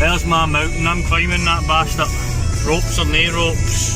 There's my mountain, I'm climbing that bastard. Ropes or no ropes.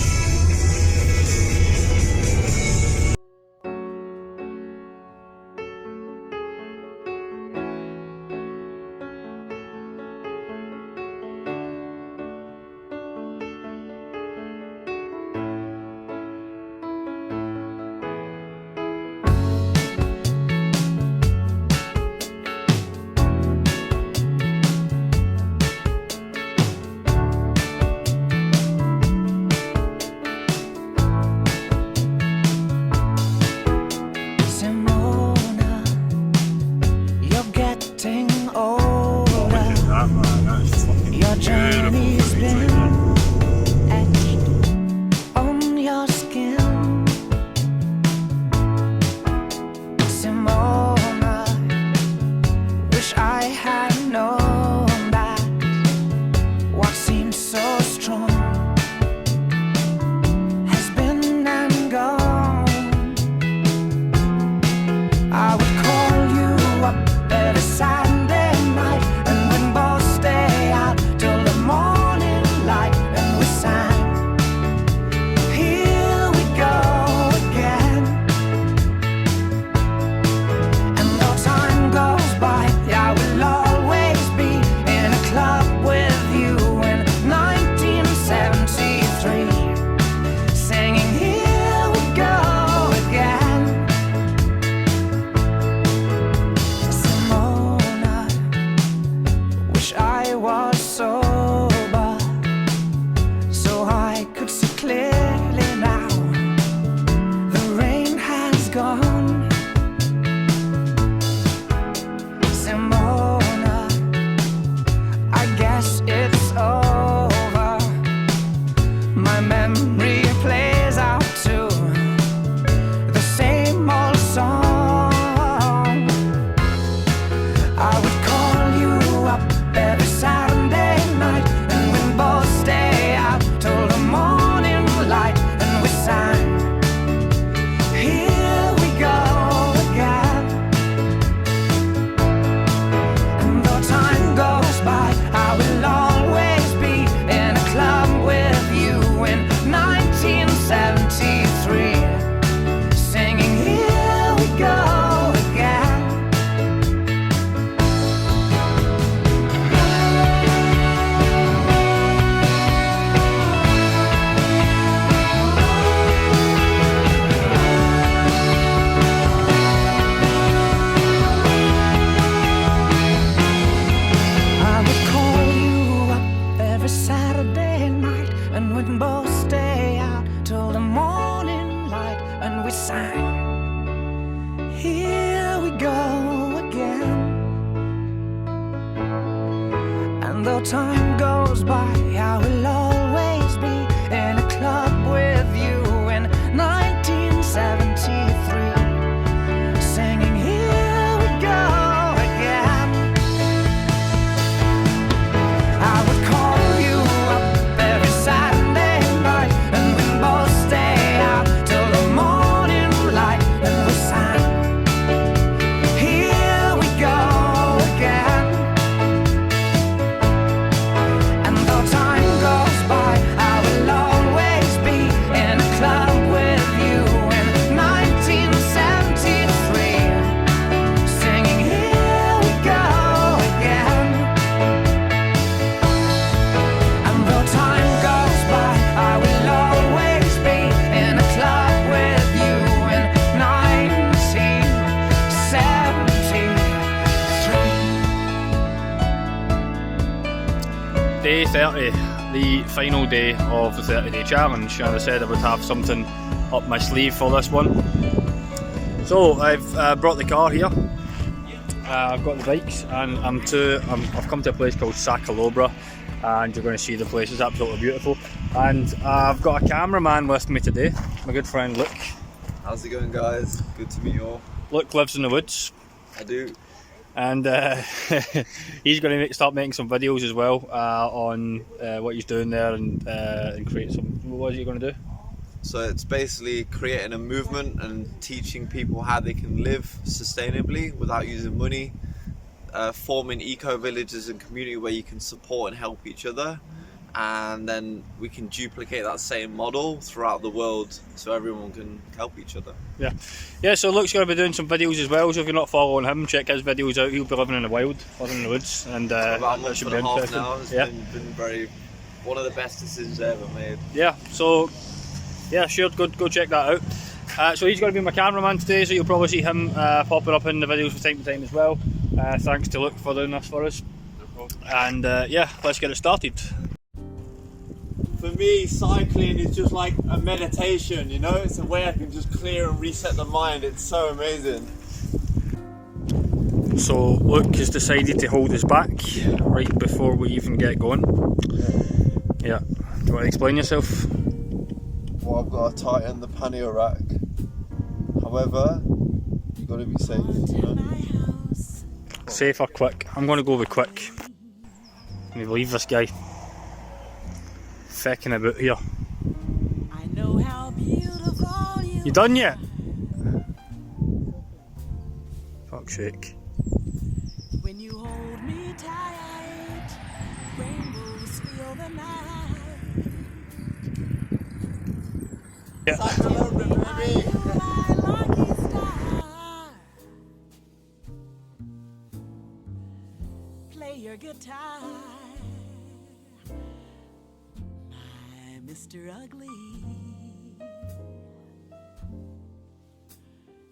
and we sang, here we go again. And though time goes by, I will always be in a club with you in 1973, singing, here we go again. I would call you up every Saturday night, and we'd both stay out till the morning light, and we sang, here we go again. And though time goes by, I will always be in a club with you in 1973, singing, here we go again. And though time goes by, I will always be in a club with you in 1973. Day 30, the final day of the 30-day challenge, and I said I would have something up my sleeve for this one. So I've brought the car here, I've got the bikes, and I've come to a place called Sacalobra, and you're going to see the place. It's absolutely beautiful. And I've got a cameraman with me today, my good friend Luke. How's it going, guys? Good to meet you all. Luke lives in the woods, I do. and he's going to start making some videos as well on what he's doing there, and create some. What is he going to do? So it's basically creating a movement and teaching people how they can live sustainably without using money, forming eco-villages and community where you can support and help each other, and then we can duplicate that same model throughout the world so everyone can help each other. Yeah, so Luke's going to be doing some videos as well, so if you're not following him, check his videos out. He'll be living in the wild, living in the woods, and About a that month should and be a half interesting. now. It's Yeah, been one of the best decisions I ever made. yeah, so yeah, sure, go check that out. So he's going to be my cameraman today, so you'll probably see him popping up in the videos from time to time as well. Thanks to Luke for doing this for us. And yeah, let's get it started. For me, cycling is just like a meditation, you know? It's a way I can just clear and reset the mind. It's so amazing. So Luke has decided to hold us back right before we even get going. Yeah, do you want to explain yourself? Well, I've got to tighten the pannier rack. However, you've got to be safe, you know? Safe or quick? I'm going to go with quick. Can you believe this guy? Fecking about here. I know how beautiful You done yet? Fuck's sake. when you hold me tight. Rainbows fill the night. Yeah. Sacalobra, baby. My lucky star. Play your guitar. My Mr. Ugly.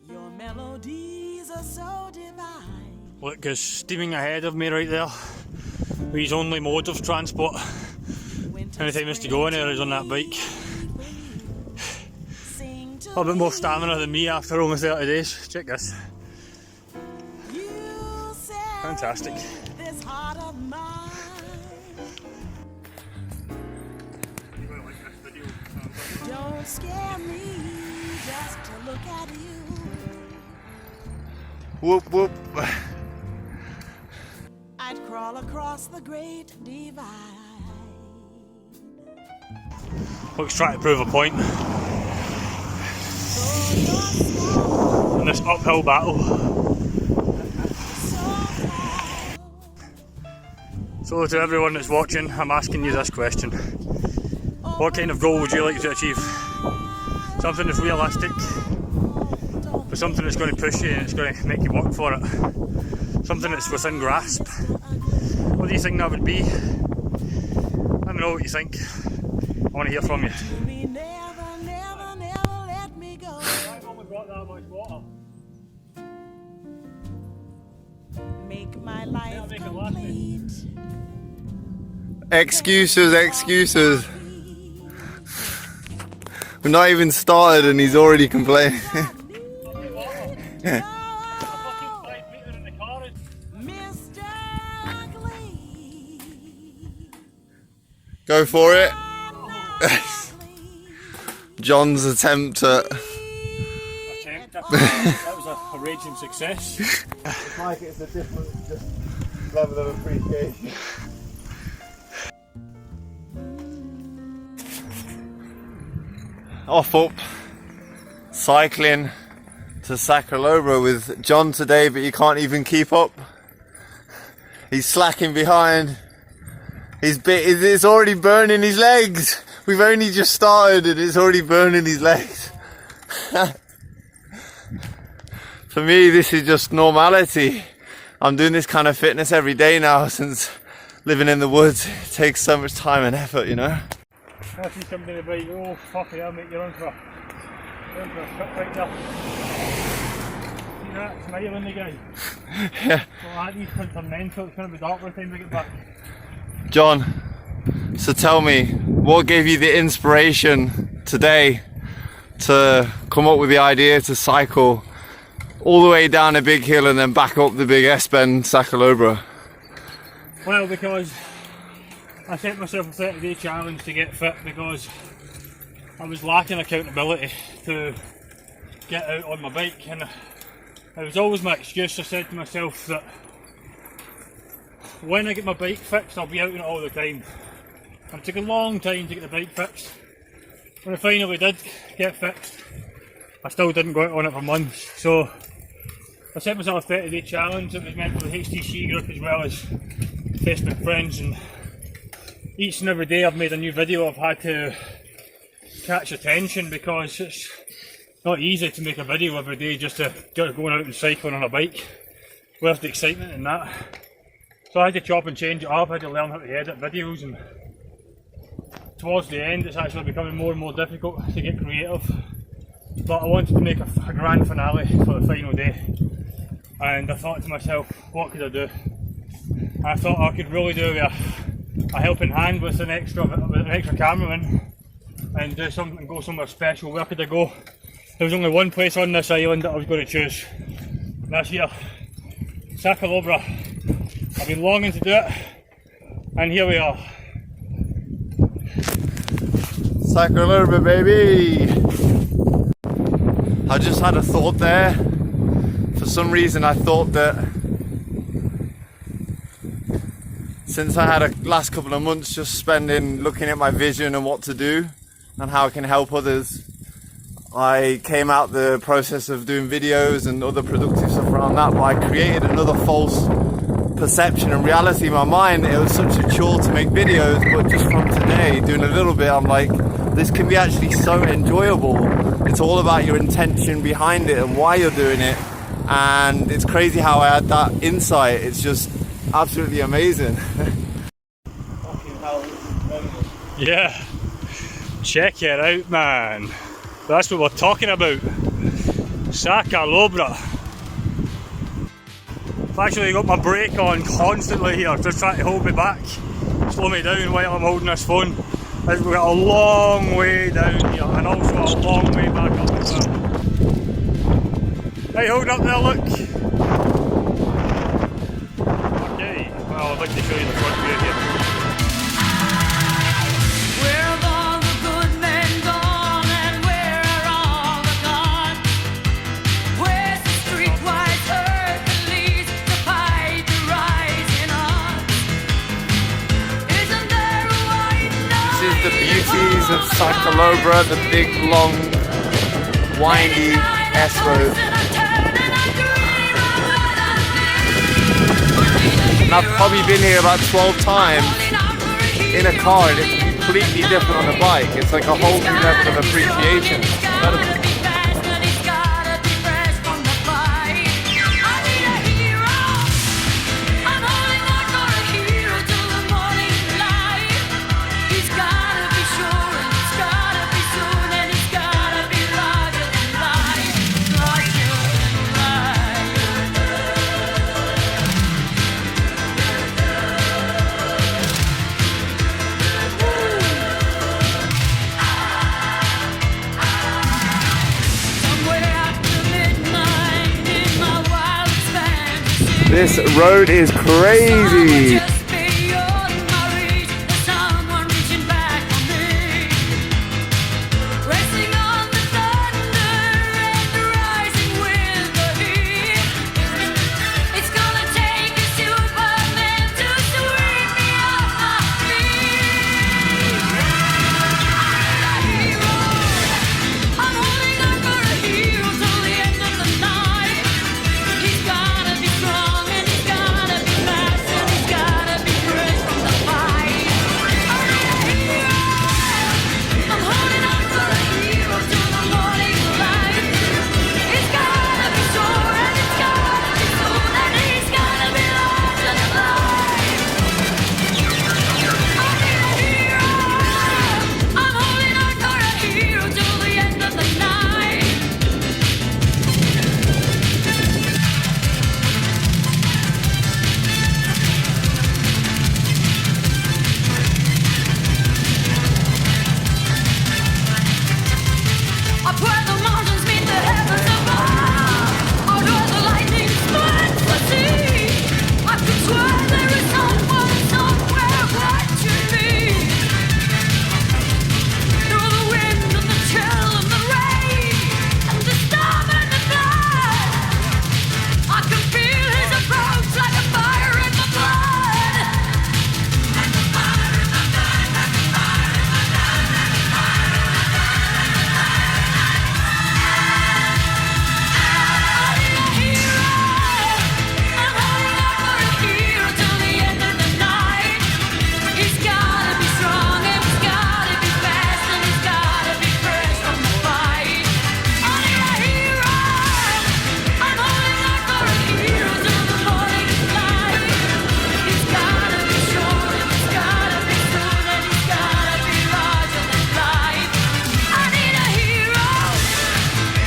Your melodies are so divine. Luke is steaming ahead of me right there. With his only mode of transport. Anytime he has to go anywhere, he's on that bike. A bit more stamina than me after only 30 days. Check this. Fantastic. This heart of mine. Don't scare me just to look at you. Whoop, whoop. I'd crawl across the great divide. Luke's trying to prove a point in this uphill battle. So to everyone that's watching, I'm asking you this question. What kind of goal would you like to achieve? Something that's realistic, but something that's going to push you and it's going to make you work for it. Something that's within grasp. What do you think that would be? Let me know what you think. I want to hear from you. Never, never, never let me go. I've only brought that much water. Make my life make it last me. complete. Excuses. We're not even started and he's already complaining. Mr. Ugly. Go for it. John's attempt at... That was a raging success. It's like it's a different level of appreciation. Off up, cycling to Sacralobra with John today, but you can't even keep up. He's slacking behind. It's already burning his legs. We've only just started and it's already burning his legs. For me, this is just normality. I'm doing this kind of fitness every day now since living in the woods. It takes so much time and effort, you know. I see somebody about, oh fuck it, I'll make you run for a trip right there. See that? Smiling the guy. Yeah. Well, these cunts are mental, it's going to be dark by the time we get back. John, so tell me, what gave you the inspiration today to come up with the idea to cycle all the way down a big hill and then back up the big S-bend Sacralobra? Well, because I set myself a 30-day challenge to get fit because I was lacking accountability to get out on my bike, and it was always my excuse. I said to myself that when I get my bike fixed, I'll be out on it all the time. And it took a long time to get the bike fixed. When I finally did get fixed, I still didn't go out on it for months. So I set myself a 30-day challenge that was meant for the HTC group as well as Facebook friends, and each and every day I've made a new video. I've had to catch attention because it's not easy to make a video every day just to get going out and cycling on a bike. Where's the excitement in that? So I had to chop and change it up. I had to learn how to edit videos, and towards the end it's actually becoming more and more difficult to get creative. But I wanted to make a grand finale for the final day, and I thought to myself, what could I do? I thought I could really do a helping hand with an extra cameraman and do something and go somewhere special. Where could I go? There was only one place on this island that I was going to choose, and that's here, Sacralobra. I've been longing to do it, and here we are. Sacralobra, baby! I just had a thought there. For some reason I thought that since I had a last couple of months just spending looking at my vision and what to do and how I can help others, I came out the process of doing videos and other productive stuff around that, but I created another false perception and reality in my mind. It was such a chore to make videos, but just from today, doing a little bit, I'm like, this can be actually so enjoyable. It's all about your intention behind it and why you're doing it, and it's crazy how I had that insight. It's just absolutely amazing. Yeah, check it out, man. That's what we're talking about. Sacralobra. I've actually got my brake on constantly here, just trying to hold me back, slow me down while I'm holding this phone. We've got a long way down here and also a long way back up as well. Hey, hold up there, look. Okay, well, I'd like to show you the front view here. Where have all the good men gone, and where are all the gone? Where's the streetwise earth that leads the fight to rising on? Isn't there a white This is the beauties of Sacralobra, the big, long, windy S-road. And I've probably been here about 12 times in a car, and it's completely different on a bike. It's like a whole new level of appreciation. This road is crazy. Just beyond my reach, there's someone reaching back for me. Racing on the thunder and rising with the heat. It's gonna take a Superman to sweep me off my feet. I'm a hero. I'm holding on for a hero till the end of the night. He's gotta be strong and he's gotta be fast and he's gotta be fresh from the fight. I'm a hero. I'm holding on for a hero till the morning light. He's gotta be sure and it's gotta be soon and he's gotta be larger than life. I need a hero. I'm holding on for a hero till the end of the night. Up where the mountains meet the heavens above, out where the lightning splits the sea, I could swear there is someone somewhere watching me. Through the wind and the chill and the rain and the storm and the flood, I can feel his approach like a fire in my blood. Like a fire in my blood, like a fire in my blood, like a fire in my blood. I need a hero. I'm holding on for a hero till the end of the night. He's gotta be strong and he's gotta be fast and he's gotta be fresh from the fight. I need a hero. I'm holding on for a hero till the morning light. He's gotta be sure and he's gotta be soon and he's gotta be larger than life. I need a hero.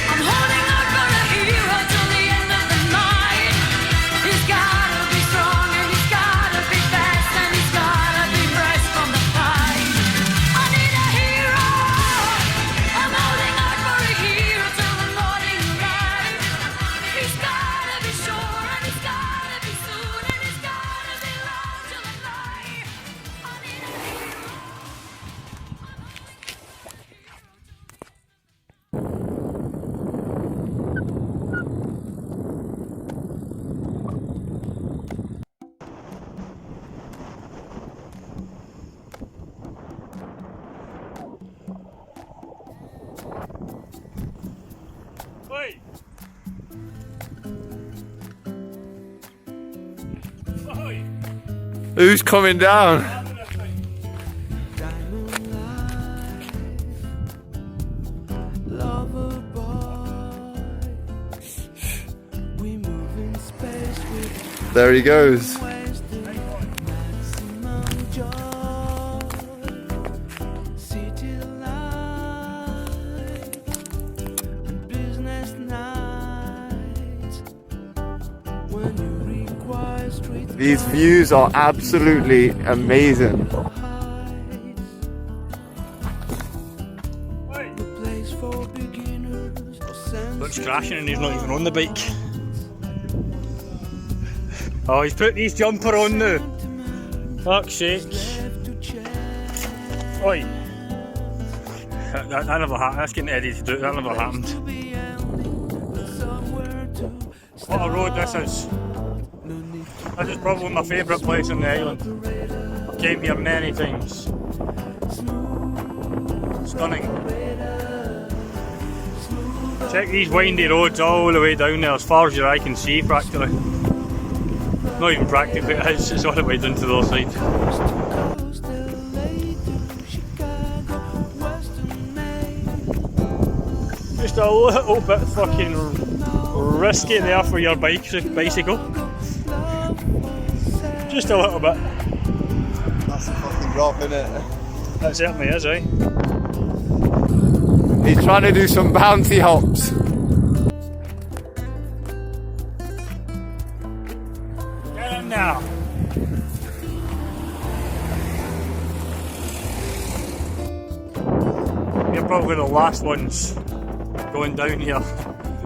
I'm holding on for a hero till the end of the night. He's gotta be strong and he's gotta be fast and he's gotta be fresh from the fight. I need a hero. I'm holding on for a hero till the morning light. He's gotta be sure and he's gotta be soon and he's gotta be larger than life. I need a hero. Oi! Oi! Who's coming down? Lover boy, we move in space with There he goes. wasted maximum joy. City life and business nights when you require street These views are absolutely amazing. Oi! place for beginners or Looks crashing and he's not even on the bike. Oh, he's put his jumper on now. Fuck's sake. Oi! That never happened. That's getting Eddie to do it. That never happened. What a road this is. This is probably my favourite place on the island. I've came here many times. Stunning. Check these windy roads all the way down there, as far as your eye can see practically. Not even practically, it's all the way down to the other side. Just a little bit fucking risky there for your bicycle. Just a little bit. That's a fucking drop, innit? That certainly is, eh? He's trying to do some bouncy hops. Get in there. We're probably the last ones going down here.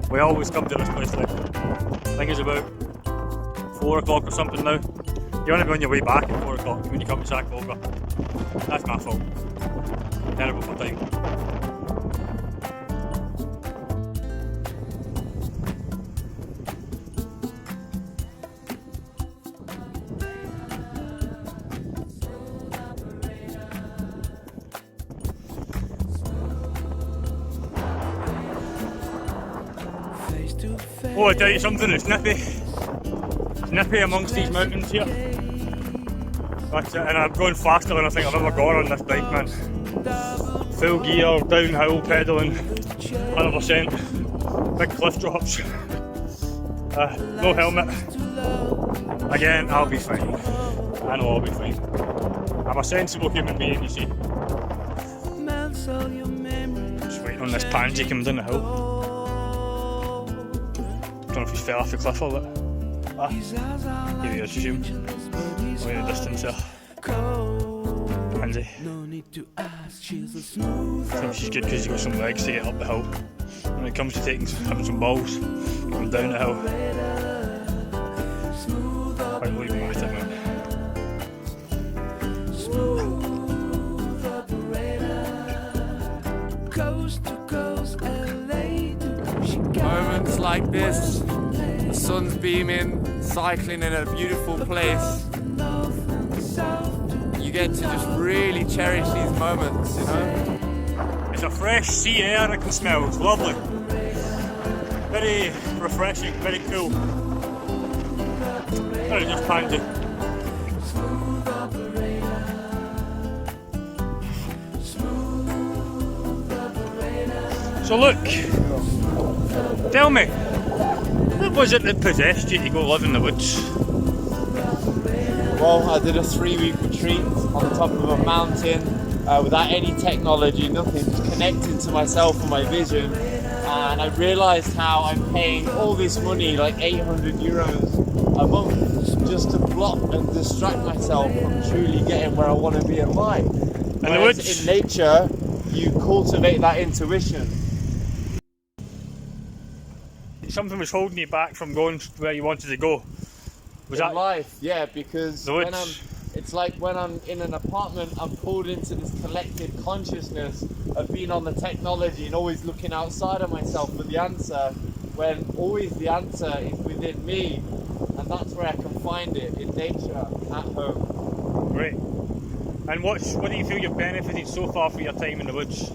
We always come to this place like, I think it's about 4 o'clock or something now. You want to be on your way back at 4 o'clock when you come to Zagvolga. That's my fault. Terrible for time. Oh, I tell you something, it's nippy. It's nippy amongst these mountains here. That's it, and I'm going faster than I think I've ever gone on this bike, man. Full gear, downhill pedalling, 100%. Big cliff drops. No helmet. Again, I'll be fine. I know I'll be fine. I'm a sensible human being, you see. Just waiting on this pansy coming down the hill. Don't know if he's fell off the cliff or what. Here he is, Jim. Way in the distance there. Pansy. I think she's good because he's got some legs to get up the hill. When it comes to having some balls, going down the hill. Quite problematic, man. Moments like this, the sun's beaming, cycling in a beautiful place. You get to just really cherish these moments, you know? It's a fresh sea air I can smell, it's lovely. Very refreshing, very cool. Very just pansy. So look, tell me, what was it that possessed you to go live in the woods? Well, I did a 3-week retreat on the top of a mountain without any technology, nothing, just connected to myself and my vision. And I realised how I'm paying all this money, like 800 euros a month, just to block and distract myself from truly getting where I want to be in life. In the woods? In nature, you cultivate that intuition. Something was holding you back from going where you wanted to go. Was In that life, yeah, because the when woods? it's like when I'm in an apartment, I'm pulled into this collective consciousness of being on the technology and always looking outside of myself for the answer, when always the answer is within me, and that's where I can find it, in nature, at home. Great. And what do you feel you've benefited so far for your time in the woods?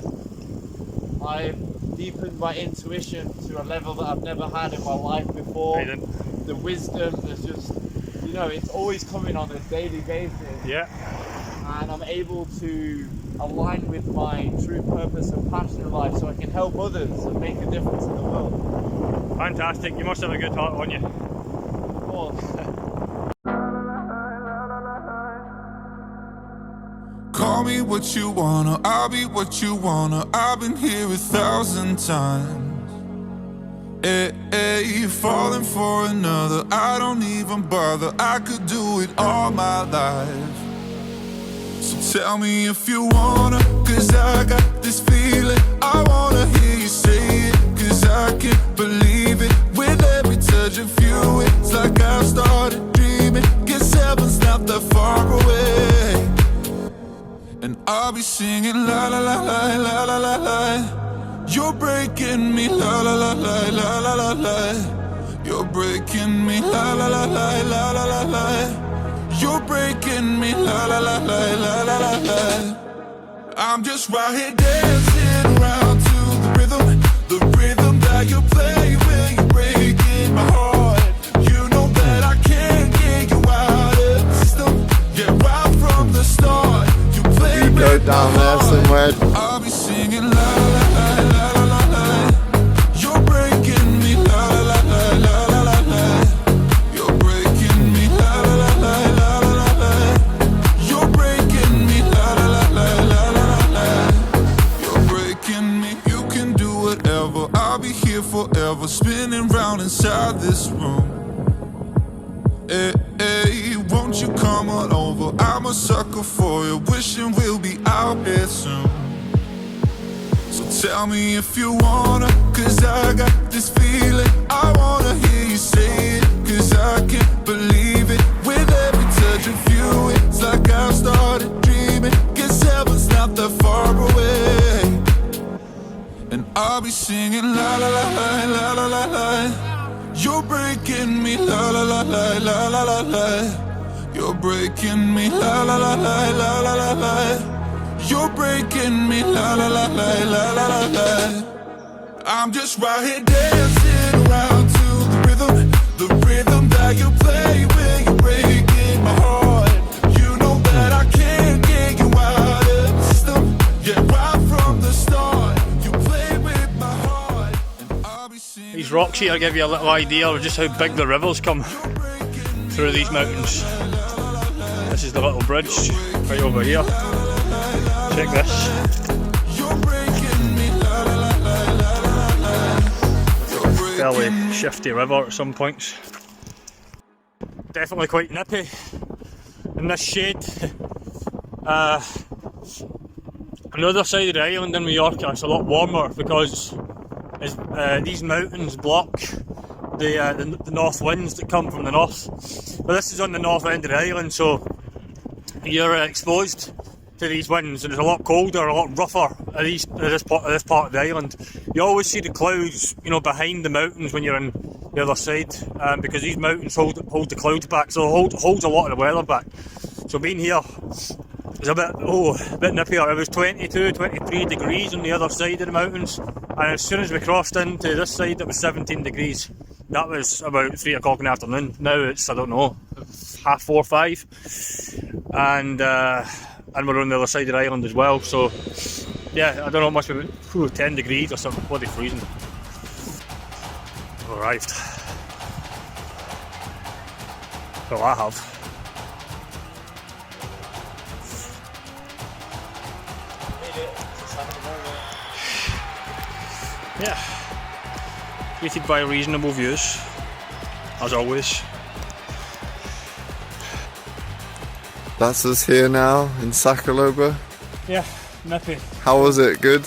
I've deepened my intuition to a level that I've never had in my life before. Right then. The wisdom is just, you know, it's always coming on a daily basis. Yeah. And I'm able to align with my true purpose and passion in life so I can help others and make a difference in the world. Fantastic. You must have a good heart on you. Of course. Call me what you wanna, I'll be what you wanna. I've been here 1,000 times. You're falling for another, I don't even bother. I could do it all my life. So tell me if you wanna, cause I got this feeling. I wanna hear you say it, cause I can't believe it. With every touch of you, it's like I've started dreaming. Guess heaven's not that far away. And I'll be singing la la la la la la la la. You're breaking me la la la la la la la la. You're breaking me la la la la la la la la. You're breaking me la la la la la la la la. I'm just right here dancing around to the rhythm that you play when you're breaking my heart. You know that I can't get you out of the system. Yeah, right from the start. You go down there somewhere. I'll be singing la la la la la la la. You're breaking me la la la la la la la. You're breaking me la la la la la la la. You're breaking me la la la la la la la. You're breaking me. You can do whatever. I'll be here forever, spinning round inside this room. Hey, won't you come on over? I'm a sucker for you, wishing we'll be out here soon. So tell me if you wanna, cause I got this feeling. I wanna hear you say it, cause I can't believe You're breaking me, la la la la la la la la. You're breaking me, la la la la la la la la. You're breaking me, la la la la la la la la. I'm just right here dancing around to the rhythm that you play when you're breaking my heart. You know that I can't get you out of the system. Yeah, right from the start, you play with my heart, and I'll be singing. These rocks here give you a little idea of just how big the rivers come through these mountains. This is the little bridge right over here. Check this. Fairly shifty river at some points. Definitely quite nippy in this shade. On the other side of the island in Mallorca it's a lot warmer because these mountains block the north winds that come from the north. But this is on the north end of the island, so you're exposed to these winds, and it's a lot colder, a lot rougher at this part of the island. You always see the clouds, you know, behind the mountains when you're on the other side, because these mountains hold the clouds back, so it holds a lot of the weather back. So being here is a bit nippier. It was 22, 23 degrees on the other side of the mountains, and as soon as we crossed into this side, it was 17 degrees. That was about 3 o'clock in the afternoon. Now it's, I don't know, 4:30, 5, and we're on the other side of the island as well. So yeah, I don't know, it must be about 10 degrees or something. Bloody freezing. Arrived. Well, I have. Yeah. Greeted by reasonable views, as always. That's us here now in Sacaloba. Yeah, nippy. How was it? Good?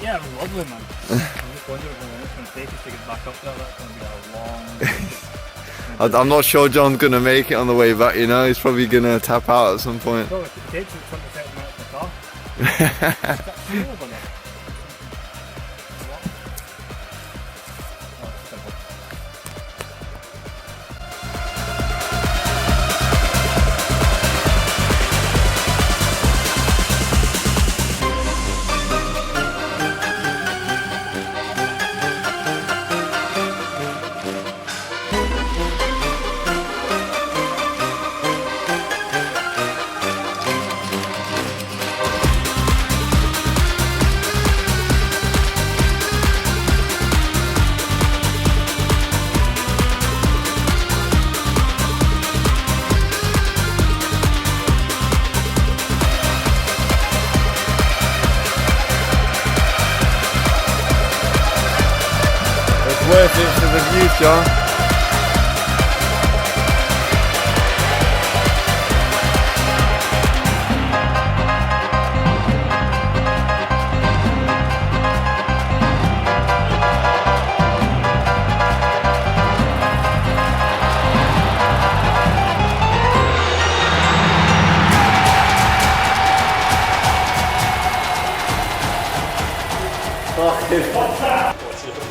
Yeah, it was lovely, man. I'm just wondering how long it's going to take us to get back up there. That's going to be a long... I'm not sure John's going to make it on the way back, you know. He's probably going to tap out at some point. Well, it takes us 27 minutes in the car. That's slow over there. Worth it for the view, John.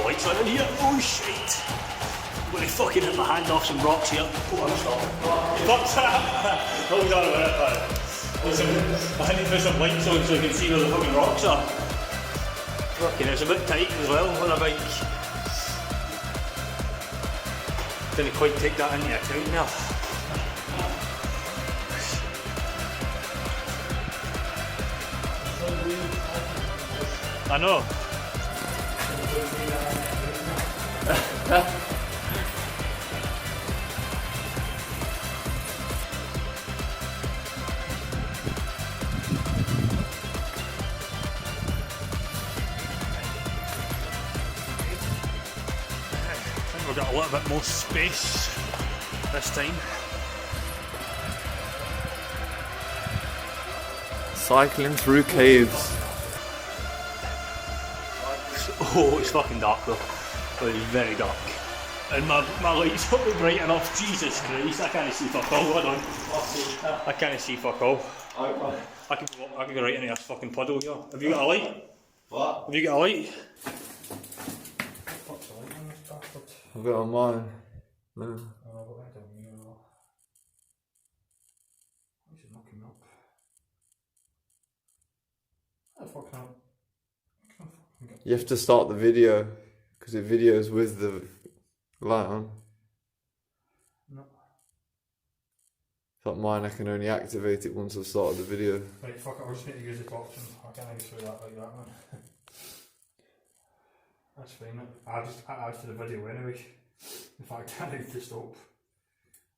Lights on in here. Oh shit! I'm going to fucking hit my hand off some rocks here. Oh, I'm stopping. What's that? Hold on a minute, man. I need to put some lights on so you can see where the fucking rocks are. Fucking, it's a bit tight as well on a bike. Didn't quite take that into account now. I know. I think we've got a little bit more space this time. Cycling through caves. Oh, it's fucking dark though. It is very dark. And my light's not bright enough. Jesus Christ, I can't see fuck all. Hold on. I can't see fuck all. I could go right into this fucking puddle here. Have you got a light? What? Have you got a light? I've got it on mine. No. Oh, what I don't know. I should knock him up. How the fuck can I fucking get... You have to start the video because the video's with the light on. No. It's like mine, I can only activate it once I've started the video. Right, fuck it, I just need to use the option. I can't get through that like that, man. That's fine, I just add to the video anyway. In fact, I need to stop.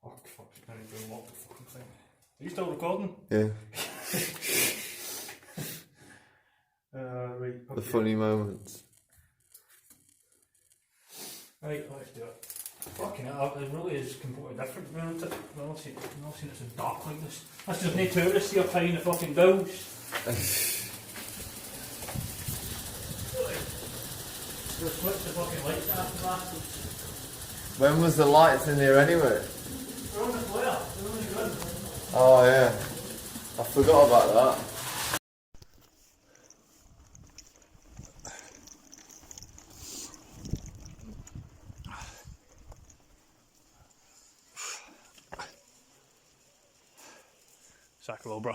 Oh fuck, I need to unlock the fucking thing. Are you still recording? Yeah. Right, okay. The funny moments. Right, let's do it. Fucking hell, it really is completely different, isn't it? I've never seen it so dark like this. That's just no tourists here paying the fucking bills. We'll switch the fucking lights after that. When was the lights in here anyway? We're on the flare, we're on the grid. Oh yeah. I forgot about that. Sack of bro.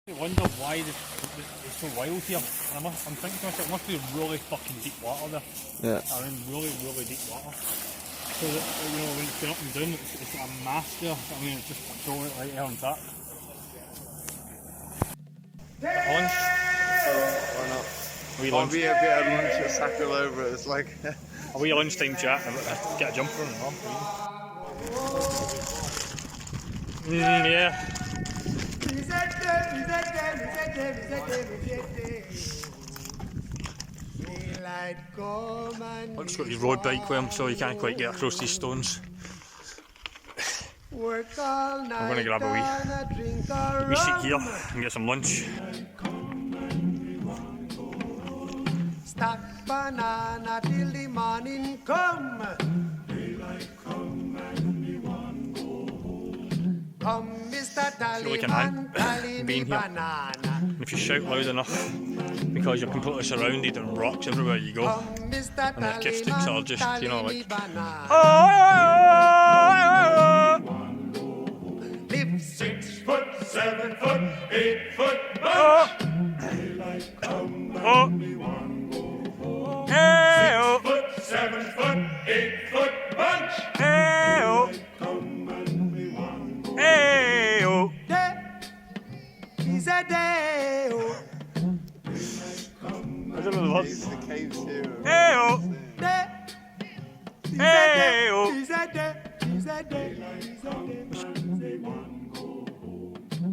I wonder why it's so wild here. And I'm thinking to myself, it must be really fucking deep water there. Yeah. I mean, really deep water. So that, you know, when it's going up and down, it's got a mass there. I mean, it's just totally right here on top. Lunch? Why not? We I'll lunch. be a bit of lunch at Sackle over it. It's like Are we a lunchtime chat? Get a jumper and all. Yeah. Luke's got his road bike with him, so he can't quite get across these stones. We're going to grab a wee seat here and get some lunch. Stack banana till the morning come. Daylight come and we want go home. Come, Mr. Like an Tallyman, ant tally being me here. banana. And if you shout loud enough, because you're completely surrounded and rocks everywhere you go, Come, Mr. and the acoustics are just, you know, like... Live 6 foot, 7 foot, 8 foot bunch. Daylight come and we want go home. 6 foot, 7 foot, 8 foot bunch. Daylight come and we want go home. Day is a day. I don't know the words. he's the caves here. Day is a day. Is a day.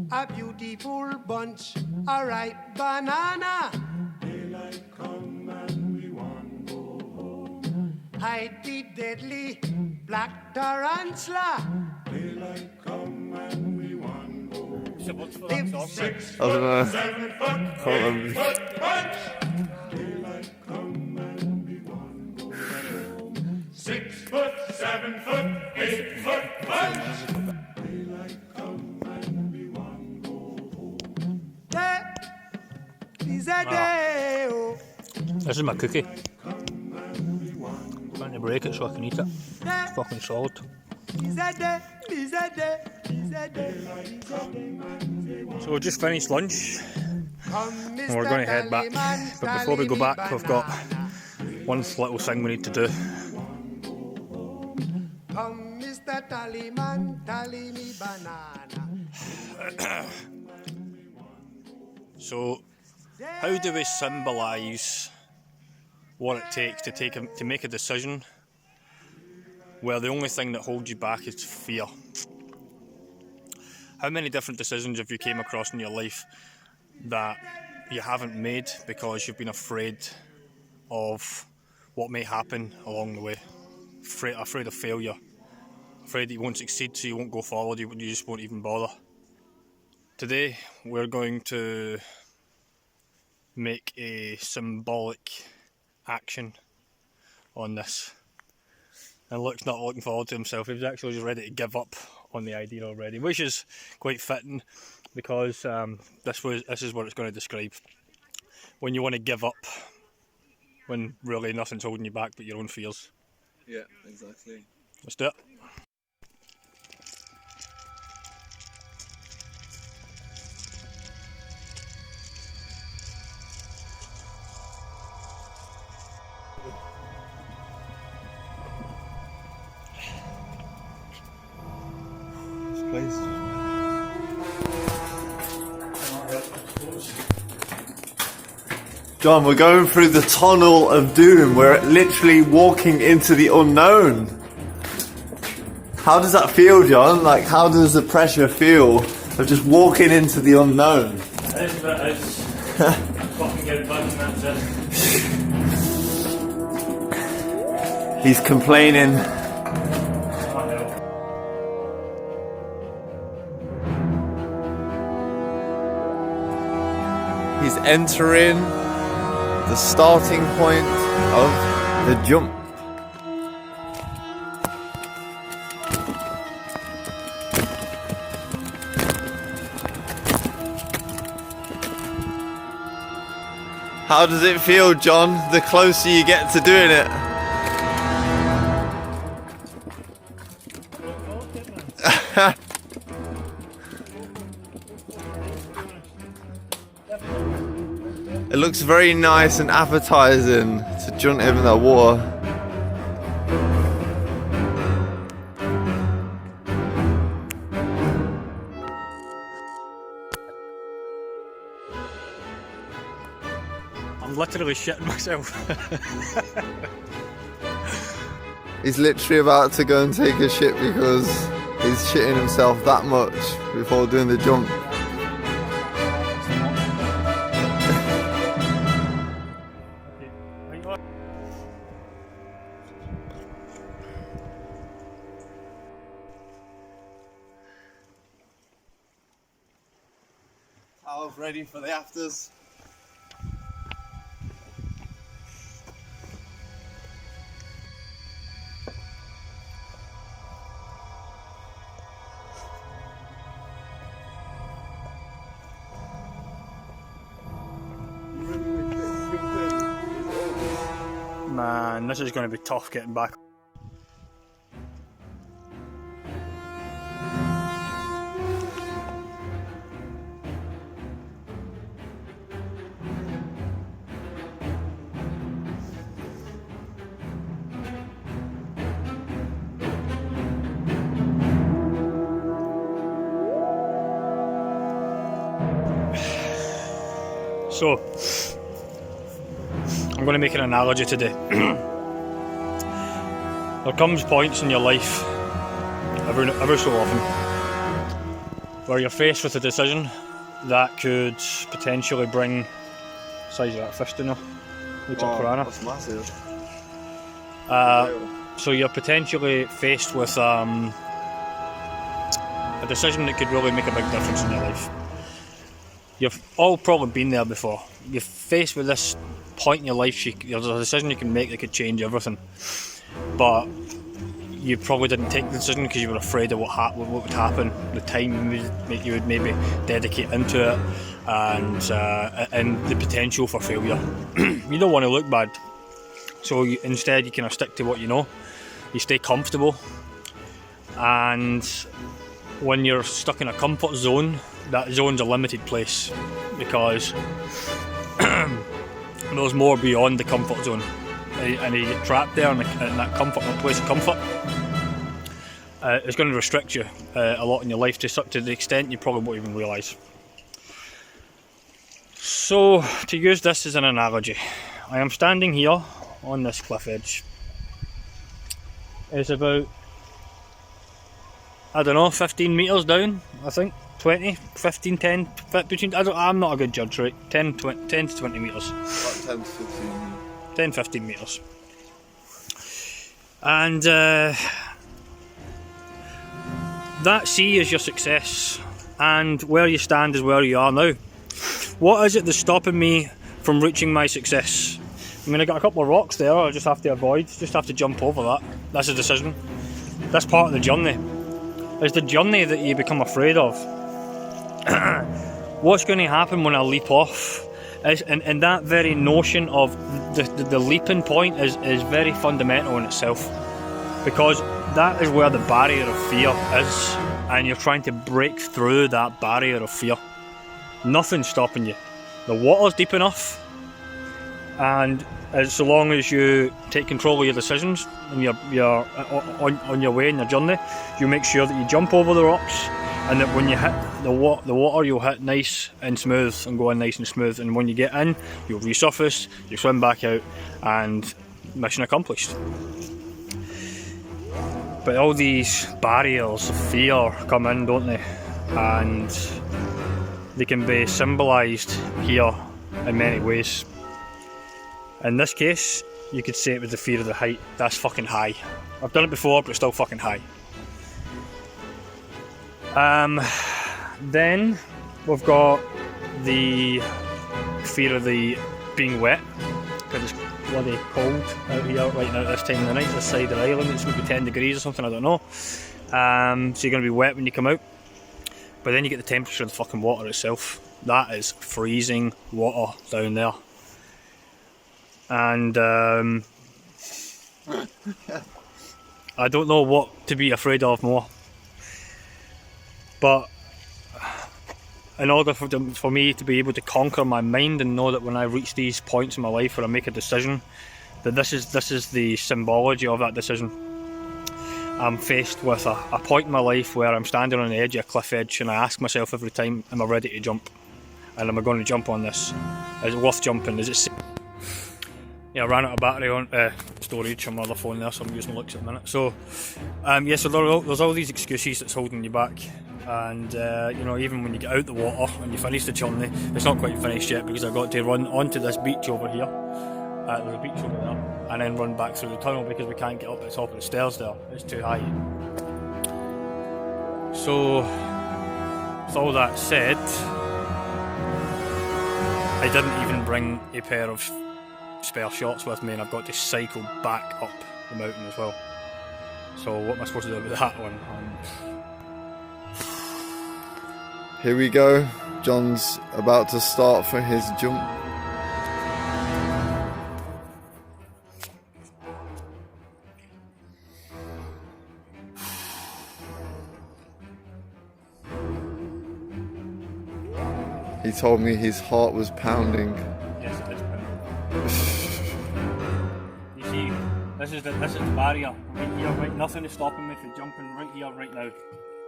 A beautiful bunch, a ripe banana. Daylight come and we want go home. Hide the deadly black tarantula. Daylight come and we want go home. Live 6 I don't know. 7 foot, Can't 8 foot bunch. Daylight come and we want go home. 6 foot, 7 foot, 8 foot bunch. Daylight come and we want go home. Day is a day. Oh. This is my cookie. I'm trying to break it so I can eat it. It's fucking solid. Is a day. Is a day. Is a day. So we just finished lunch Come, and we're going to head back. But before we go back, we've got one little thing we need to do. Come, Mr. Tallyman, tally me banana. So, how do we symbolise what it takes to make a decision where the only thing that holds you back is fear. How many different decisions have you came across in your life that you haven't made because you've been afraid of what may happen along the way? Afraid of failure, afraid that you won't succeed, so you won't go forward, you just won't even bother. Today we're going to make a symbolic action on this. And Luke's not looking forward to himself. He's actually just ready to give up on the idea already, which is quite fitting because this is what it's going to describe. When you want to give up, when really nothing's holding you back but your own fears. Yeah, exactly. Let's do it. John, we're going through the tunnel of doom. We're literally walking into the unknown. How does that feel, John? Like, how does the pressure feel of just walking into the unknown? It's fucking get back and that's it. He's complaining. He's entering the starting point of the jump. How does it feel, John, the closer you get to doing it? It looks very nice and appetizing to jump in the water. I'm literally shitting myself. He's literally about to go and take a shit because he's shitting himself that much before doing the jump. Towels ready for the afters. Man, this is going to be tough getting back. So, I'm going to make an analogy today. There comes points in your life, every so often, where you're faced with a decision that could potentially bring the size of that fish dinner. Looks like piranha. That's massive. So you're potentially faced with a decision that could really make a big difference in your life. You've all probably been there before. You're faced with this point in your life, there's a decision you can make that could change everything. But you probably didn't take the decision because you were afraid of what would happen, the time you would maybe dedicate into it, and the potential for failure. You don't want to look bad. So instead you kind of stick to what you know. You stay comfortable. And when you're stuck in a comfort zone, that zone's a limited place because there's more beyond the comfort zone, and you get trapped there in that place of comfort. It's going to restrict you a lot in your life to the extent you probably won't even realise. So, to use this as an analogy, I am standing here on this cliff edge is about, I don't know, 15 metres down, I think. 20, 15, 10, between, I'm not a good judge, right? 10 to 20 metres. About 10 to 15. 10, 15 metres. And that sea is your success, and where you stand is where you are now. What is it that's stopping me from reaching my success? I mean, I got a couple of rocks there I just have to avoid, just have to jump over that. That's a decision. That's part of the journey. It's the journey that you become afraid of. What's going to happen when I leap off? And that very notion of the leaping point is very fundamental in itself, because that is where the barrier of fear is, and you're trying to break through that barrier of fear. Nothing's stopping you. The water's deep enough, and so long as you take control of your decisions and you're on your way in your journey, you make sure that you jump over the rocks, and that when you hit the water, you'll hit nice and smooth and go in nice and smooth, and when you get in, you'll resurface, you swim back out, and mission accomplished. But all these barriers of fear come in, don't they? And they can be symbolised here in many ways. In this case, you could say it was the fear of the height. That's fucking high. I've done it before, but it's still fucking high. Then we've got the fear of the being wet, because it's bloody cold out here right now at this time of the night. This side of the island, it's maybe 10 degrees or something, I don't know. So you're going to be wet when you come out. But then you get the temperature of the fucking water itself. That is freezing water down there. And I don't know what to be afraid of more. But in order for me to be able to conquer my mind and know that when I reach these points in my life where I make a decision, that this is the symbology of that decision. I'm faced with a point in my life where I'm standing on the edge of a cliff edge, and I ask myself every time, am I ready to jump? And am I going to jump on this? Is it worth jumping? Is it safe? Yeah, I ran out of battery on storage on my other phone there, so I'm using Lux at the minute. So, so there's all these excuses that's holding you back. And even when you get out the water and you finish the journey, it's not quite finished yet, because I've got to run onto this beach over here. There's a beach over there, and then run back through the tunnel, because we can't get up at the top of the stairs there. It's too high. So, with all that said, I didn't even bring a pair of spare shorts with me, and I've got to cycle back up the mountain as well. So what am I supposed to do with that one? Here we go. John's about to start for his jump. He told me his heart was pounding. Yes, it is. You see, this is the barrier right here. Right, nothing is stopping me from jumping right here, right now.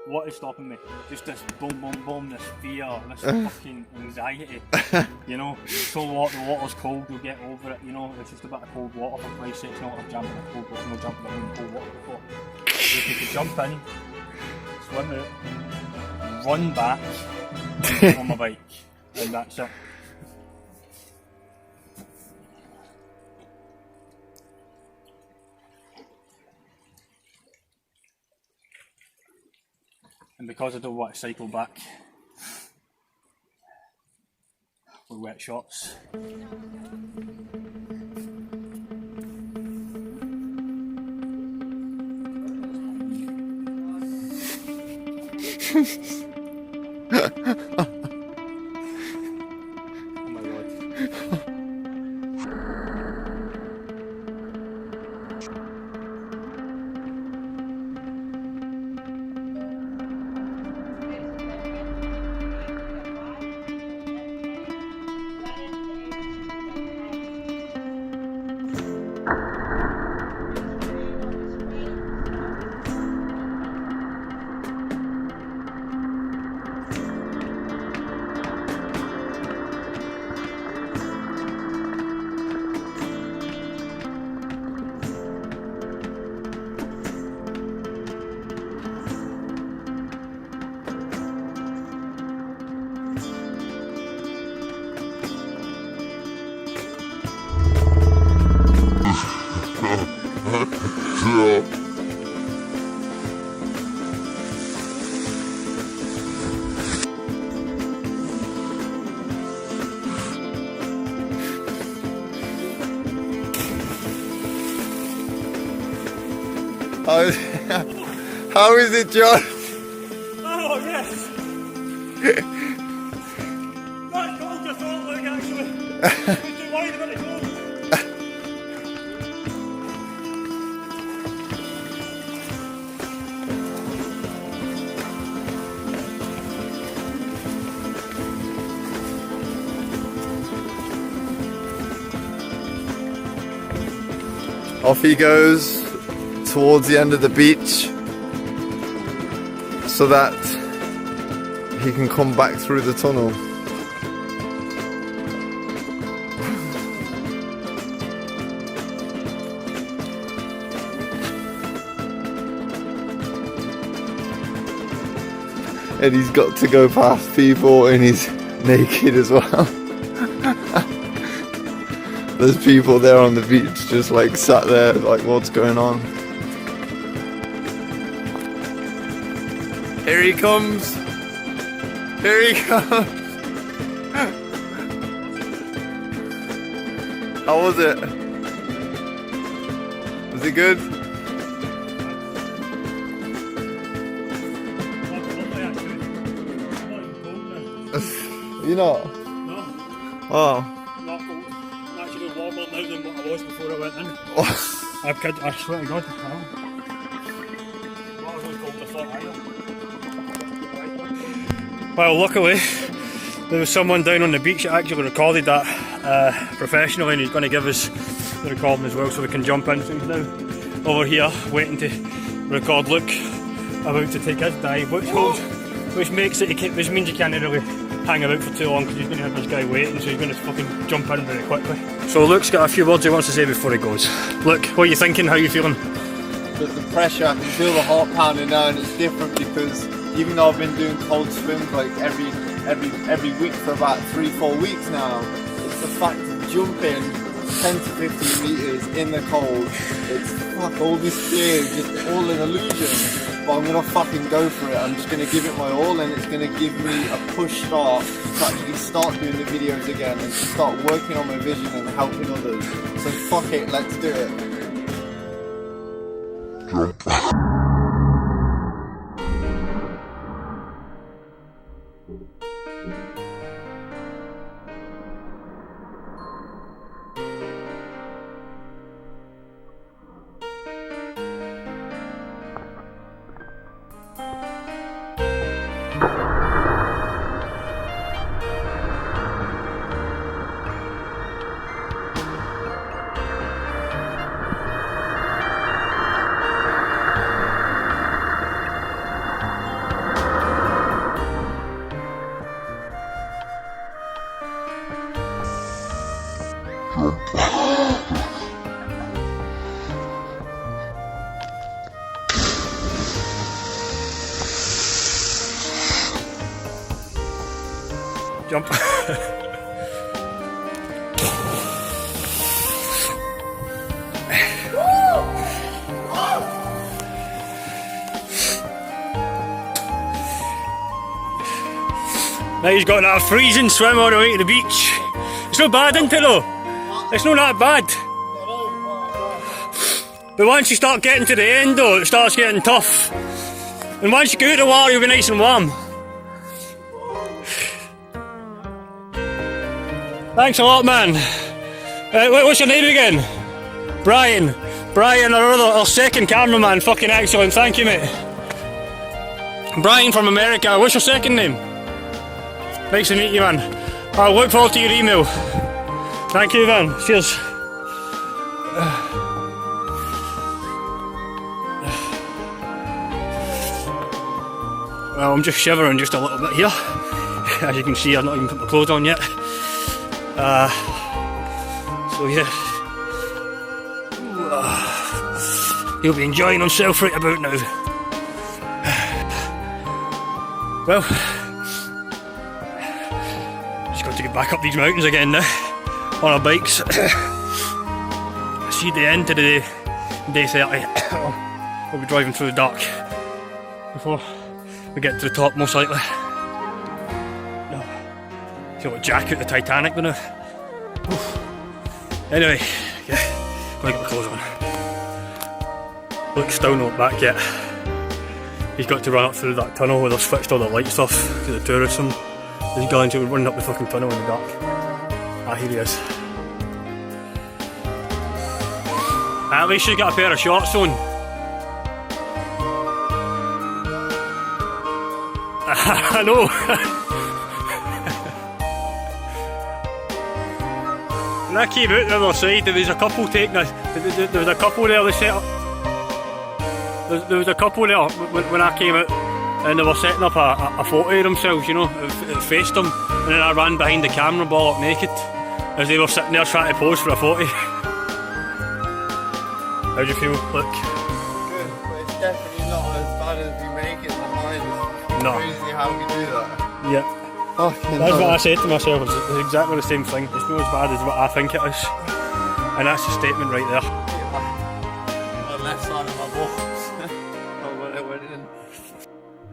What is stopping me? Just this boom, boom, boom, this fear, this fucking anxiety. You know, so what? The water's cold. You'll get over it. You know, it's just a bit of cold water. For Christ's sake, not like jumping in cold water. No jumping in cold water before. If you could jump in, swim out, run back on my bike, and that's it. And because I don't want to cycle back with wet shorts, oh my god. How is it, John? Oh, yes! That's cold, I thought, like, actually. I'm too worried about the cold. Off he goes towards the end of the beach so that he can come back through the tunnel. And he's got to go past people and he's naked as well. There's people there on the beach just like sat there like, what's going on? Here he comes! Here he comes! How was it? Was it good? You not? No, Oh. not cold. I'm actually warmer now than what I was before I went in. I swear to God, I can't. Not as cold as I thought either. Well, luckily, there was someone down on the beach that actually recorded that professionally, and he's going to give us the recording as well so we can jump in. So he's now over here waiting to record Luke about to take his dive, which makes it, which means he can't really hang about for too long because he's going to have this guy waiting, so he's going to fucking jump in very quickly. So Luke's got a few words he wants to say before he goes. Luke, what are you thinking? How are you feeling? There's the pressure, I can feel the heart pounding now, and it's different because even though I've been doing cold swims like every week for about 3-4 weeks now, it's the fact of jumping 10 to 15 meters in the cold. It's fuck all this fear, just all an illusion. But I'm gonna fucking go for it. I'm just gonna give it my all, and it's gonna give me a push start to actually start doing the videos again and to start working on my vision and helping others. So fuck it, let's do it. Jump. Now he's got that freezing swim all the way to the beach. It's not bad, isn't it though? It's not that bad. But once you start getting to the end though, it starts getting tough. And once you go out the water, you'll be nice and warm. Thanks a lot, man. What's your name again? Brian. Brian, our second cameraman. Fucking excellent. Thank you, mate. Brian from America. What's your second name? Nice to meet you, man. I'll look forward to your email. Thank you, man. Cheers. Well, I'm just shivering just a little bit here. As you can see, I've not even put my clothes on yet. So yeah, he'll be enjoying himself right about now. Well, just got to get back up these mountains again now on our bikes. See the end of the day 30. We'll be driving through the dark before we get to the top, most likely. Feel like Jack at the Titanic now. Anyway, yeah, gotta get my clothes on. Look, still not back yet. He's got to run up through that tunnel where they've switched all the lights off to the tourism. He's going to run up the fucking tunnel in the dark. Ah, here he is. At least you got a pair of shorts on. I know. When I came out the other side, there was a couple taking a. There was a couple there. They set up. There was a couple there when I came out, and they were setting up a photo of themselves. You know, it faced them, and then I ran behind the camera, ball up naked, as they were sitting there trying to pose for a photo. How do you feel? Look. Good, but it's definitely not as bad as we make it in the mind. It's No. crazy how we do that. Yeah. Fucking That's hell. what I said to myself, it's exactly the same thing. It's not as bad as what I think it is. And that's a statement right there. On the left side of my balls. Not when I went in.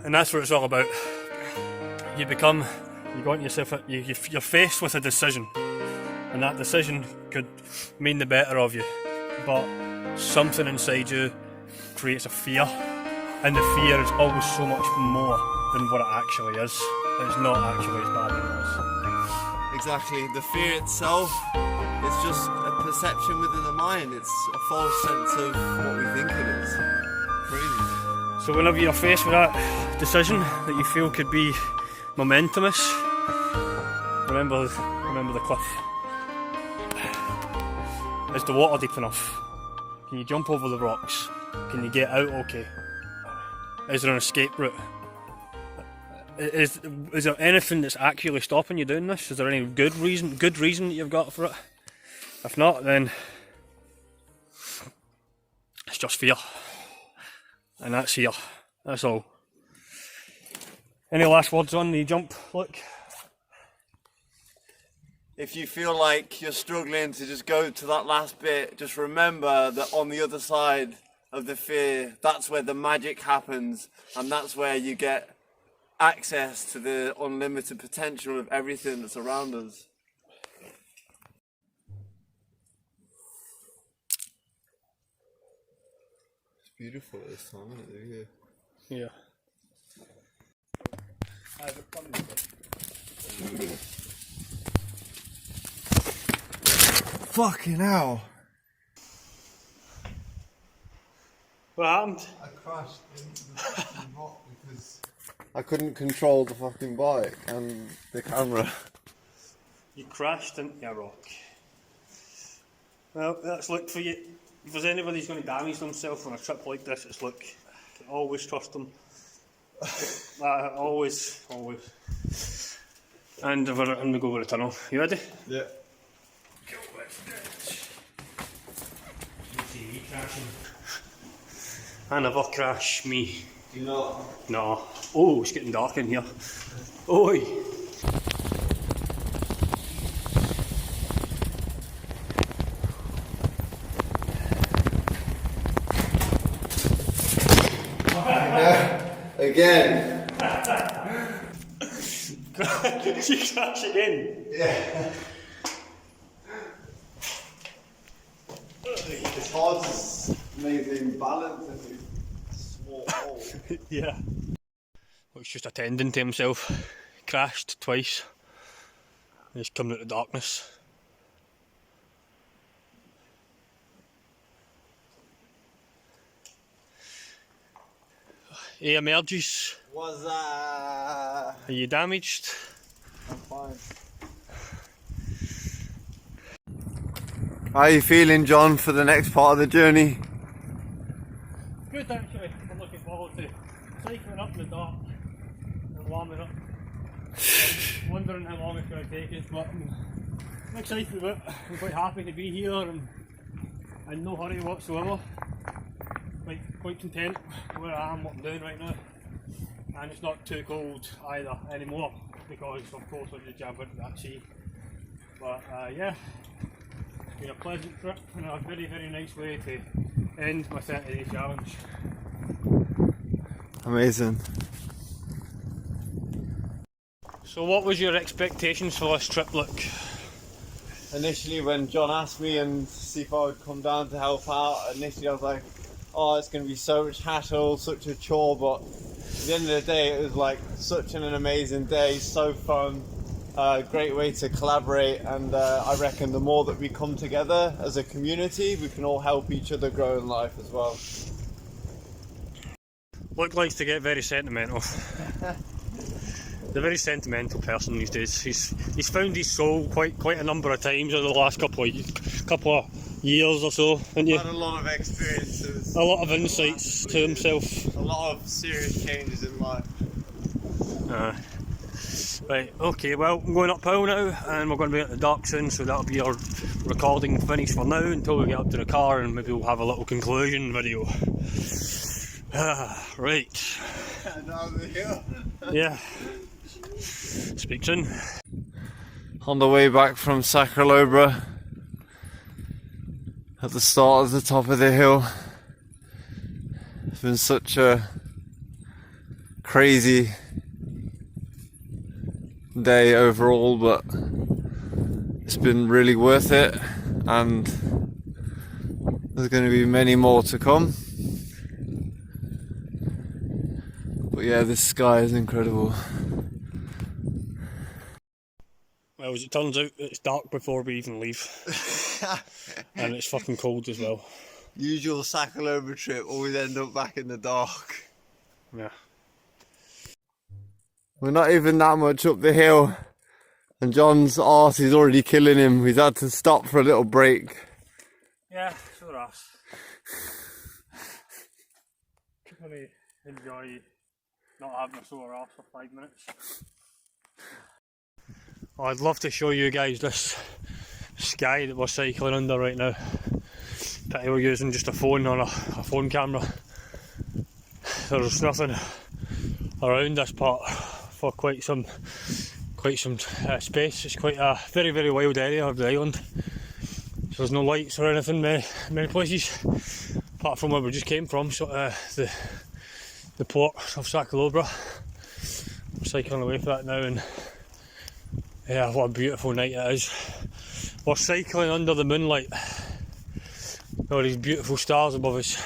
And that's what it's all about. You go into yourself, you're faced with a decision. And that decision could mean the better of you. But something inside you creates a fear. And the fear is always so much more than what it actually is. It's not actually as bad as it is. Exactly. The fear itself is just a perception within the mind. It's a false sense of what we think it is. Crazy. So whenever you're faced with that decision that you feel could be momentumous, remember the cliff. Is the water deep enough? Can you jump over the rocks? Can you get out okay? Is there an escape route? Is there anything that's actually stopping you doing this? Is there any good reason that you've got for it? If not, then it's just fear. And that's here. That's all. Any last words on the jump? Look. If you feel like you're struggling to just go to that last bit, just remember that on the other side of the fear, that's where the magic happens, and that's where you get access to the unlimited potential of everything that's around us. It's beautiful this time, isn't it? Yeah. Fucking hell! What happened? I crashed into the fucking rock because I couldn't control the fucking bike and the camera. You crashed into a rock. Well, let's look for you. If there's anybody who's going to damage themselves on a trip like this, it's look. Always trust them. Always. And I'm going to go over the tunnel. You ready? Yeah. I never crash me. Do you know? No. Oh, it's getting dark in here. Oi. Again. You crash again. Yeah. It's hard to maintain balance in a small hole. Yeah. Well, he's just attending to himself. Crashed twice. He's coming out of the darkness. He emerges. What's that? Are you damaged? I'm fine. How are you feeling, John, for the next part of the journey? Good actually. I'm looking forward to cycling up in the dark and warming up. I'm wondering how long it's going to take us, but I'm excited about it. I'm quite happy to be here and in no hurry whatsoever. Quite content where I am, what I'm doing right now. And it's not too cold either anymore because of course I just jump into that sea. But yeah, it's been a pleasant trip and a very, very nice way to end my 30-day challenge. Amazing. So what was your expectations for this trip, look? Initially when John asked me and see if I would come down to help out, initially I was like, oh, it's going to be so much hassle, such a chore, but at the end of the day, it was like such an amazing day, so fun, great way to collaborate, and I reckon the more that we come together as a community, we can all help each other grow in life as well. Luke likes to get very sentimental. He's a very sentimental person these days. He's found his soul quite a number of times over the last couple of years or so, haven't you? Had a lot of experiences. A lot of insights to himself. A lot of serious changes in life. Right, okay, well, I'm going uphill now, and we're going to be at the dock soon, so that'll be our recording finished for now until we get up to the car, and maybe we'll have a little conclusion video. Right. Yeah. Speak soon. On the way back from Sacralobra, at the start of the top of the hill, it's been such a crazy day overall, but it's been really worth it, and there's going to be many more to come. But yeah, this sky is incredible. Well, as it turns out, it's dark before we even leave. And it's fucking cold as well. Usual Sacralobra trip, always end up back in the dark. Yeah. We're not even that much up the hill, and John's arse is already killing him. He's had to stop for a little break. Yeah, sure ass. Really enjoy not having a sore arse for 5 minutes. Oh, I'd love to show you guys this sky that we're cycling under right now. Pity we're using just a phone on a phone camera. There's nothing around this part for quite some space. It's quite a very wild area of the island. So there's no lights or anything many places, apart from where we just came from, so the port of Sacralobra. We're cycling away for that now, and yeah, what a beautiful night it is. We're cycling under the moonlight. All these beautiful stars above us.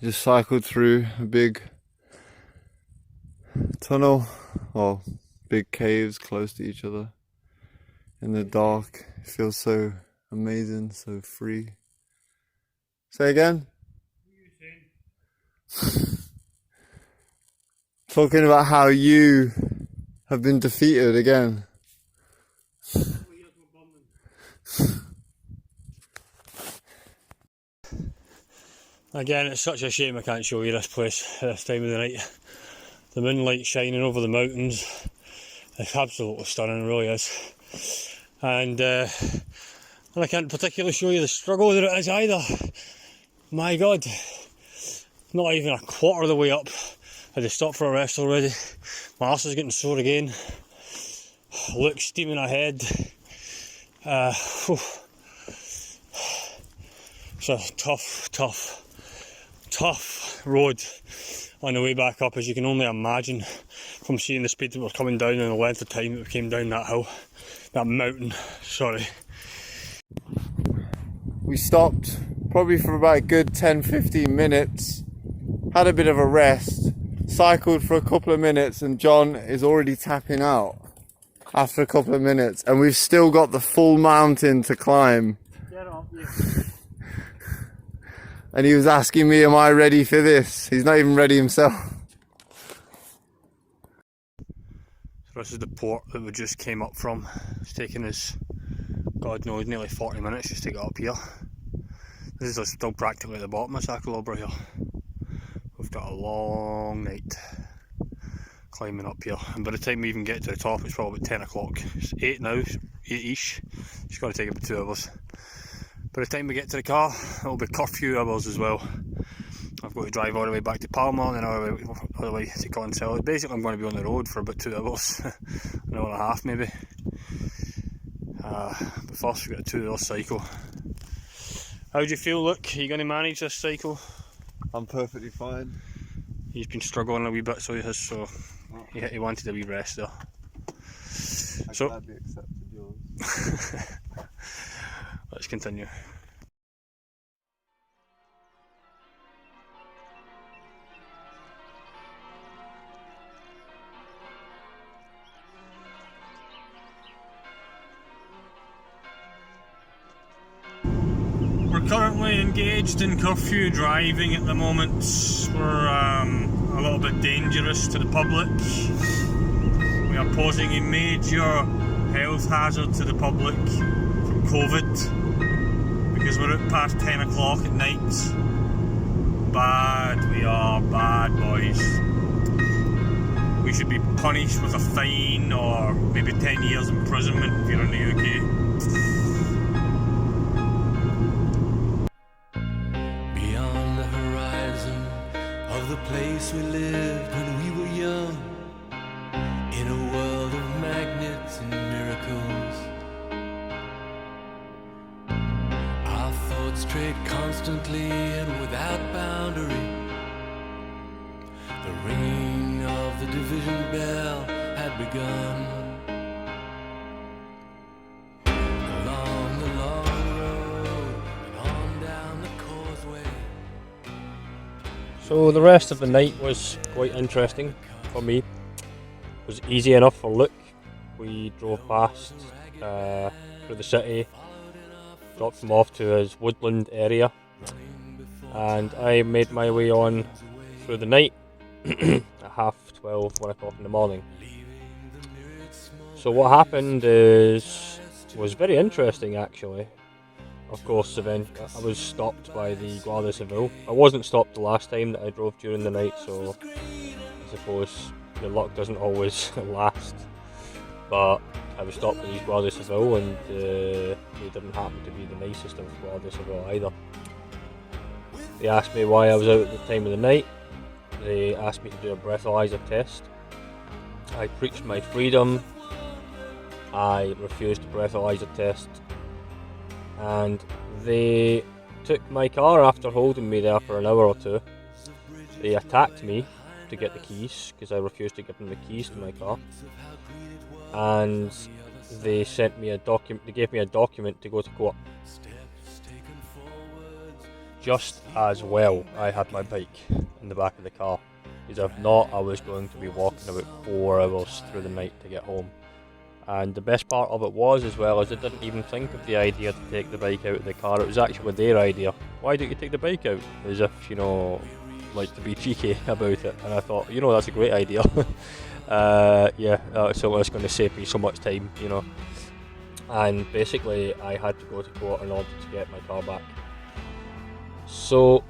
Just cycled through a big tunnel, or big caves close to each other in the dark. It feels so amazing, so free. Say again? Talking about how you have been defeated again. Again, it's such a shame I can't show you this place at this time of the night. The moonlight shining over the mountains. It's absolutely stunning, it really is. And I can't particularly show you the struggle that it is either. My God, not even a quarter of the way up. I had to stop for a rest already. My arse is getting sore again. Luke steaming ahead. It's a tough road on the way back up, as you can only imagine from seeing the speed that we're coming down and the length of time that we came down that hill, that mountain, sorry. We stopped probably for about a good 10-15 minutes, had a bit of a rest, cycled for a couple of minutes, and John is already tapping out after a couple of minutes, and we've still got the full mountain to climb. Get up, yeah. And he was asking me, am I ready for this? He's not even ready himself. So this is the port that we just came up from. It's taken us, God knows, nearly 40 minutes just to get up here. This is still practically at the bottom of Sacralobra here. We've got a long night climbing up here, and by the time we even get to the top it's probably 10 o'clock. It's 8 now, 8ish. It's going to take about 2 hours. By the time we get to the car, it'll be curfew hours as well. I've got to drive all the way back to Palma and then all the way to Consell. Basically I'm going to be on the road for about 2 hours, an hour and a half maybe. But first we've got a 2-hour cycle. How do you feel, Luke? Are you going to manage this cycle? I'm perfectly fine. He's been struggling a wee bit, so he has, so he wanted a wee rest there. I gladly accepted yours. Let's continue. currently engaged in curfew driving at the moment. We're a little bit dangerous to the public. We are posing a major health hazard to the public from COVID because we're out past 10 o'clock at night. Bad, we are bad boys. We should be punished with a fine or maybe 10 years imprisonment if you're in the UK. Beyond the horizon of the place we lived when we were young, in a world of magnets and miracles, our thoughts strayed constantly and without boundary. The ringing of the division bell had begun. Along the long road and on down the causeway. So the rest of the night was quite interesting for me. It was easy enough for Luke. We drove past through the city, dropped him off to his woodland area, and I made my way on through the night at 12:30, 1 o'clock in the morning. So what happened was very interesting actually. Of course, I was stopped by the Guardia Civil. I wasn't stopped the last time that I drove during the night, so I suppose the luck doesn't always last. But I was stopped by these Guardia Civil, and they didn't happen to be the nicest of Guardia Civil either. They asked me why I was out at the time of the night. They asked me to do a breathalyzer test. I preached my freedom. I refused the breathalyzer test, and they took my car after holding me there for an hour or two. They attacked me to get the keys because I refused to give them the keys to my car, and they sent me a document. They gave me a document to go to court. Just as well, I had my bike in the back of the car, because if not, I was going to be walking about 4 hours through the night to get home. And the best part of it was, as well, is I didn't even think of the idea to take the bike out of the car. It was actually their idea. Why don't you take the bike out? As if, like to be cheeky about it. And I thought, that's a great idea. So it's going to save me so much time, And basically, I had to go to court in order to get my car back. So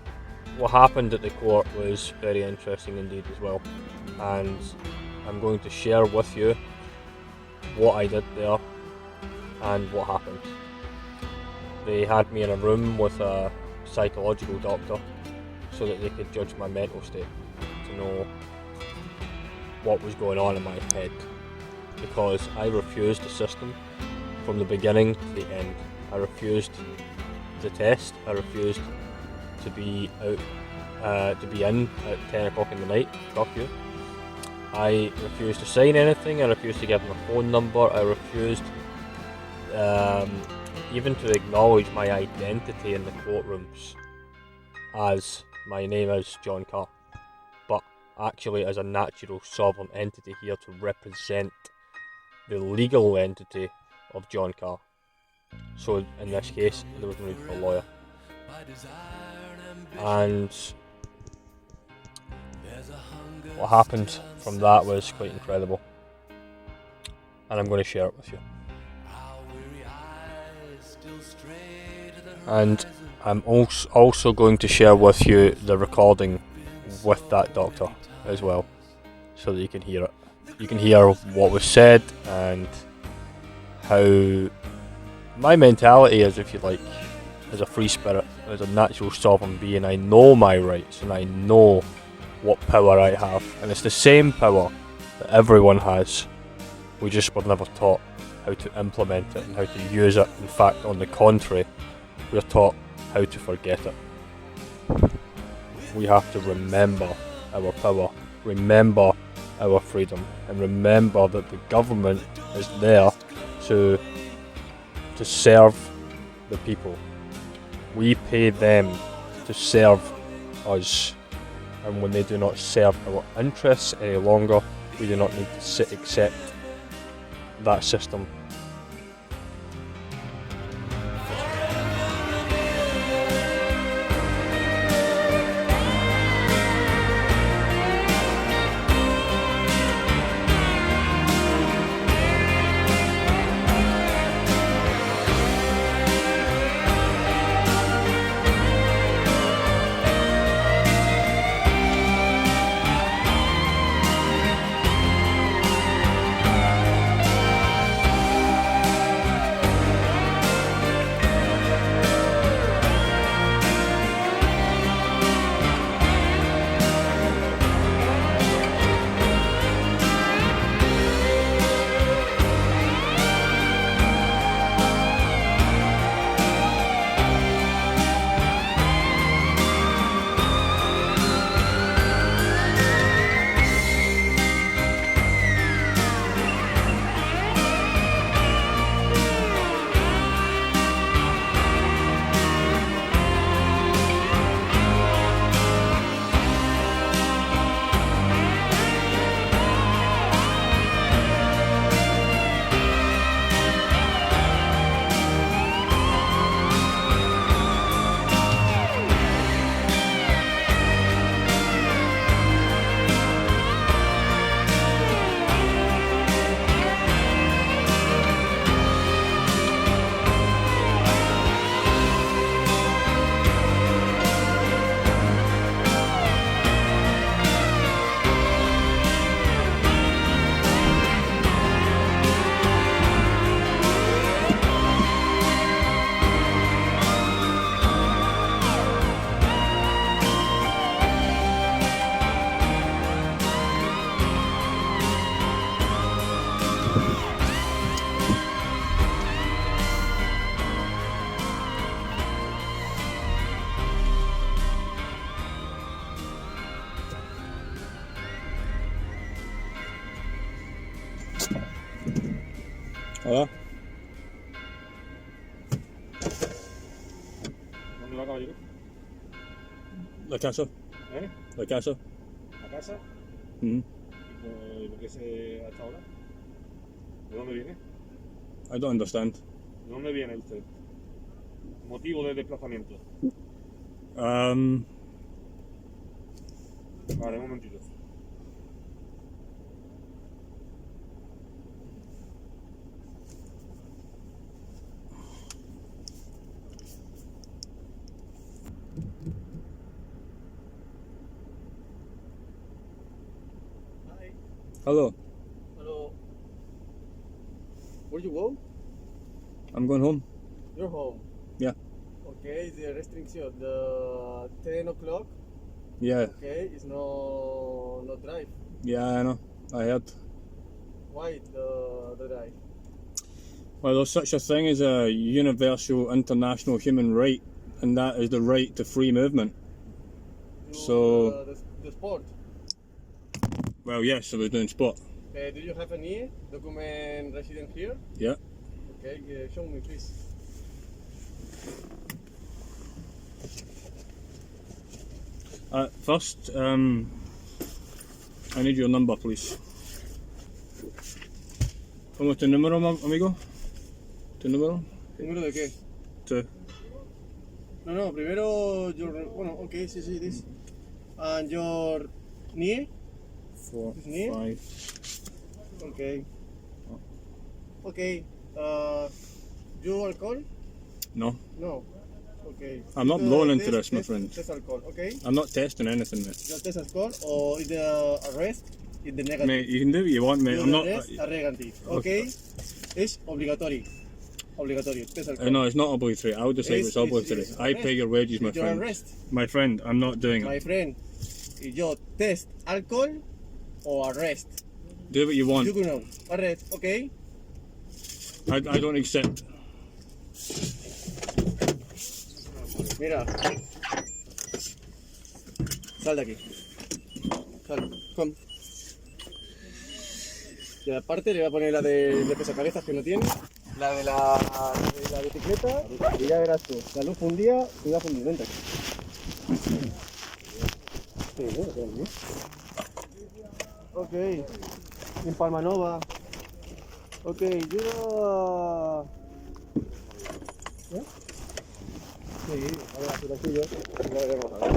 what happened at the court was very interesting indeed as well, and I'm going to share with you what I did there and what happened. They had me in a room with a psychological doctor so that they could judge my mental state, to know what was going on in my head, because I refused the system from the beginning to the end. I refused the test. I refused to be out, to be in at 10 o'clock in the night, curfew. I refused to sign anything. I refused to give them a phone number. I refused even to acknowledge my identity in the courtrooms as my name is John Carr, but actually as a natural sovereign entity here to represent the legal entity of John Carr. So in this case, there was no need for a lawyer. And what happened from that was quite incredible, and I'm going to share it with you. And I'm also going to share with you the recording with that doctor as well, so that you can hear it. You can hear what was said and how my mentality is, if you like, as a free spirit, as a natural sovereign being. I know my rights and I know what power I have, and it's the same power that everyone has. We just were never taught how to implement it and how to use it. In fact, on the contrary, we're taught how to forget it. We have to remember our power, remember our freedom, and remember that the government is there to serve the people. We pay them to serve us, and when they do not serve our interests any longer, we do not need to accept that system. Hola. ¿Dónde va, caballero? La casa. ¿Eh? La casa. ¿A casa? Mm. ¿Y por qué se hasta ahora? ¿De dónde viene? I don't understand. ¿De dónde viene usted? ¿Motivo de desplazamiento? Vale, un momentito. Hello. Hello. Where you go? I'm going home. You're home. Yeah. Okay, the restriction, the 10 o'clock. Yeah. Okay, it's no drive. Yeah, I know. I heard. Why the drive? Well, there's such a thing as a universal international human right, and that is the right to free movement. So- The sport. Well, yes, I was doing sport. Do you have any document resident here? Yeah. Okay, show me please. First, I need your number, please. ¿Cómo es tu número, amigo? ¿Tu número? ¿Número de qué? Two. No, primero bueno, okay, sí, this. And your NIE? 4, Isn't it? 5. Okay. Okay. You alcohol? No, No. Okay. I'm not You blown into test- this, my test- friend. Test alcohol, okay? I'm not testing anything, mate. You test alcohol or is the arrest in the negative? Mate, you can do what you want, mate. You I'm not. arrest a negative, okay? Es obligatorio. Obligatorio. Test alcohol. No, it's not obligatory. I'll decide It's- what's obligatory. it's I pay your wages, my It's your friend. arrest, My friend, I'm not doing my it. friend. Y yo test alcohol or arrest. Do what you want. You know. Arrest, okay? I don't accept. Mira. Sal de aquí. Sal, come. Y aparte le voy a poner la de pesacabezas que no tiene, la de la bicicleta y ya verás tú. La luz fundía y va a fundir. Vente aquí. Sí, ¿no? Queda bien. Ok. En Palmanova. Ok, yo... ¿Eh? Sí, a ver, aquí lo tuyo. Ya veremos a ver.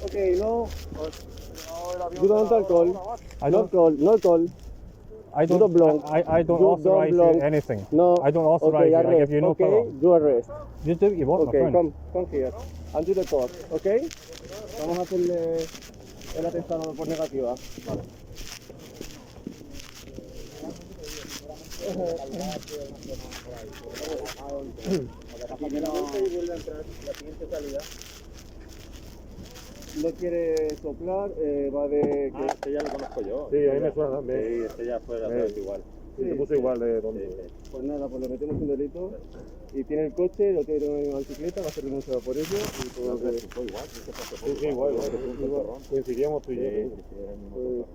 Okay, no. You don't alcohol. No alcohol. No alcohol. I You don't belong. I don't You authorize don't belong. you anything. No. I don't authorize okay, you. I arrest. give you no okay, power. you arrest. You do what you want, my Okay, friend. come here. And do the court, okay? Vamos a hacerle el atestado por negativa. Vale. Primeramente y vuelve a entrar la siguiente salida. No quiere soplar, va de... Ah, este ya lo conozco yo. Sí, a mí me suena también. Sí, este ya fue la otra vez igual. Sí, se puso igual de tonto. Pues nada, pues le metemos un delito y tiene el coche, lo tiene en la bicicleta, va a ser denunciado por ello y todo lo que... Fue igual, Sí, igual. Coincidíamos tú y yo. Pues,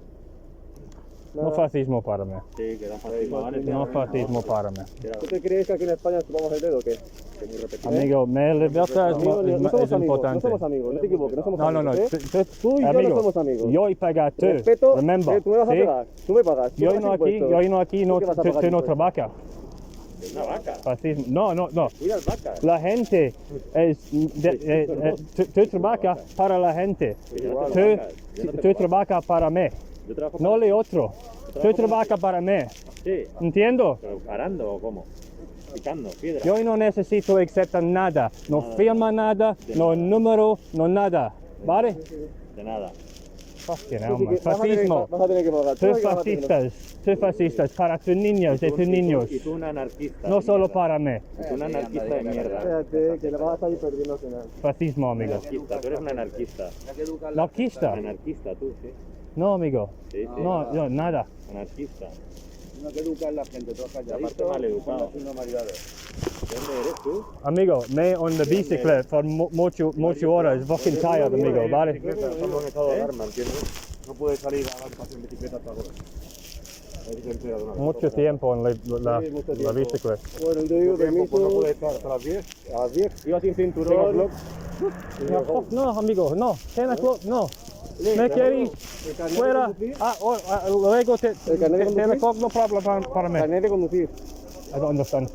No fascismo para mí. Sí, que da fascismo. No fascismo para mí. ¿Tú te crees que aquí en España chupamos el dedo o qué? Amigo, me libertad Amigo, no somos es amigos, no importante. somos amigos, no te equivoques, no somos No, amigos. ¿eh? Tú y yo amigo, no somos amigos. Yo y pagar tú. Respeto, Remember, tú me vas a ¿sí? pagar, tú me pagas. tú Yo pagas no aquí, impuestos. yo no aquí, no, ¿Tú qué vas a tú pagar no impuestos? trabajas. Una vaca. Fascismo. No. Cuida vaca. La gente tú trabajas para la gente. Tú trabajas para mí. Yo trabajo No le otro. Tú trabajas para mí. Sí, ¿Entiendo? pero parando o cómo. Picando, piedra. Yo no necesito aceptar nada. No firma nada, no número, no nada. ¿Vale? De nada. Fucking Tú hell, sí man. que vas a tener que- Fascismo. Vas a tener que pagar. Tú fascistas para tus niños y tus niños. Y tú un anarquista. No de solo mierda. para mí. Y tú un anarquista de mierda. Espérate, que la vas a salir perdiendo al final. Fascismo, amigo. Anarquista, tú eres un anarquista. ¿Anarquista? Anarquista tú, sí. No, amigo. Sí, sí. No, nada. Anarquista. No te educas la gente, tú Y aparte mal educado. ¿De dónde eres tú? Amigo, me on the bicycle for mucho horas. Fucking tired, amigo. ¿Vale? Estamos en estado de alarma, ¿entiendes? No puedes salir a dar un paseo en bicicleta hasta ahora. A ver si te enteras de una vez. Mucho tiempo en la Sí, mucho la tiempo. bicicleta. Bueno, yo digo Pues no permiso. puedes estar hasta las 10. A las 10. Iba sin Tengo cinturón. vlog. No, fuck, no, amigo, no. 10 o'clock, no. Me quieres El carnet de fuera. conducir. Luego ¿El carnet de 10 conducir? o'clock, no problem para mí. Carnet de conducir. I don't understand.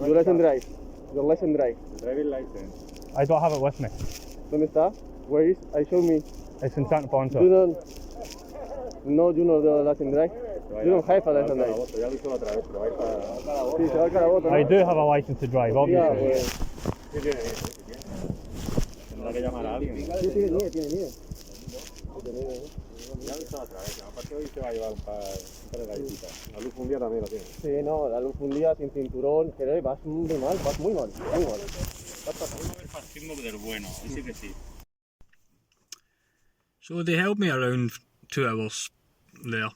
Your license drive. Your license drive. Driving license. I don't have it with me. ¿Dónde está? Where is? I show me. It's in Santa Ponsa. You don't. No, you know the license drive. You don't have a license drive. Calabozo, ya lo hizo la otra vez, pero va a ir para... Sí, se va al caraboto, ¿no? I do have a license to drive, Ya, obviously. pues. Sí, tiene, sí, tiene. Tendrá que llamar a alguien. Sí, tiene nieve. Ya lo hizo la otra vez, aparte hoy se va a llevar un par de galletitas. La luz un día también lo tiene. Sí, no, la luz un día sin cinturón. Pero vas muy mal, vas muy mal. Muy mal. Fascismo del bueno, ese que sí. So they held me around 2 hours there.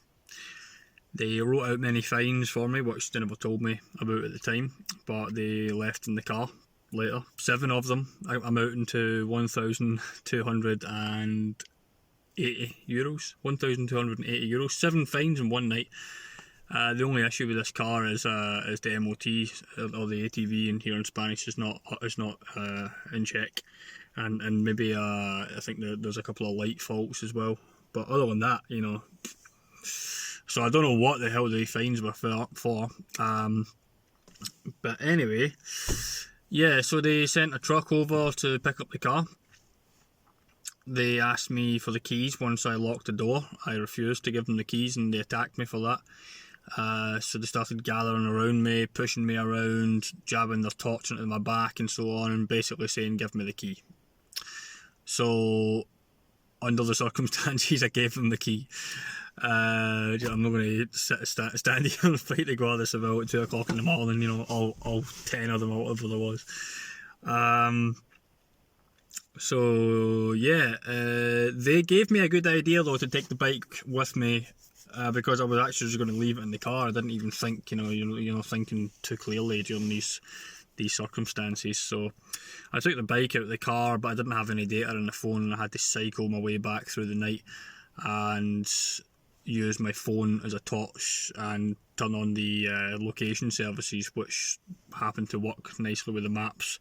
They wrote out many fines for me, which they never told me about at the time, but they left in the car later. 7 of them, amounting to €1,280. €1,280. 7 fines in one night. The only issue with this car is the MOT or the ATV in here in Spanish is not in check, and maybe I think there's a couple of light faults as well. But other than that, you know, so I don't know what the hell the fines were for. But anyway, yeah. So they sent a truck over to pick up the car. They asked me for the keys once I locked the door. I refused to give them the keys, and they attacked me for that. So they started gathering around me, pushing me around, jabbing their torch into my back and so on, and basically saying, give me the key. So, under the circumstances, I gave them the key. I'm not going to stand here and fight the Guardia Civil at 2 o'clock in the morning, you know, all 10 of them or whatever there was. So yeah, they gave me a good idea though to take the bike with me, because I was actually just going to leave it in the car. I didn't even think, thinking too clearly during these circumstances. So I took the bike out of the car, but I didn't have any data on the phone, and I had to cycle my way back through the night and use my phone as a torch and turn on the location services, which happened to work nicely with the maps.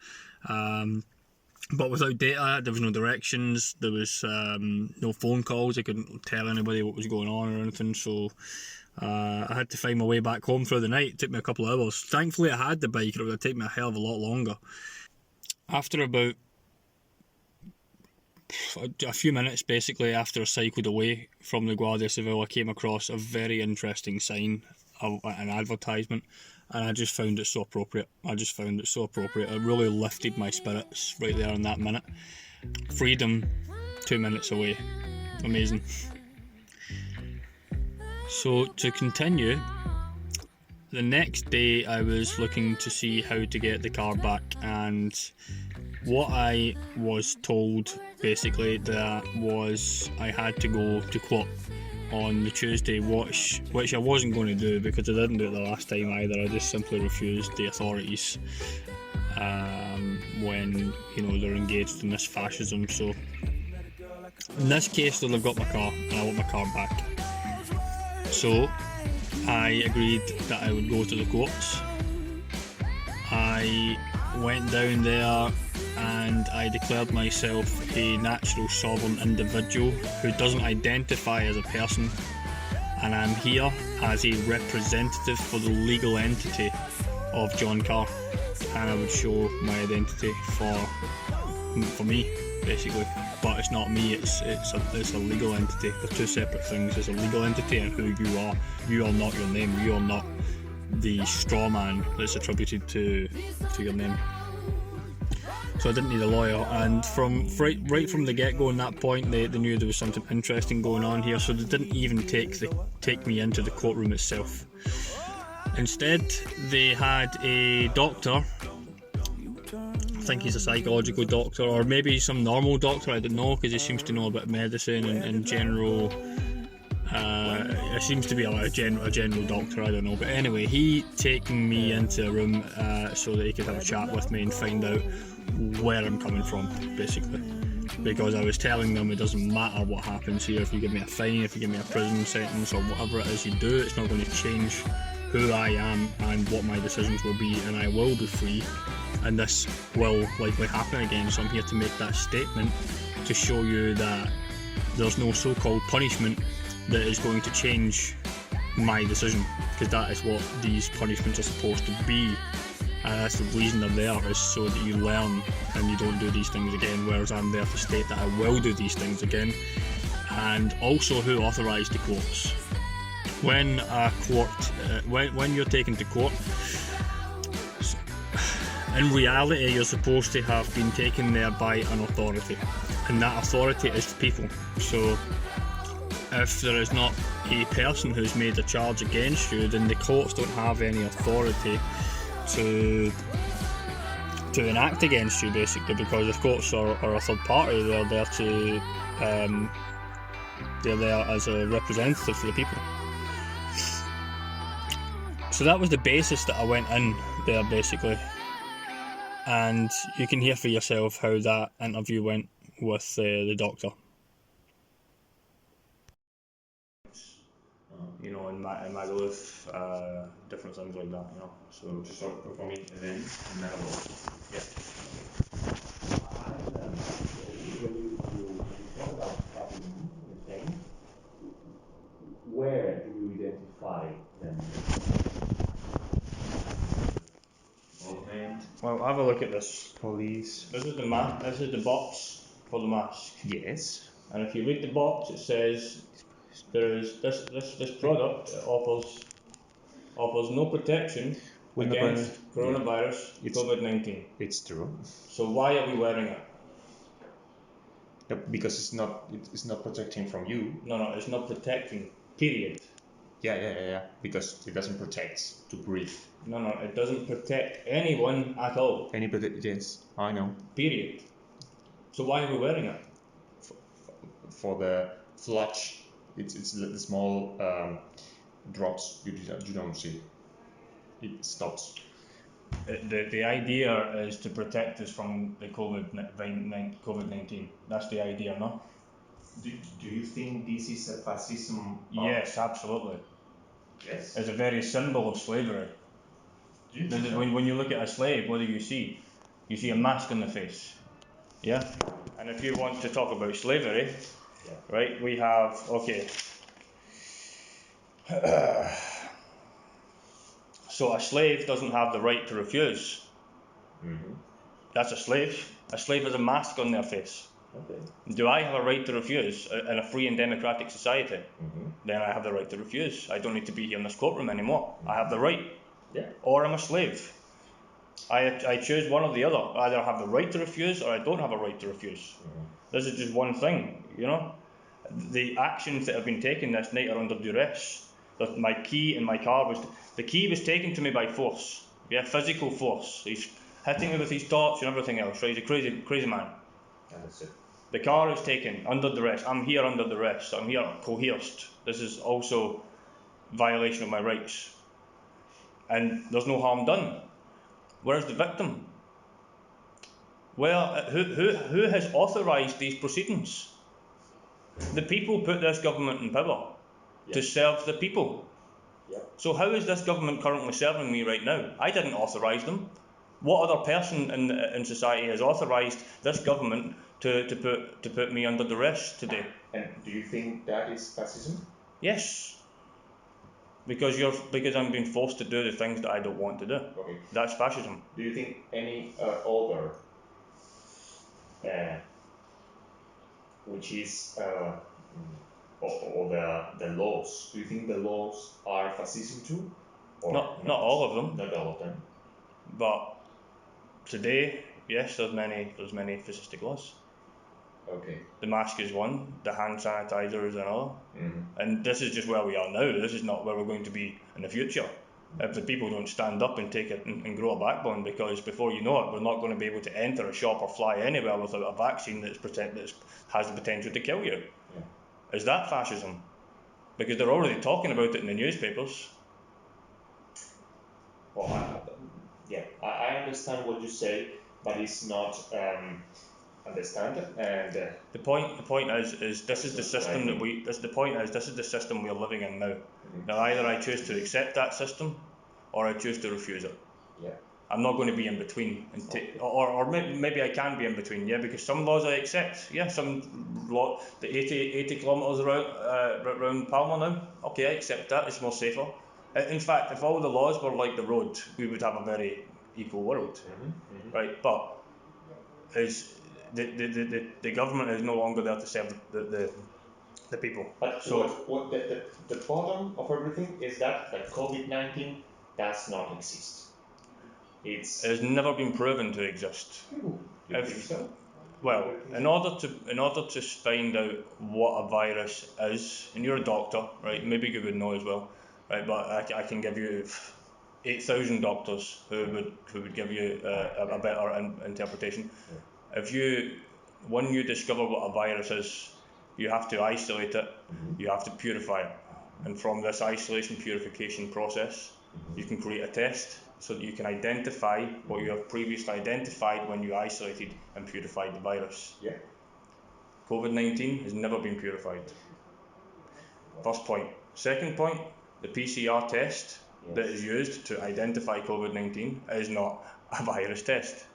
But without data, there was no directions, there was no phone calls, I couldn't tell anybody what was going on or anything, so I had to find my way back home through the night. It took me a couple of hours. Thankfully I had the bike, or it would have taken me a hell of a lot longer. After about a few minutes, basically, after I cycled away from the Guardia Civil, I came across a very interesting sign, an advertisement, and I just found it so appropriate. It really lifted my spirits right there in that minute. Freedom, 2 minutes away. Amazing. So to continue, the next day I was looking to see how to get the car back, and what I was told basically that was I had to go to court on the Tuesday, which I wasn't going to do because I didn't do it the last time either. I just simply refused the authorities when they're engaged in this fascism. So in this case though, they've got my car and I want my car back. So I agreed that I would go to the courts. I went down there and I declared myself a natural sovereign individual who doesn't identify as a person, and I'm here as a representative for the legal entity of John Carr, and I would show my identity for me basically, but it's not me, it's a legal entity. They're two separate things. It's a legal entity and who you are. You are not your name, you are not the straw man that's attributed to your name. So I didn't need a lawyer, and right from the get-go in that point they knew there was something interesting going on here, so they didn't even take me into the courtroom itself. Instead they had a doctor, I think he's a psychological doctor, or maybe some normal doctor, I don't know, because he seems to know about medicine and general, it seems to be a general doctor, I don't know, but anyway, he taking me into a room so that he could have a chat with me and find out where I'm coming from, basically. because I was telling them it doesn't matter what happens here. If you give me a fine, if you give me a prison sentence, or whatever it is you do, it's not going to change who I am and what my decisions will be, and I will be free, and this will likely happen again. So I'm here to make that statement to show you that there's no so-called punishment that is going to change my decision, because that is what these punishments are supposed to be. And that's the reason they're there, is so that you learn and you don't do these things again, whereas I'm there to state that I will do these things again. And also who authorised the courts. When a court, when you're taken to court, in reality you're supposed to have been taken there by an authority, and that authority is the people. So if there is not a person who's made a charge against you, then the courts don't have any authority to enact against you, basically, because the courts are a third party. They're there to they're there as a representative for the people. So that was the basis that I went in there, basically, and you can hear for yourself how that interview went with the doctor. You know, in Magaluf, different things like that, you know. So just performing events in Magaluf. Yeah. When you talk about traveling in Spain, where do you identify them? Well, have a look at this. Police. This is the This is the box for the mask. Yes. And if you read the box, it says there is this product offers no protection against coronavirus, COVID-19. It's true. So why are we wearing it? Because it's not protecting from you. No, it's not protecting. Period. Yeah. Because it doesn't protect to breathe. No, it doesn't protect anyone at all. Yes, I know. Period. So why are we wearing it? For the flush, it's the small drops you don't see. It stops. The idea is to protect us from the COVID-19. That's the idea, no? Do you think this is a fascism? Yes, absolutely. Yes. It's a very symbol of slavery. When you look at a slave, what do you see? You see a mask on the face. Yeah? And if you want to talk about slavery, right, we have, okay. So a slave doesn't have the right to refuse. Mm-hmm. That's a slave. A slave has a mask on their face. Okay. Do I have a right to refuse in a free and democratic society? Mm-hmm. Then I have the right to refuse. I don't need to be here in this courtroom anymore. I have the right. Yeah. Or I'm a slave. I choose one or the other. Either I have the right to refuse or I don't have a right to refuse. Mm-hmm. This is just one thing, you know. The actions that have been taken this night are under duress. My key in my car the key was taken to me by force. Yeah, physical force. He's hitting me with his torch and everything else. Right, he's a crazy man. That's it. The car is taken under duress. I'm here under duress. I'm here coerced. This is also violation of my rights. And there's no harm done. Where's the victim? Well, who has authorised these proceedings? The people put this government in power to serve the people. So how is this government currently serving me right now? I didn't authorise them. What other person in society has authorised this government to put me under duress today? And do you think that is fascism? Yes. Because I'm being forced to do the things that I don't want to do. Okay. That's fascism. Do you think any other, which is or the laws? Do you think the laws are fascism too? Or Not all of them. Not all of them. But today, yes, there's many fascistic laws. Okay. The mask is one, the hand sanitizer is another. Mm-hmm. And this is just where we are now. This is not where we're going to be in the future. If the people don't stand up and take it and grow a backbone, because before you know it, we're not going to be able to enter a shop or fly anywhere without a vaccine that has the potential to kill you. Yeah. Is that fascism? Because they're already talking about it in the newspapers. Well, I understand what you say, but it's not understand and The point is this is the system that we. This is the system we're living in now. Now either I choose to accept that system, or I choose to refuse it. yeah. I'm not going to be in between, and or maybe I can be in between, yeah, because some laws I accept, yeah, some law, the 80 kilometres around Palma now, okay, I accept that, it's more safer. In fact, if all the laws were like the road, we would have a very equal world, right? But is the government is no longer there to serve the people. But So what the bottom of everything is that COVID-19 does not exist. it has never been proven to exist. You think so? Well, in order to find out what a virus is, and you're a doctor, right? Maybe you would know as well, right? But I can give you 8,000 doctors who would give you a better interpretation. When you discover what a virus is, you have to isolate it, you have to purify it, and from this isolation purification process, you can create a test so that you can identify what you have previously identified when you isolated and purified the virus. Yeah. COVID-19 has never been purified. First point. Second point, the PCR test that is used to identify COVID-19 is not a virus test.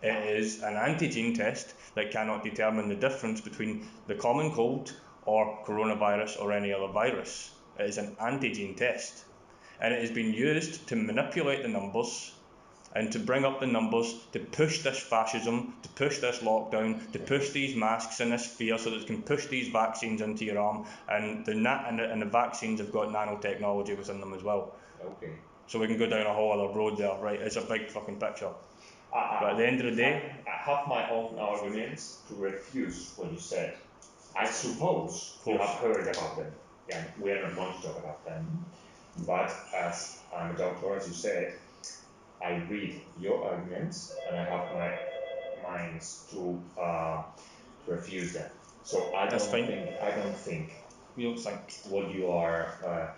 It is an antigen test that cannot determine the difference between the common cold or coronavirus or any other virus. It is an antigen test. And it has been used to manipulate the numbers and to bring up the numbers, to push this fascism, to push this lockdown, to push these masks and this fear so that it can push these vaccines into your arm. And the vaccines have got nanotechnology within them as well. Okay. So we can go down a whole other road there, right? It's a big fucking picture. But at the end of the day, I have my own arguments to refuse what you said. I suppose you have heard about them. Yeah, we are not going to talk about them. But as I'm a doctor, as you said, I read your arguments and I have my minds to refuse them. So I don't think what you are.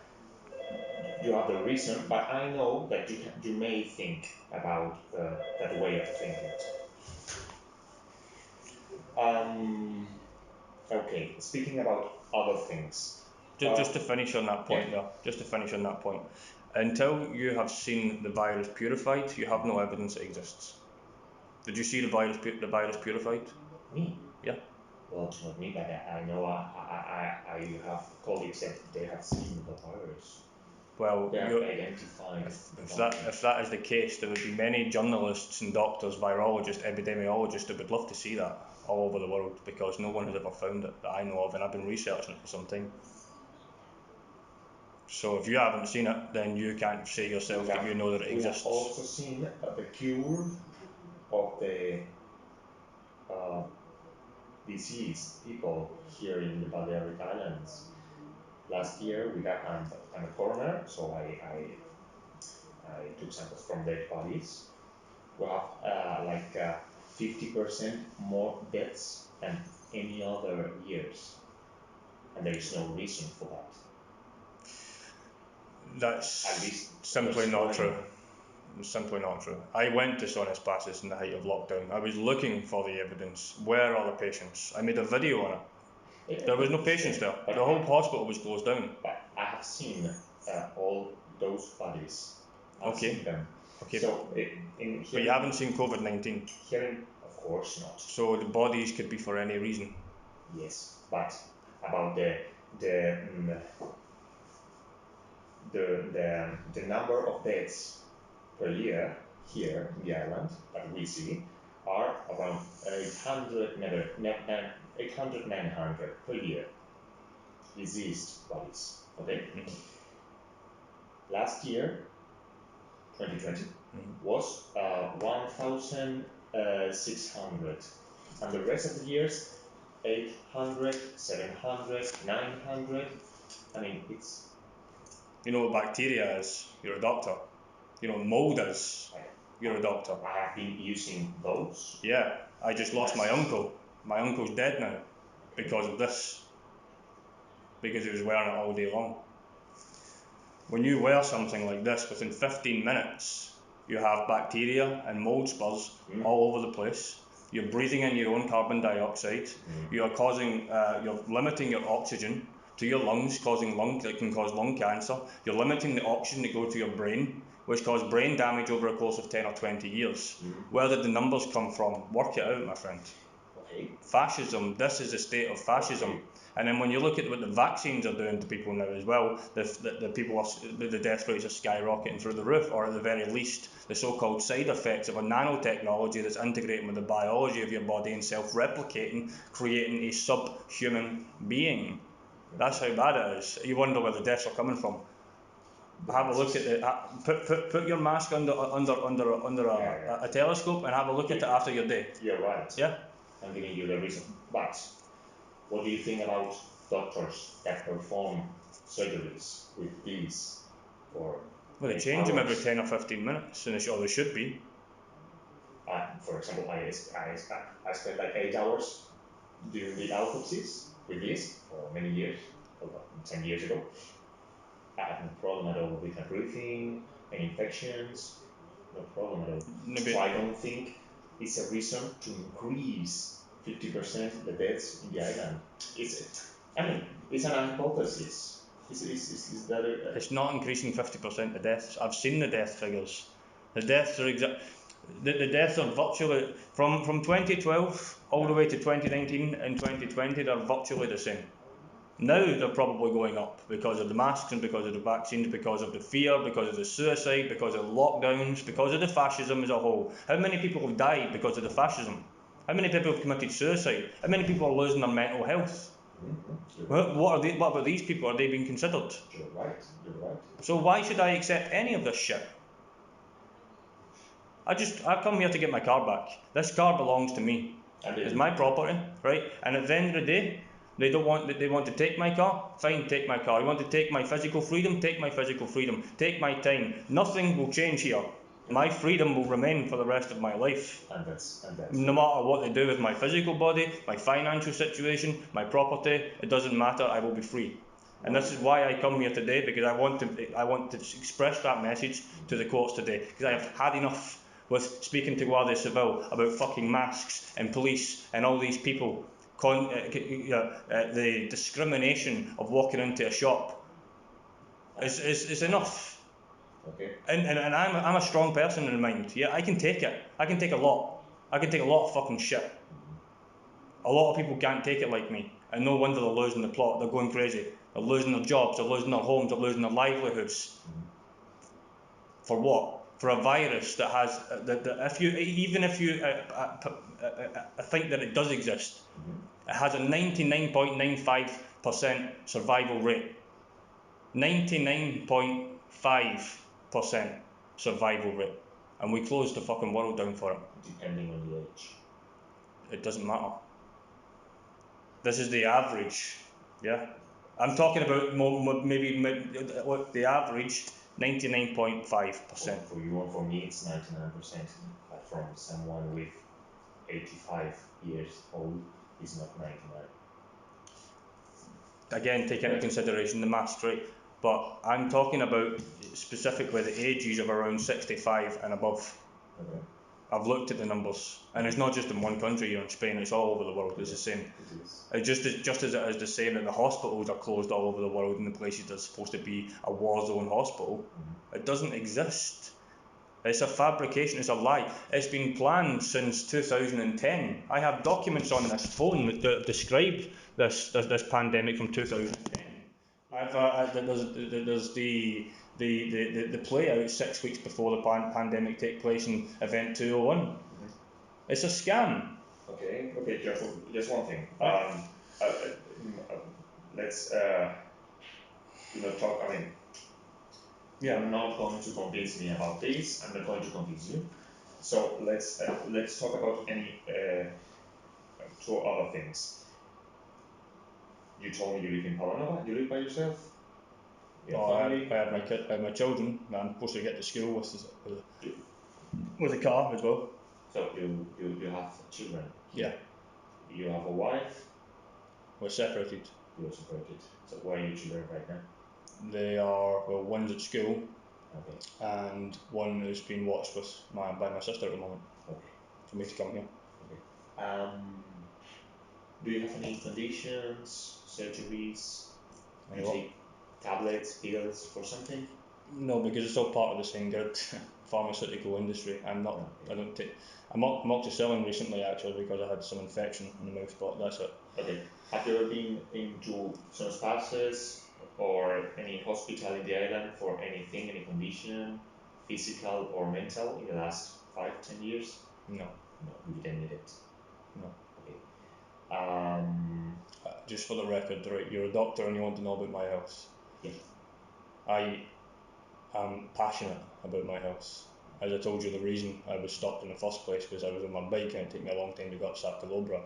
You have the reason, but I know that you may think about that way of thinking. Okay, speaking about other things. just to finish on that point until you have seen the virus purified, you have no evidence it exists. Did you see the virus purified? Me? Yeah. Well, not me, but I know I have colleagues that they have seen the virus. Well, they have identified. If that is the case, there would be many journalists and doctors, virologists, epidemiologists that would love to see that all over the world, because no one has ever found it that I know of, and I've been researching it for some time. So if you haven't seen it, then you can't say yourself that you know that it exists. We have also seen the cure of the disease people here in the Balearic Islands. Last year we got, I'm a coroner, so I took samples from dead bodies. We have like 50% more deaths than any other years, and there is no reason for that. That's simply not true. It's simply not true. I went to Son Espacios in the height of lockdown. I was looking for the evidence. Where are the patients? I made a video on it. There was no patients there. The whole hospital was closed down. But I have seen all those bodies. I've seen them. Okay. So but you haven't seen COVID-19? Here, of course not. So the bodies could be for any reason? Yes, but about the number of deaths per year here in the island that we see are around 800, 900 per year. Diseased bodies. Okay. Last year, 2020, was 1,600, and the rest of the years 800, 700, 900. I mean, it's. You know what bacteria is? You're a doctor. You know what mold is? You're a doctor. I have been using those. Yeah, I just lost my uncle. My uncle's dead now because of this. Because he was wearing it all day long. When you wear something like this, within 15 minutes, you have bacteria and mold spurs all over the place. You're breathing in your own carbon dioxide. You are causing, you're limiting your oxygen to your lungs, that can cause lung cancer. You're limiting the oxygen to go to your brain, which causes brain damage over a course of 10 or 20 years. Where did the numbers come from? Work it out, my friend. Okay. Fascism, this is a state of fascism. And then when you look at what the vaccines are doing to people now as well, the death rates are skyrocketing through the roof, or at the very least, the so-called side effects of a nanotechnology that's integrating with the biology of your body and self-replicating, creating a subhuman being. That's how bad it is. You wonder where the deaths are coming from. Have a look at put your mask under a telescope and have a look at it after your day. You're right. Yeah. I'm giving you the reason. But what do you think about doctors that perform surgeries with these? Or Well, they change them every 10 or 15 minutes, and they should be. For example, I spent like 8 hours doing the autopsies with this for many years, about 10 years ago. I had no problem at all with my breathing and infections, no problem at all. So I don't think it's a reason to increase 50% the deaths in the island. It's an hypothesis. Is that It's not increasing 50% the deaths. I've seen the death figures. The deaths are the deaths are virtually from 2012 all the way to 2019 and 2020. They're virtually the same. Now they're probably going up because of the masks and because of the vaccines, because of the fear, because of the suicide, because of lockdowns, because of the fascism as a whole. How many people have died because of the fascism? How many people have committed suicide? How many people are losing their mental health? What about these people? Are they being considered? You're right. So why should I accept any of this shit? I've come here to get my car back. This car belongs to me. It's my property, right? And at the end of the day, they want to take my car. Fine, take my car. You want to take my physical freedom? Take my physical freedom. Take my time. Nothing will change here. My freedom will remain for the rest of my life. And that's no matter what they do with my physical body, my financial situation, my property, it doesn't matter. I will be free. And this is why I come here today, because I want to express that message to the courts today, because I have had enough with speaking to Guardia Civil about fucking masks and police and all these people, the discrimination of walking into a shop. It's enough. Okay. And I'm a strong person in mind. Yeah, I can take it. I can take a lot. I can take a lot of fucking shit. A lot of people can't take it like me, and no wonder they're losing the plot. They're going crazy. They're losing their jobs. They're losing their homes. They're losing their livelihoods. For what? For a virus that has if you think that it does exist, it has a 99.95% survival rate. 99.5% survival rate, and we closed the fucking world down for it. Depending on the age. It doesn't matter. This is the average, yeah. I'm talking about maybe the average, 99.5%. For you and for me, it's 99%. But from someone with 85 years old, it's not 99. Again, take into consideration the mask, right? But I'm talking about specifically the ages of around 65 and above. Okay. I've looked at the numbers, and it's not just in one country. You're in Spain; it's all over the world. It's the same. It's just as it is the same that the hospitals are closed all over the world, and the places that are supposed to be a war zone hospital, it doesn't exist. It's a fabrication. It's a lie. It's been planned since 2010. I have documents on this phone that describe this pandemic from 2010. There's the play out 6 weeks before the pandemic take place in Event 201. It's a scam. Okay, just one thing. Let's talk. You're not going to convince me about this. I'm not going to convince you. So let's talk about any two other things. You told me you live in Palanova. You live by yourself? I have my children that I'm supposed to get to school with a car as well. So you have children? Yeah. You have a wife? We're separated. You're separated. So where are your children right now? They are, one's at school, okay, and one is being watched by my sister at the moment. Okay. For me to come here. Okay. Do you have any conditions, surgeries? Do you What? take tablets, pills for something? No, because it's all part of the same grid, pharmaceutical industry. I'm not. I don't take. I'm amoxicillin recently actually because I had some infection in the mouth spot. That's it. Okay. Have you ever been into some spouses or any hospital in the island for anything, any condition, physical or mental, in the last 5-10 years? No. No, you didn't need it. No. Okay. Just for the record, right? You're a doctor and you want to know about my health. Yes. I am passionate about my health. As I told you, the reason I was stopped in the first place was I was on my bike and it took me a long time to go up Sakalobra.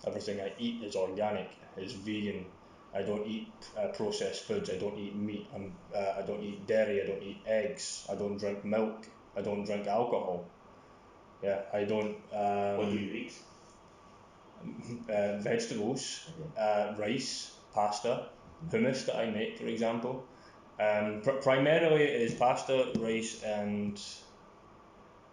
Everything I eat is organic, is vegan. I don't eat processed foods. I don't eat meat. I don't eat dairy. I don't eat eggs. I don't drink milk. I don't drink alcohol. Yeah, I don't. What do you eat? Vegetables, rice, pasta, hummus that I make, for example. Primarily it is pasta, rice, and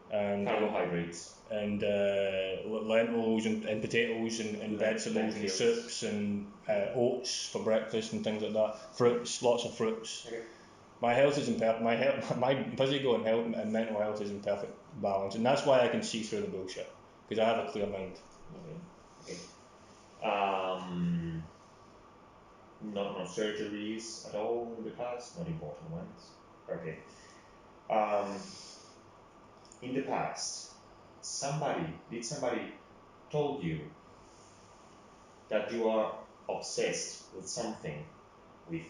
carbohydrates, and lentils and potatoes and vegetables and soups and oats for breakfast and things like that. Fruits, lots of fruits. Okay. My health is in my physical and health and mental health is in perfect balance, and that's why I can see through the bullshit because I have a clear mind. Okay. No surgeries at all in the past, not important ones. Okay. In the past, somebody told you that you are obsessed with something, with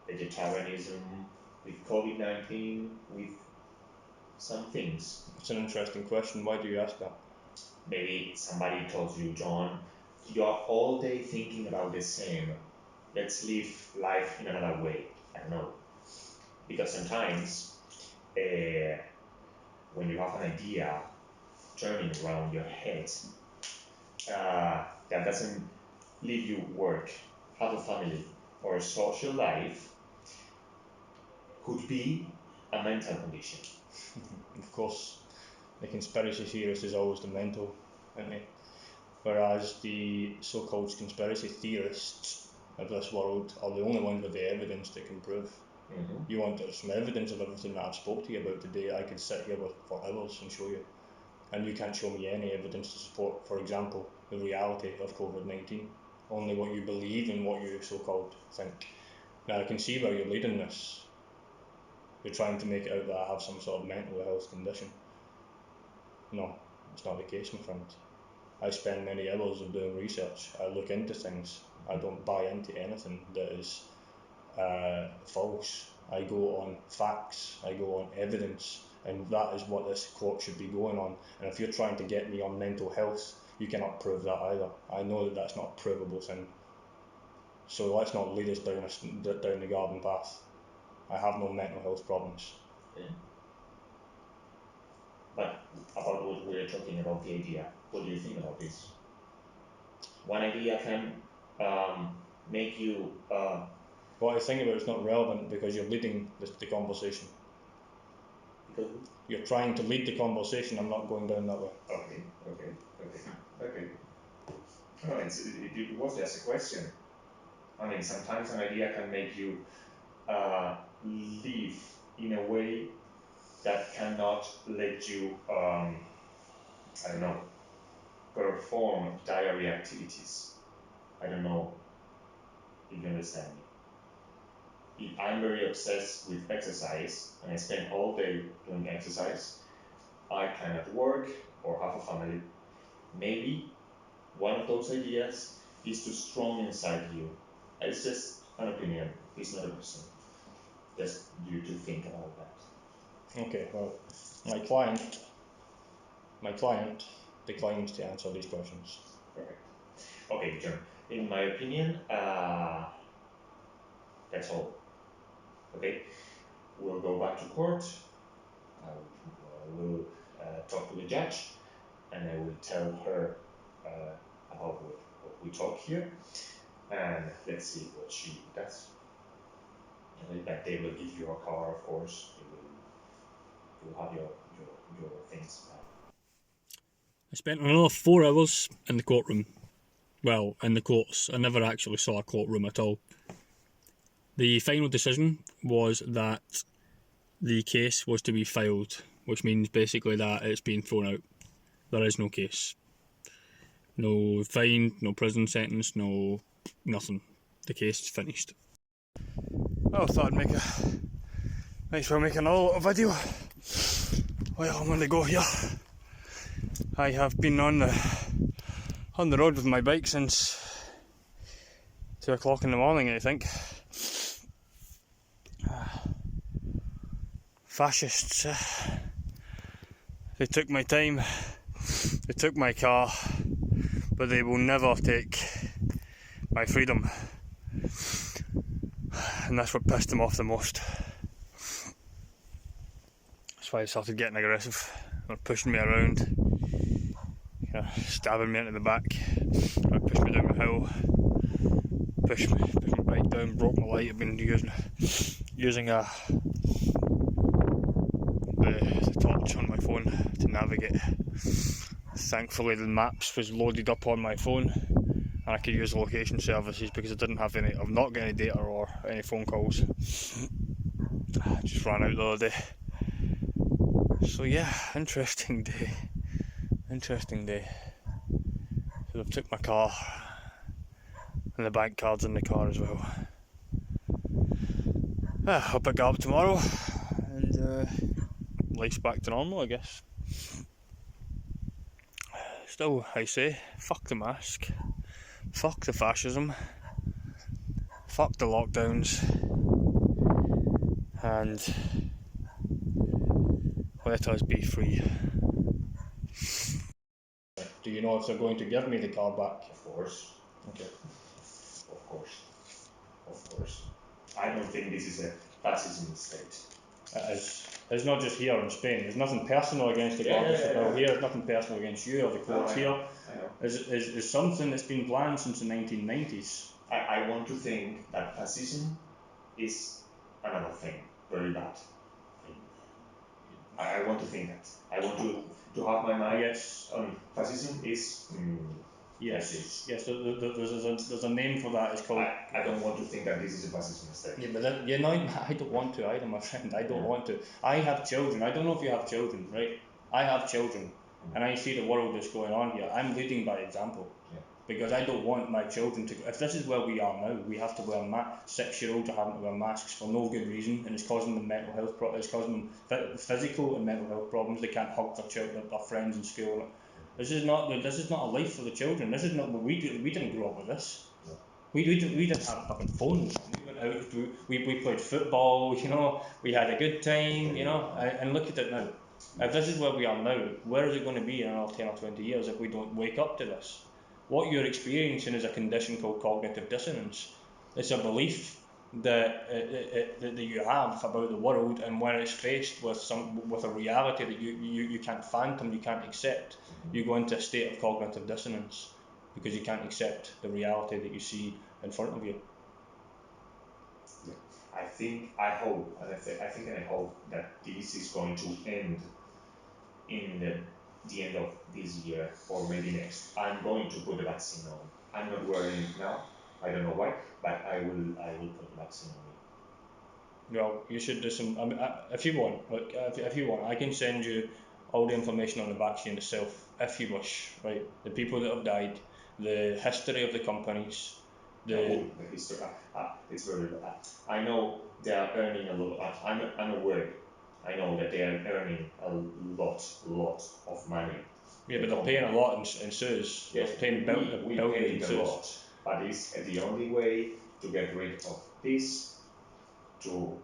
vegetarianism, with COVID-19, with some things? It's an interesting question. Why do you ask that? Maybe somebody told you, John, you are all day thinking about the same. Let's live life in another way. I don't know. Because sometimes when you have an idea turning around your head, that doesn't leave you work, have a family, or a social life, could be a mental condition. Of course, the conspiracy theorist is always the mental, isn't he? Whereas the so-called conspiracy theorists of this world are the only ones with the evidence that can prove. You want some evidence of everything that I've spoke to you about today, I could sit here for hours and show you. And you can't show me any evidence to support, for example, the reality of COVID-19. Only what you believe and what you so-called think. Now I can see where you're leading this. You're trying to make it out that I have some sort of mental health condition. No, it's not the case, my friend. I spend many hours of doing research. I look into things. I don't buy into anything that is false. I go on facts. I go on evidence, and that is what this quote should be going on. And if you're trying to get me on mental health, you cannot prove that either. I know that that's not a provable thing. So let's not lead us down the garden path. I have no mental health problems. Okay. But about what we're talking about, the idea, what do you think about this? One idea can make you. What I think about it's not relevant because you're leading the conversation. Because you're trying to lead the conversation. I'm not going down that way. Okay. No, it was just a question. I mean, sometimes an idea can make you live in a way that cannot let you, I don't know, perform diary activities. I don't know if you understand me. If I'm very obsessed with exercise and I spend all day doing exercise, I cannot work or have a family. Maybe one of those ideas is too strong inside you. It's just an opinion, it's not a person. Just you to think about that. Okay, well, my client declines to answer these questions. Perfect. Okay, John. In my opinion, that's all. Okay, we'll go back to court. I will talk to the judge, and I will tell her about what we talk here, and let's see what she does. But they will give you a car, of course. You will have your things back. I spent another 4 hours in the courtroom. Well, in the courts. I never actually saw a courtroom at all. The final decision was that the case was to be filed, which means basically that it's been thrown out. There is no case. No fine, no prison sentence, no nothing. The case is finished. Well, I thought I'd make a another little video. Well, I'm going to go here. I have been on the road with my bike since 2 o'clock in the morning, I think. Fascists. They took my time, they took my car, but they will never take my freedom. And that's what pissed them off the most. That's why they started getting aggressive. They're pushing me around, stabbing me into the back, pushed me down the hill, pushed my bike down, broke my light. I've been using the torch on my phone to navigate. Thankfully the maps was loaded up on my phone and I could use location services because I didn't have any, I've not got any data or any phone calls. I just ran out the other day. So yeah, interesting day. So they've took my car and the bank cards in the car as well. I'll pick it up tomorrow and life's back to normal, I guess. Still, I say, fuck the mask, fuck the fascism, fuck the lockdowns, and let us be free. Do you know if they're going to give me the car back? Of course. Okay. Of course. I don't think this is a fascism state. It's not just here in Spain. There's nothing personal against the Guardians Civil here. There's nothing personal against you or the courts here. I know. Is something that's been planned since the 1990s. I want to think that fascism is another thing, very bad thing. I want to think that. I want to have my mind. Yes. Fascism is. Yes. There's a name for that. It's called. I don't want to think that this is a fascism state. Yeah, but I don't want to either, my friend. I don't want to. I have children. I don't know if you have children, right? I have children, and I see the world that's going on here. I'm leading by example. Yeah. Because I don't want my children to. If this is where we are now, we have to wear 6-year-olds are having to wear masks for no good reason, and it's causing them mental health problems. It's causing them physical and mental health problems. They can't hug their children, their friends in school. This is not a life for the children. This is not what we do. We didn't grow up with this. No. We didn't have fucking phones. We went out. We played football. We had a good time. And look at it now. If this is where we are now, where is it going to be in another 10 or 20 years if we don't wake up to this? What you're experiencing is a condition called cognitive dissonance. It's a belief that you have about the world, and when it's faced with a reality that you can't fathom, you can't accept, you go into a state of cognitive dissonance because you can't accept the reality that you see in front of you. Yeah. I hope that this is going to end in the end of this year or maybe next. I'm going to put the vaccine on. I'm not wearing it now. I don't know why, but I will put the vaccine on me. Well, you should do some. If you want, if you want, I can send you all the information on the vaccine itself, if you wish. Right, the people that have died, the history of the companies, The history. It's very bad. I know they are earning a lot. I'm aware. I know that they are earning a lot of money. Yeah, but they're paying a lot in sues. Yes, they're paying we billions pay in a sues. lot, but it's the only way to get rid of this, to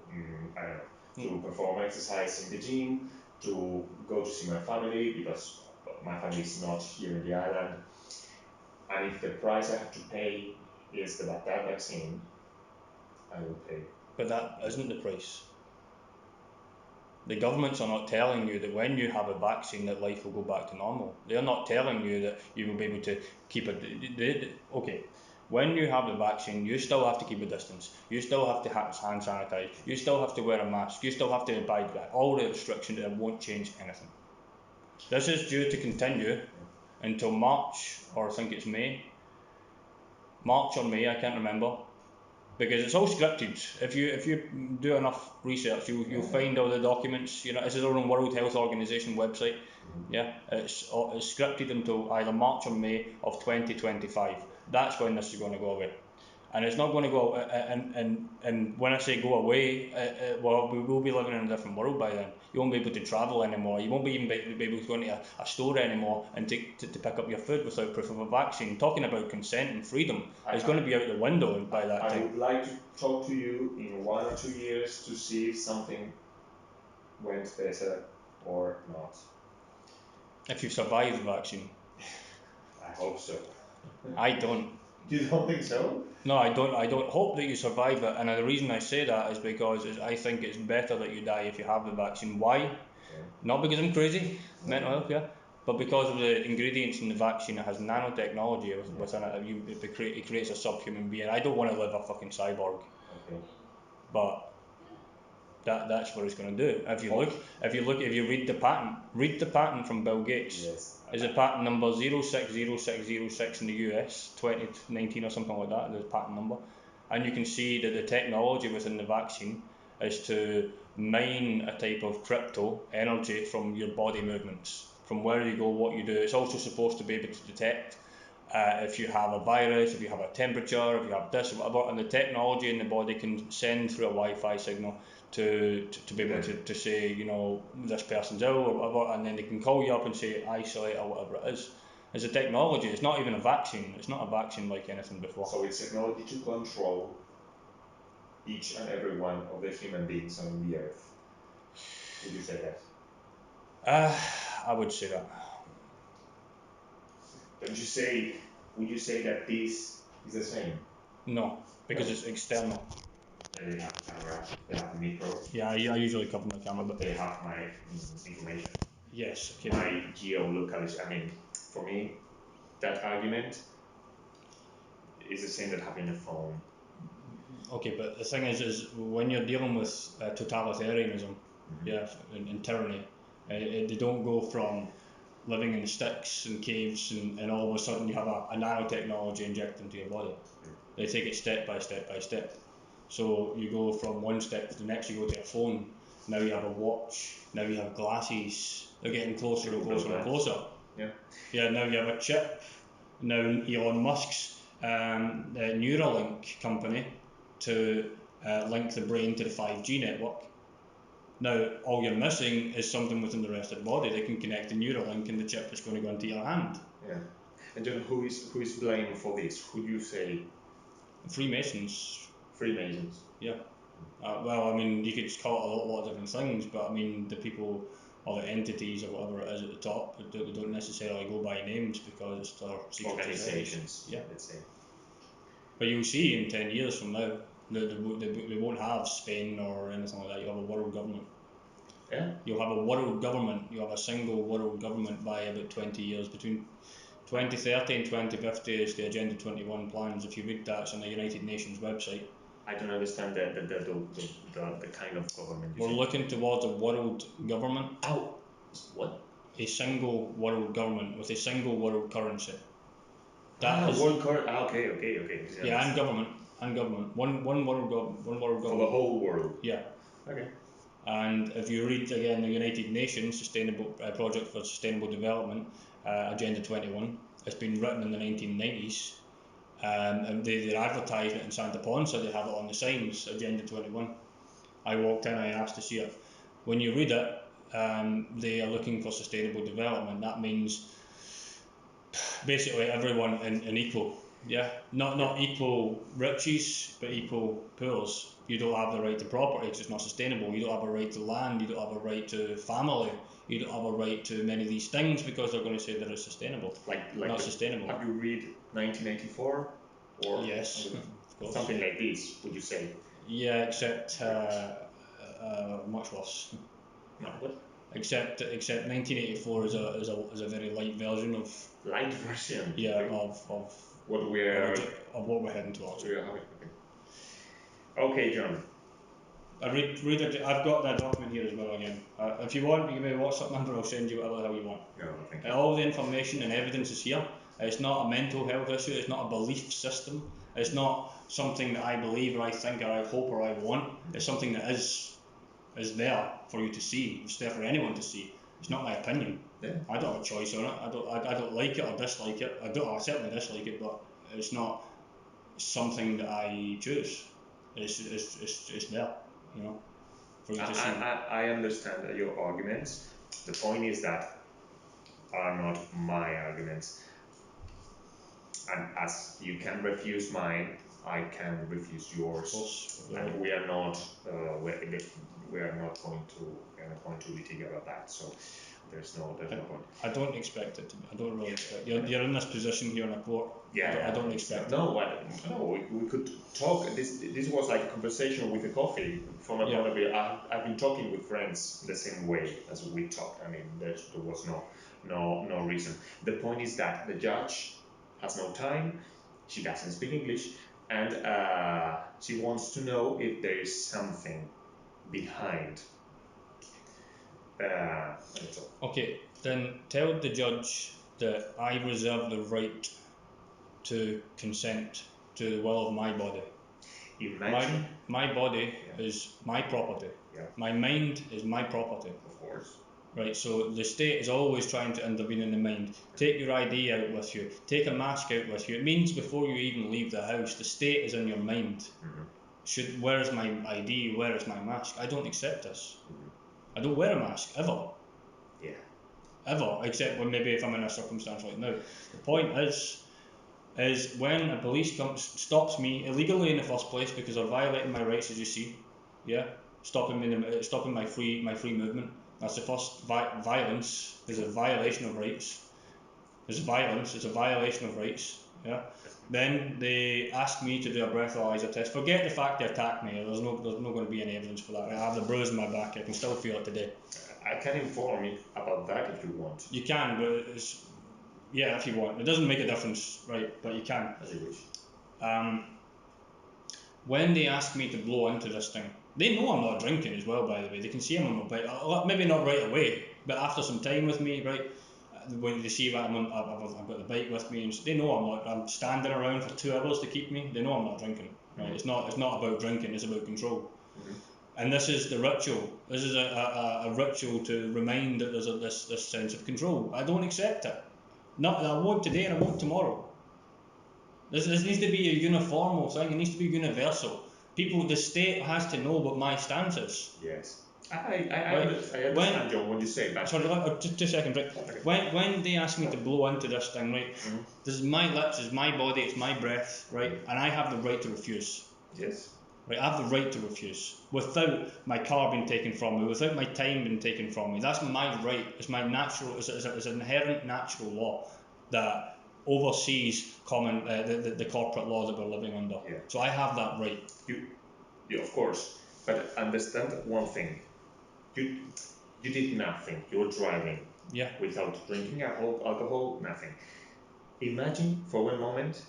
to perform exercise in the gym, to go to see my family because my family is not here in the island, and if the price I have to pay is that vaccine, I will pay. But that isn't the price. The governments are not telling you that when you have a vaccine that life will go back to normal. They're not telling you that you will be able to keep it. Okay, when you have the vaccine, you still have to keep a distance. You still have to have hand sanitize. You still have to wear a mask. You still have to abide by all the restrictions that won't change anything. This is due to continue until March, or I think it's May. March or May, I can't remember. Because it's all scripted. If you do enough research, you'll find all the documents. This is on World Health Organization website. Yeah, it's scripted until either March or May of 2025. That's when this is going to go away, and it's not going to go. And when I say go away, well, we will be living in a different world by then. You won't be able to travel anymore. You won't be able to go into a store anymore and to pick up your food without proof of a vaccine. Talking about consent and freedom is going to be out the window by that I time. would like to talk to you in 1 or 2 years to see if something went better or not. If you survive the vaccine. I hope so. I don't. You don't think so? No, I don't. I don't hope that you survive it, and the reason I say that is because I think it's better that you die if you have the vaccine. Why? Not because I'm crazy, mental health, yeah, but because of the ingredients in the vaccine. It has nanotechnology within it. It creates a subhuman being. I don't want to live a fucking cyborg, but that's what it's going to do. If you read the patent from Bill Gates. Yes. Is it patent number 060606 in the US 2019 or something like that? The patent number, and you can see that the technology within the vaccine is to mine a type of crypto energy from your body movements, from where you go, what you do. It's also supposed to be able to detect if you have a virus, if you have a temperature, if you have this or whatever, and the technology in the body can send through a Wi-Fi signal to be able to say, this person's ill or whatever, and then they can call you up and say isolate or whatever it is. It's a technology. It's not even a vaccine. It's not a vaccine like anything before. So it's technology to control each and every one of the human beings on the earth. Would you say that? I would say that. Would you say that this is the same? No, because it's external. They have camera, they have micro. Yeah, I usually cover my camera, but they have my information. Yes. Okay. My geolocalization. I mean, for me, that argument is the same that having a phone. Okay, but the thing is when you're dealing with totalitarianism, and tyranny, they don't go from living in sticks and caves and all of a sudden you have a nanotechnology injected into your body. They take it step by step by step. So you go from one step to the next, you go to a phone, now you have a watch, now you have glasses, they're getting closer and closer and closer. Yeah, now you have a chip. Now Elon Musk's Neuralink company to link the brain to the 5G network. Now all you're missing is something within the rest of the body that can connect the Neuralink and the chip that's going to go into your hand. Yeah. And then who is blamed for this? Who do you say? Freemasons. Freemasons. Yeah. Well, I mean, you could call it a lot of different things, but I mean, the people or the entities or whatever it is at the top, they don't necessarily go by names because it's their secret organizations. Yeah. Let's say. But you'll see in 10 years from now, they won't have Spain or anything like that. You'll have a world government. Yeah. You'll have a world government. You'll have a single world government by about 20 years. Between 2030 and 2050 is the Agenda 21 plans. If you read that, it's on the United Nations website. I don't understand the kind of government. We're looking towards a world government. Oh, what? A single world government with a single world currency. World currency. Okay. Yeah, and government. One world government. For the whole world. Yeah. Okay. And if you read again the United Nations Sustainable Project for Sustainable Development, Agenda 21, it's been written in the 1990s. And they're advertising it in Santa Ponsa. They have it on the signs, Agenda 21. I walked in, I asked to see it. When you read it, they are looking for sustainable development. That means basically everyone in equal, not equal riches, but equal poors. You don't have the right to property because it's not sustainable. You don't have a right to land. You don't have a right to family. You don't have a right to many of these things because they're going to say that it's sustainable. Like not sustainable. Have you read 1984 or yes, of course. Something like this? Would you say? Yeah, except much worse. No, what? Except 1984 is a very light version of. Light version. Yeah, of what we're of what we're heading towards. Okay, John. I've got that document here as well again. If you want, you give me a WhatsApp number, I'll send you whatever the hell you want. No, thank you. All the information and evidence is here. It's not a mental health issue, it's not a belief system, it's not something that I believe or I think or I hope or I want. It's something that is there for you to see. It's there for anyone to see. It's not my opinion. Yeah. I don't have a choice on it. I don't like it or dislike it. I certainly dislike it, but it's not something that I choose. It's there, you know, for you to see. I understand your arguments. The point is that are not my arguments. And as you can refuse mine, I can refuse yours. Of course. And we are not going to litigate about that. So there's no point. I don't expect it to be. I don't really expect. You're in this position here in a court. Yeah. I don't expect. No, we could talk. This was like a conversation with a coffee. From a point of view, I've been talking with friends the same way as we talk. I mean, there was no reason. The point is that the judge has no time. She doesn't speak English, and she wants to know if there is something behind. That's all. Okay, then tell the judge that I reserve the right to consent to the will of my body. Imagine. My body is my property. Yeah. My mind is my property. Of course. Right, so the state is always trying to intervene in the mind. Take your ID out with you. Take a mask out with you. It means before you even leave the house, the state is in your mind. Mm-hmm. Where is my ID? Where is my mask? I don't accept this. Mm-hmm. I don't wear a mask, ever. Yeah. Ever, except when maybe if I'm in a circumstance like now. The point is when a police stops me illegally in the first place because they're violating my rights, as you see, yeah, stopping my free movement. That's the first violence. Is a violation of rights. There's violence. It's a violation of rights. Yeah. Then they ask me to do a breathalyzer test. Forget the fact they attacked me. There's no going to be any evidence for that. I have the bruise on my back. I can still feel it today. I can inform you about that if you want. You can, but if you want. It doesn't make a difference, right? But you can. As you wish. When they ask me to blow into this thing, they know I'm not drinking as well, by the way. They can see I'm on my bike. Maybe not right away, but after some time with me, right? When they see that I've got the bike with me, and they know I'm standing around for 2 hours to keep me. They know I'm not drinking. Right? It's not about drinking. It's about control. Mm-hmm. And this is the ritual. This is a ritual to remind that there's this sense of control. I don't accept it. Not I won't today and I won't tomorrow. This needs to be a uniform thing. It needs to be universal. The state has to know what my stance is. Yes. I understand, John, when you say that. Sorry, just 2 seconds, right? Okay. When they ask me to blow into this thing, right? Mm-hmm. This is my lips, it's my body, it's my breath, right? And I have the right to refuse. Yes. Right, I have the right to refuse without my car being taken from me, without my time being taken from me. That's my right. It's my natural. It's an inherent natural law that oversees the corporate law that we're living under. Yeah. So I have that right. You of course, but understand one thing. You did nothing. You were driving. Yeah. Without drinking alcohol, nothing. Imagine for one moment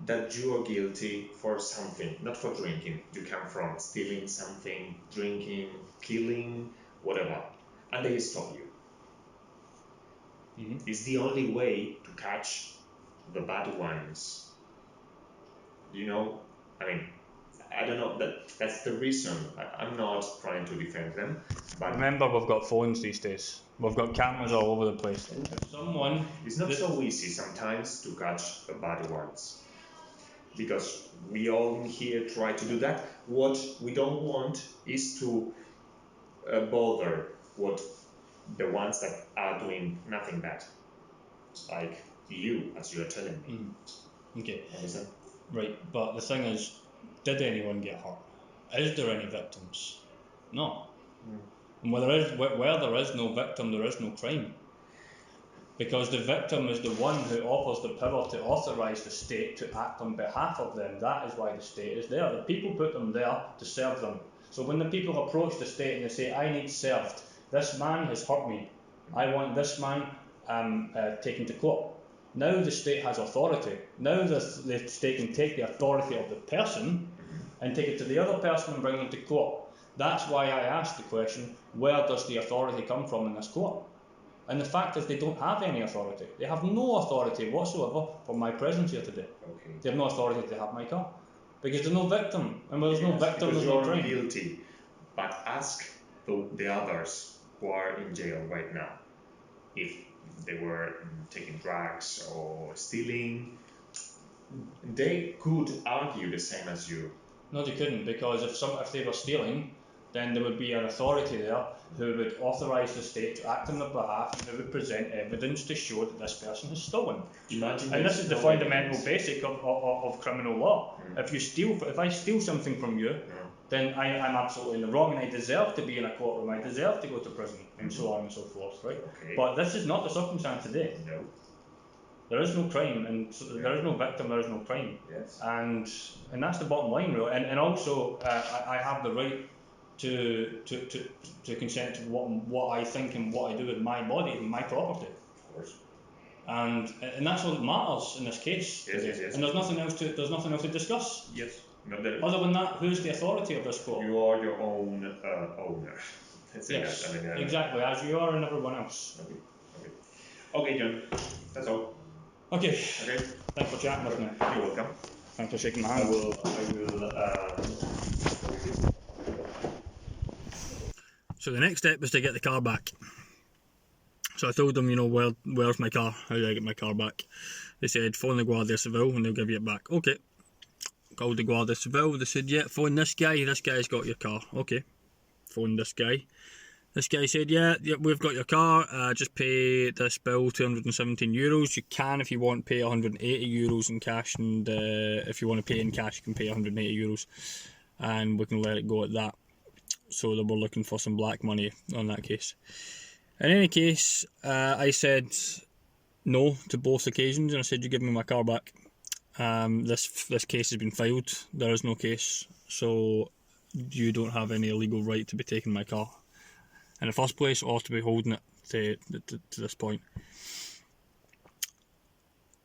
that you are guilty for something, not for drinking. You come from stealing something, drinking, killing, whatever, and they stop you. Mm-hmm. It's the only way to catch the bad ones. You know, I mean, I don't know, that's the reason. I'm not trying to defend them, but remember, we've got phones these days. We've got cameras all over the place. It's not so easy sometimes to catch the bad ones, because we all here try to do that. What we don't want is to bother the ones that are doing nothing bad, like you, as you're telling me. Mm-hmm. Okay. Understand? Right, but the thing is, did anyone get hurt? Is there any victims? No. And where there is no victim, there is no crime. Because the victim is the one who offers the power to authorise the state to act on behalf of them. That is why the state is there. The people put them there to serve them. So when the people approach the state and they say, I need served, this man has hurt me, I want this man taken to court. Now the state has authority. Now the state can take the authority of the person and take it to the other person and bring them to court. That's why I asked the question, where does the authority come from in this court? And the fact is they don't have any authority. They have no authority whatsoever for my presence here today. Okay. They have no authority to have my car. Because there's no victim. And where there's no victim, because there's no you're crime. guilty. But ask the others who are in jail right now if they were taking drugs or stealing. They could argue the same as you. No, they couldn't, because if they were stealing, then there would be an authority there who would authorise the state to act on their behalf and who would present evidence to show that this person has stolen. Imagine. And this is the no fundamental evidence. basic of criminal law. If I steal something from you, then I'm absolutely in the wrong and I deserve to be in a courtroom, I deserve to go to prison, and so on and so forth, right? Okay. But this is not the circumstance today. No. There is no crime, and so there is no victim, there is no crime. Yes. And that's the bottom line, really. And also, I have the right to consent to what I think and what I do with my body and my property. Of course. And that's all that matters in this case. Yes, yes, yes. And there's nothing else to discuss. Yes. No, there, Other than that, who's the authority of this court? you are your own owner. Let's say Yes, that. I mean, exactly, as you are and everyone else. Okay, John. That's all. Okay. Okay. Thanks for chatting with me. You're welcome. Thanks for shaking my I hand. will. So the next step is to get the car back. So I told them, where's my car? How do I get my car back? They said, phone the Guardia Civil and they'll give you it back. Okay. Called the Guardia Civil. They said, yeah, phone this guy. This guy's got your car. Okay. Phoned this guy. This guy said, yeah, we've got your car. Just pay this bill, €217. You can, if you want, pay €180 in cash. And if you want to pay in cash, you can pay €180. And we can let it go at that. So they were looking for some black money on that case. In any case, I said no to both occasions, and I said, you give me my car back. This case has been filed. There is no case, so you don't have any legal right to be taking my car in the first place, or to be holding it to this point.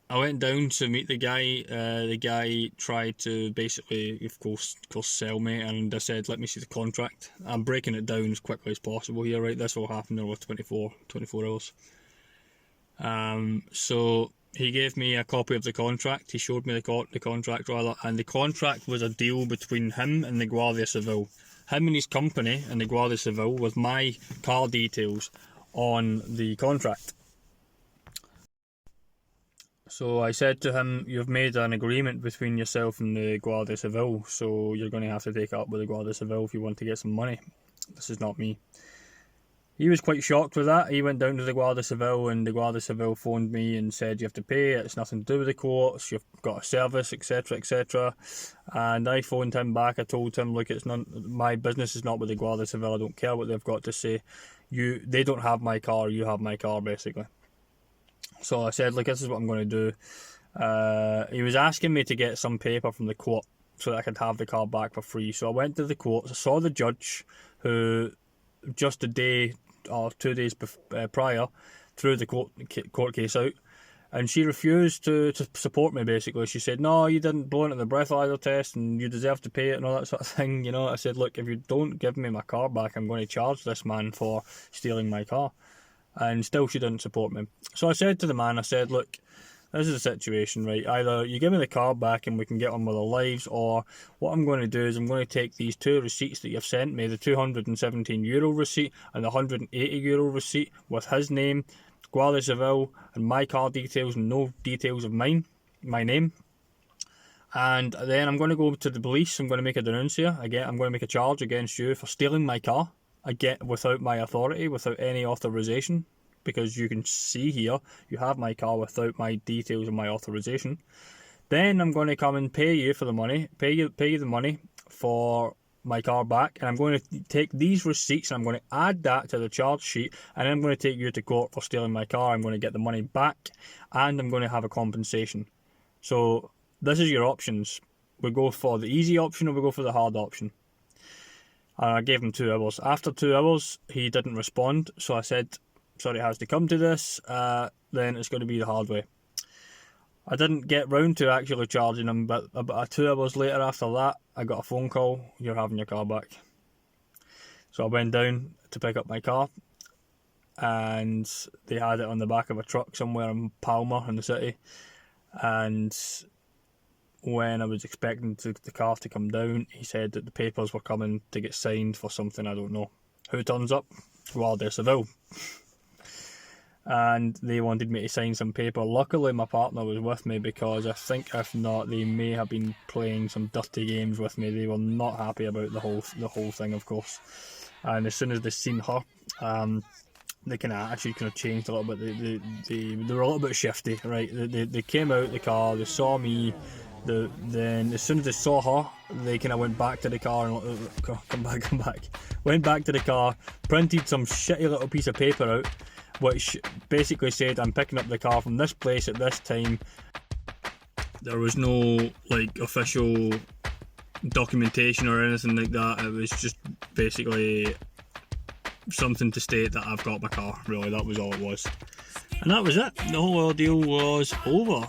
I went down to meet the guy. The guy tried to basically, of course, sell me, and I said, let me see the contract. I'm breaking it down as quickly as possible here, right? This will happen over 24 hours. So he gave me a copy of the contract. He showed me the contract, rather, and the contract was a deal between him and the Guardia Civil. Him and his company and the Guardia Civil, with my car details on the contract. So I said to him, you've made an agreement between yourself and the Guardia Civil, so you're going to have to take it up with the Guardia Civil if you want to get some money. This is not me. He was quite shocked with that. He went down to the Guardia Civil, and the Guardia Civil phoned me and said, you have to pay, it's nothing to do with the courts, you've got a service, etc, etc. And I phoned him back. I told him, look, it's not my business, is not with the Guardia Civil, I don't care what they've got to say. They don't have my car, you have my car, basically. So I said, look, this is what I'm going to do. He was asking me to get some paper from the court so that I could have the car back for free. So I went to the court, I saw the judge, who just a day or 2 days prior threw the court case out, and she refused to support me, basically. She said, no, you didn't blow into the breathalyzer test and you deserve to pay it and all that sort of thing. I said, look, if you don't give me my car back, I'm going to charge this man for stealing my car. And still she didn't support me. So I said to the man, I said, look, this is the situation, right? Either you give me the car back and we can get on with our lives, or what I'm going to do is I'm going to take these two receipts that you've sent me, the €217 receipt and the €180 receipt with his name, Guardia Civil, and my car details, and no details of my name. And then I'm going to go to the police. I'm going to make a denuncia. Again, I'm going to make a charge against you for stealing my car. Again, without my authority, without any authorization, because you can see here, you have my car without my details and my authorization. Then I'm going to come and pay you for the money, pay you the money for my car back, and I'm going to take these receipts and I'm going to add that to the charge sheet, and I'm going to take you to court for stealing my car. I'm going to get the money back, and I'm going to have a compensation. So this is your options. We go for the easy option or we go for the hard option. And I gave him 2 hours. After 2 hours, he didn't respond, so I said, sorry, it has to come to this, then it's going to be the hard way. I didn't get round to actually charging them, but about 2 hours later after that, I got a phone call, you're having your car back. So I went down to pick up my car, and they had it on the back of a truck somewhere in Palmer in the city. And when I was expecting the car to come down, he said that the papers were coming to get signed for something I don't know. Who turns up? Well, they're Seville. And they wanted me to sign some paper. Luckily my partner was with me, because I think if not, they may have been playing some dirty games with me. They were not happy about the whole thing, of course. And as soon as they seen her, the kind of attitude kind of changed a little bit. They were a little bit shifty, right? They came out the car, they saw me. Then as soon as they saw her, they kind of went back to the car and come back. Went back to the car, printed some shitty little piece of paper out, which basically said, I'm picking up the car from this place at this time. There was no like official documentation or anything like that. It was just basically something to state that I've got my car. Really, that was all it was. And that was it. The whole ordeal was over.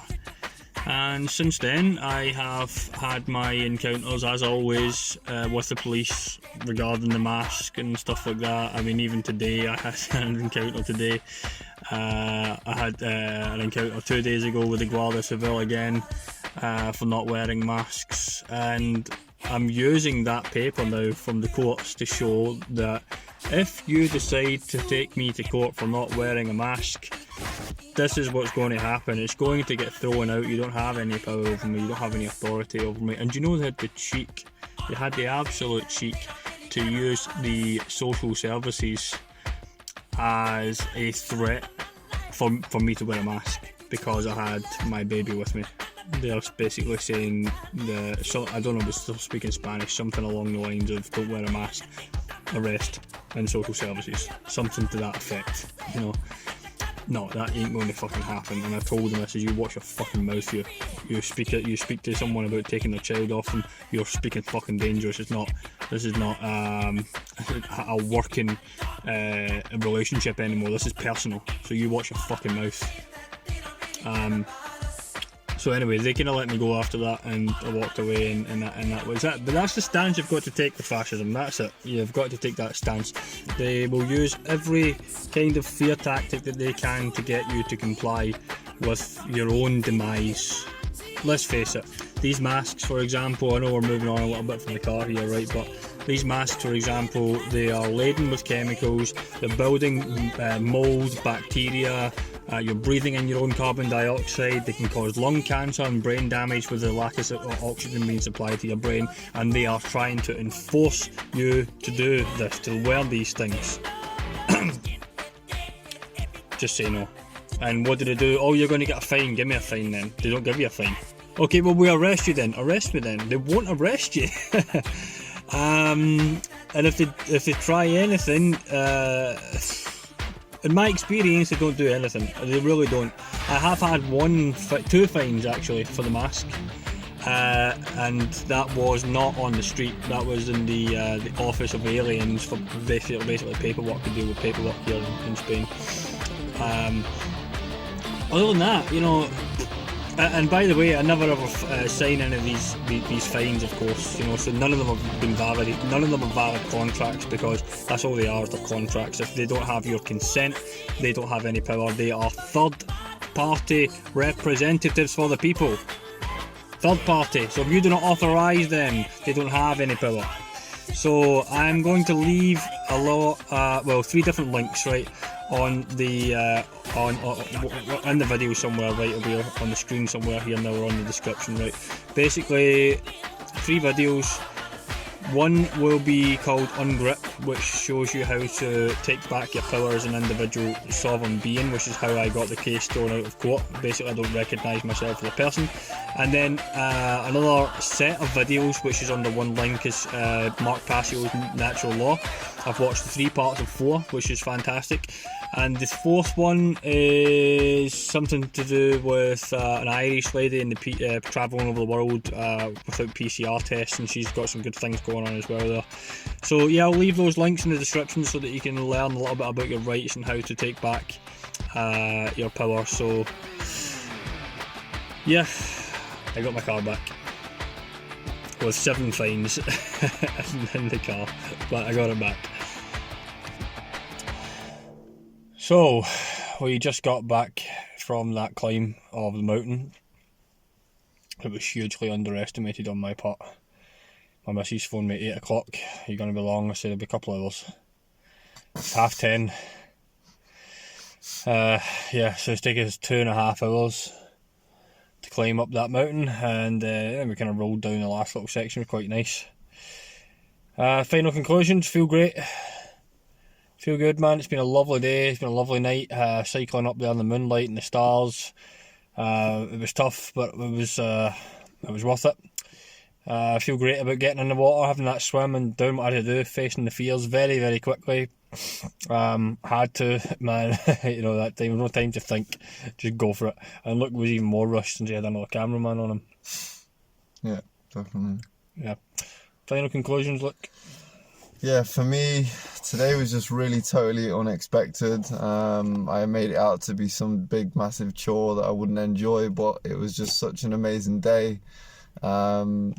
And since then, I have had my encounters, as always, with the police regarding the mask and stuff like that. I mean, even today, I had an encounter today. I had an encounter 2 days ago with the Guardia Civil again for not wearing masks. And I'm using that paper now from the courts to show that if you decide to take me to court for not wearing a mask, this is what's going to happen. It's going to get thrown out. You don't have any power over me. You don't have any authority over me. And you know, they had the cheek, they had the absolute cheek to use the social services as a threat for me to wear a mask because I had my baby with me. They're basically saying, I don't know if they're speaking Spanish, something along the lines of don't wear a mask, arrest in social services, something to that effect, you know. No, that ain't going to fucking happen. And I told them, I said, you watch your fucking mouth. You speak to someone about taking their child off them. You're speaking fucking dangerous. This is not a working relationship anymore. This is personal. So you watch your fucking mouth. So anyway, they kind of let me go after that, and I walked away, and that was it. But that's the stance you've got to take with fascism. That's it. You've got to take that stance. They will use every kind of fear tactic that they can to get you to comply with your own demise. Let's face it. These masks, for example, I know we're moving on a little bit from the car here, right? But these masks, for example, they are laden with chemicals. They're building mold, bacteria. You're breathing in your own carbon dioxide. They can cause lung cancer and brain damage with the lack of oxygen being supplied to your brain. And they are trying to enforce you to do this, to wear these things. Just say no. And what do they do? Oh, you're going to get a fine. Give me a fine then. They don't give you a fine. Okay, well, we arrest you then. Arrest me then. They won't arrest you. And if they try anything, in my experience, they don't do anything. They really don't. I have had two fines actually for the mask, and that was not on the street. That was in the office of aliens for basically paperwork, to do with paperwork here in Spain. Other than that, you know. And by the way, I never ever sign any of these fines, of course, you know, so none of them have been valid. None of them are valid contracts, because that's all they are, they're contracts. If they don't have your consent, they don't have any power. They are third-party representatives for the people. Third party. So if you do not authorise them, they don't have any power. So I'm going to leave a lot, 3 different links, right, on the in the video somewhere, right, it'll be on the screen somewhere here now, or on the description, right. Basically 3 videos. One will be called Ungrip, which shows you how to take back your power as an individual sovereign being, which is how I got the case thrown out of court. Basically, I don't recognise myself as a person. And then another set of videos, which is under one link, is Mark Passio's Natural Law. I've watched the 3 parts of 4, which is fantastic. And the 4th one is something to do with an Irish lady in the travelling over the world without PCR tests, and she's got some good things going on as well there. So yeah, I'll leave those links in the description so that you can learn a little bit about your rights and how to take back your power. So Yeah, I got my car back with 7 fines in the car, but I got it back. So, we just got back from that climb of the mountain. It was hugely underestimated on my part. My missus phoned me at 8 o'clock. You're going to be long? I said it'll be a couple of hours. It's 10:30. So it's taken us 2.5 hours to climb up that mountain, and we kind of rolled down the last little section. It was quite nice. Final conclusions, feel great. Feel good, man. It's been a lovely day, it's been a lovely night, cycling up there in the moonlight and the stars. It was tough, but it was worth it. I feel great about getting in the water, having that swim and doing what I had to do, facing the fears very, very quickly. Had to, man. You know, that time, no time to think, just go for it. And Luke was even more rushed since he had another cameraman on him. Yeah, definitely. Yeah. Final conclusions, Luke? Yeah, for me, today was just really totally unexpected. I made it out to be some big, massive chore that I wouldn't enjoy, but it was just such an amazing day. The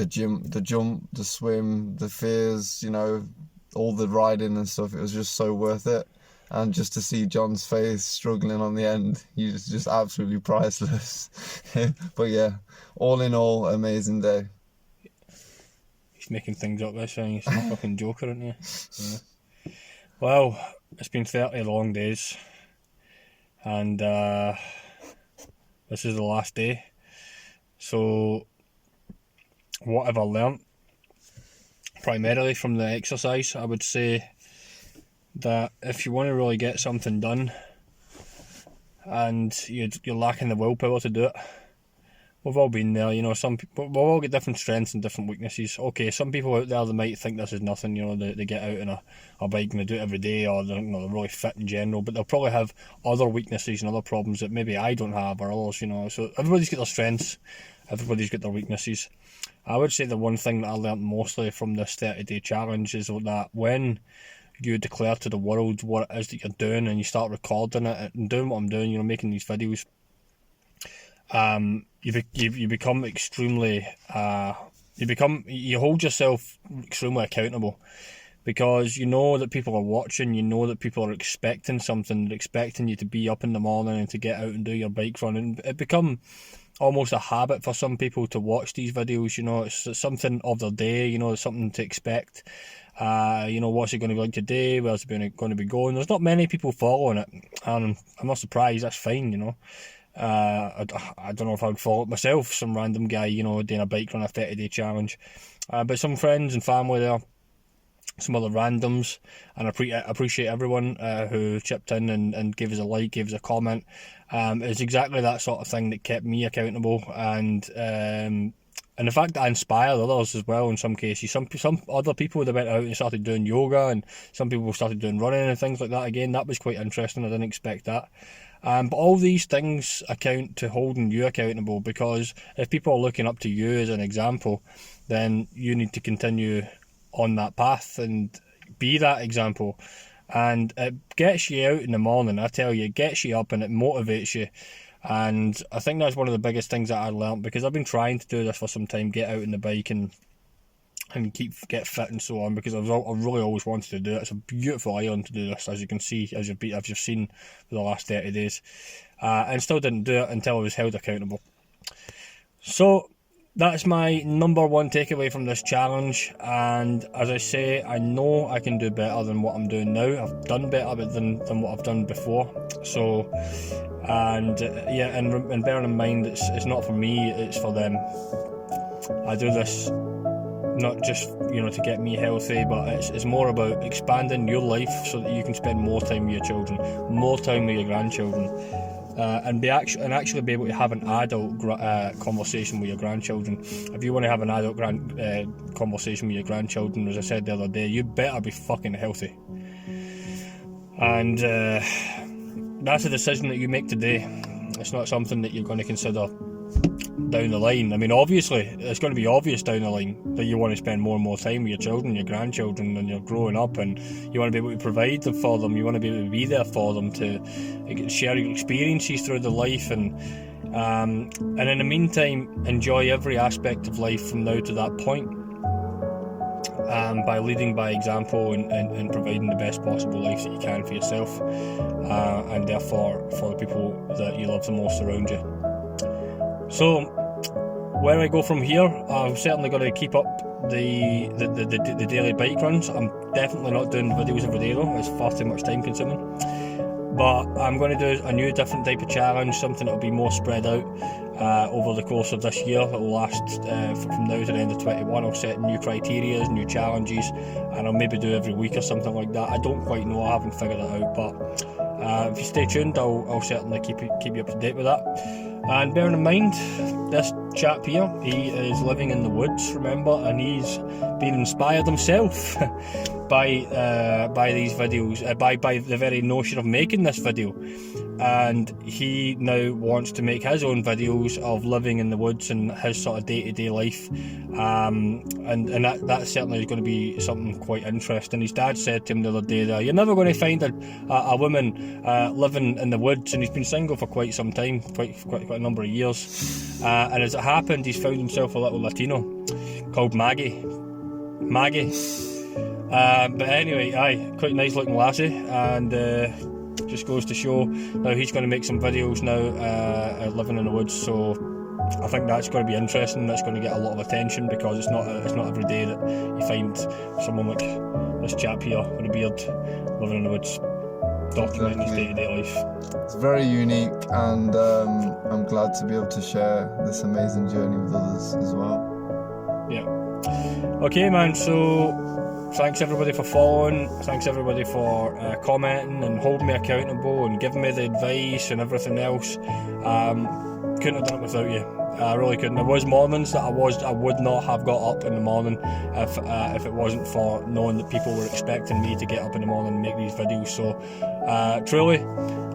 jump, the swim, the fears, you know, all the riding and stuff, it was just so worth it. And just to see John's face struggling on the end, he's just absolutely priceless. But yeah, all in all, amazing day. He's making things up this thing. He's a fucking joker, isn't he? Yeah. Well, it's been 30 long days, and this is the last day. So, what have I learnt? Primarily from the exercise, I would say that if you want to really get something done, and you're lacking the willpower to do it, we've all been there, you know. Some people, we've all got different strengths and different weaknesses. Okay, some people out there, they might think this is nothing, you know, they get out on a bike and they do it every day, or they're, you know, they're really fit in general, but they'll probably have other weaknesses and other problems that maybe I don't have, or others, you know. So everybody's got their strengths, everybody's got their weaknesses. I would say the one thing that I learnt mostly from this 30-day challenge is that when you declare to the world what it is that you're doing and you start recording it and doing what I'm doing, you know, making these videos, you become extremely, you hold yourself extremely accountable, because you know that people are watching, you know that people are expecting something, they're expecting you to be up in the morning and to get out and do your bike run, and it become almost a habit for some people to watch these videos. You know, it's something of their day, you know, it's something to expect. You know, what's it going to be like today, where's it going to be going. There's not many people following it, and I'm not surprised, that's fine, you know. I don't know if I would follow it myself, some random guy, you know, doing a bike run, a 30-day challenge. But some friends and family there, some other randoms, and I appreciate everyone who chipped in and gave us a like, gave us a comment. It's exactly that sort of thing that kept me accountable, and the fact that I inspired others as well in some cases. Some other people that went out and started doing yoga, and some people started doing running and things like that again. That was quite interesting, I didn't expect that. But all these things account to holding you accountable, because if people are looking up to you as an example, then you need to continue on that path and be that example. And it gets you out in the morning, I tell you, it gets you up and it motivates you. And I think that's one of the biggest things that I learned, because I've been trying to do this for some time, get out on the bike and get fit and so on, because I've really always wanted to do it. It's a beautiful island to do this, as you can see, as you've seen for the last 30 days, and still didn't do it until I was held accountable. So that's my number one takeaway from this challenge, and as I say, I know I can do better than what I'm doing now. I've done better than what I've done before. So, and yeah, and bearing in mind, it's not for me, it's for them. I do this not just, you know, to get me healthy, but it's more about expanding your life so that you can spend more time with your children, more time with your grandchildren, and actually be able to have an adult conversation with your grandchildren. If you want to have an adult conversation with your grandchildren, as I said the other day, you better be fucking healthy. And that's a decision that you make today. It's not something that you're going to consider down the line. I mean, obviously, it's going to be obvious down the line that you want to spend more and more time with your children, your grandchildren, and you're growing up, and you want to be able to provide for them. You want to be able to be there for them, to share your experiences through the life, and in the meantime, enjoy every aspect of life from now to that point. By leading by example and providing the best possible life that you can for yourself, and therefore for the people that you love the most around you. So, where I go from here, I'm certainly going to keep up the daily bike runs. I'm definitely not doing videos every day though, it's far too much time consuming. But I'm going to do a new different type of challenge, something that will be more spread out over the course of this year. It will last from now to the end of 21. I'll set new criteria, new challenges, and I'll maybe do every week or something like that. I don't quite know, I haven't figured it out, but if you stay tuned, I'll certainly keep you up to date with that. And bearing in mind, this chap here, he is living in the woods, remember, and he's been inspired himself by these videos, by the very notion of making this video. And he now wants to make his own videos of living in the woods and his sort of day-to-day life, and that certainly is going to be something quite interesting. His dad said to him the other day that you're never going to find a woman living in the woods, and he's been single for quite some time, quite a number of years, and as it happened, he's found himself a little Latino called Maggie. But anyway, quite nice looking lassie, and just goes to show now he's going to make some videos now living in the woods. So I think that's going to be interesting. That's going to get a lot of attention, because it's not every day that you find someone like this chap here with a beard living in the woods documenting his day-to-day life. It's very unique, and I'm glad to be able to share this amazing journey with others as well. Yeah. Okay, man, so thanks everybody for following, thanks everybody for commenting and holding me accountable and giving me the advice and everything else. Couldn't have done it without you. I really couldn't. There was mornings that I would not have got up in the morning if it wasn't for knowing that people were expecting me to get up in the morning and make these videos. So truly,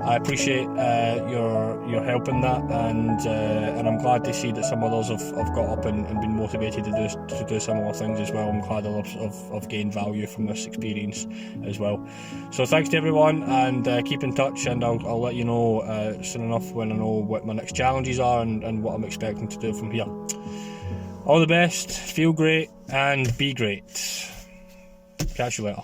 I appreciate your help in that, and I'm glad to see that some others have got up and been motivated to do similar things as well. I'm glad others have gained value from this experience as well. So thanks to everyone, and keep in touch, and I'll let you know soon enough when I know what my next challenges are and what I'm expecting to do from here. All the best, feel great, and be great. Catch you later.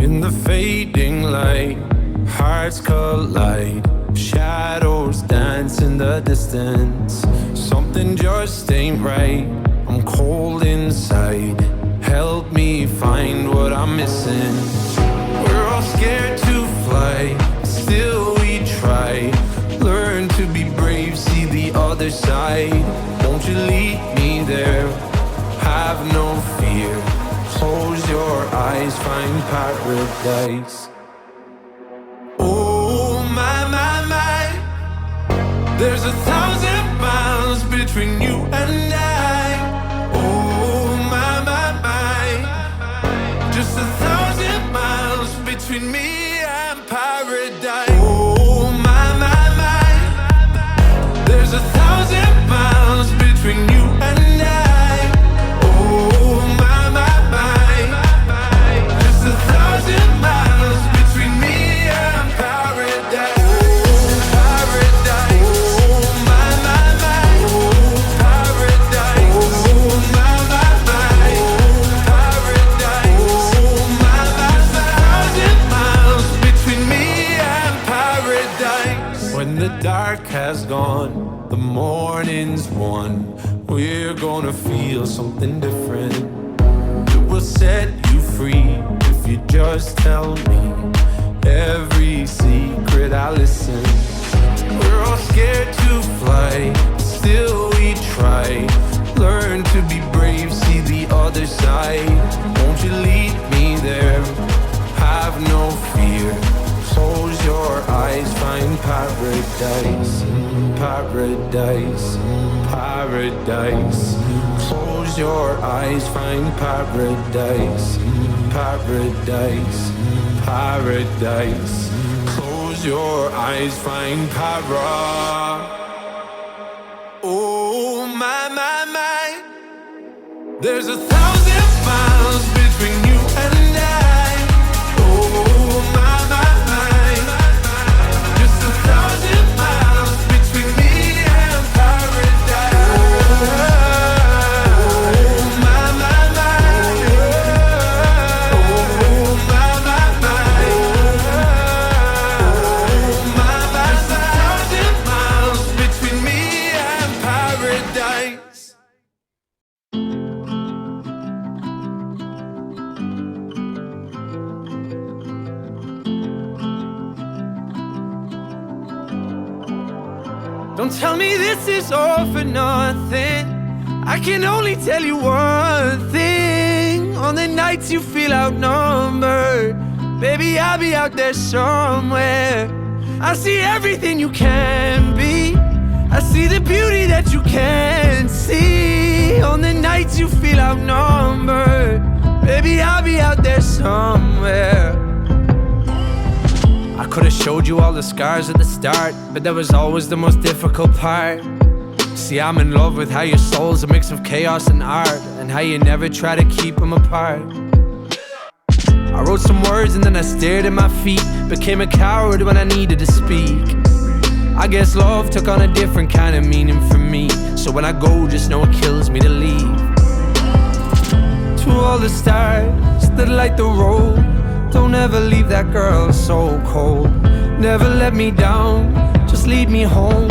In the fading light, hearts collide, shadows dance in the distance. Something just ain't right, I'm cold inside. Help me find what I'm missing. We're all scared to fly, still we try. Learn to be brave, see the other side. Won't you lead me there? Have no fear. Close your eyes, find paradise. Oh my, my, my. There's 1,000 miles between you and I. Oh my, my, my. Just 1,000 miles between me and paradise. Oh my, my, my. There's 1,000 miles between you and I. Oh my, my, my. Just 1,000 miles between me and paradise. Oh, paradise. Oh my, my, my. Oh, paradise. Oh my, my, my. Oh, paradise. Oh my, my, my. 1,000 miles between me and paradise. When the dark has gone, the morning's won. We're gonna feel something different. It will set you free if you just tell me every secret. I listen. We're all scared to fly, still we try. Learn to be brave, see the other side. Won't you lead me there? Have no fear. Close your eyes, find paradise. Paradise, paradise. Close your eyes, find paradise, paradise, paradise. Close your eyes, find para. Oh my, my, my. There's 1,000 miles between you and I. Oh my, my, my. Just 1,000 miles between me and paradise. Don't tell me this is all for nothing. I can only tell you one thing. On the nights you feel outnumbered, baby, I'll be out there somewhere. I see everything you can be. I see the beauty that you can't see. On the nights you feel outnumbered, baby, I'll be out there somewhere. I could've showed you all the scars at the start, but that was always the most difficult part. See, I'm in love with how your soul's a mix of chaos and art, and how you never try to keep them apart. I wrote some words and then I stared at my feet, became a coward when I needed to speak. I guess love took on a different kind of meaning for me, so when I go, just know it kills me to leave. To all the stars that light the road, don't ever leave that girl so cold. Never let me down, just lead me home.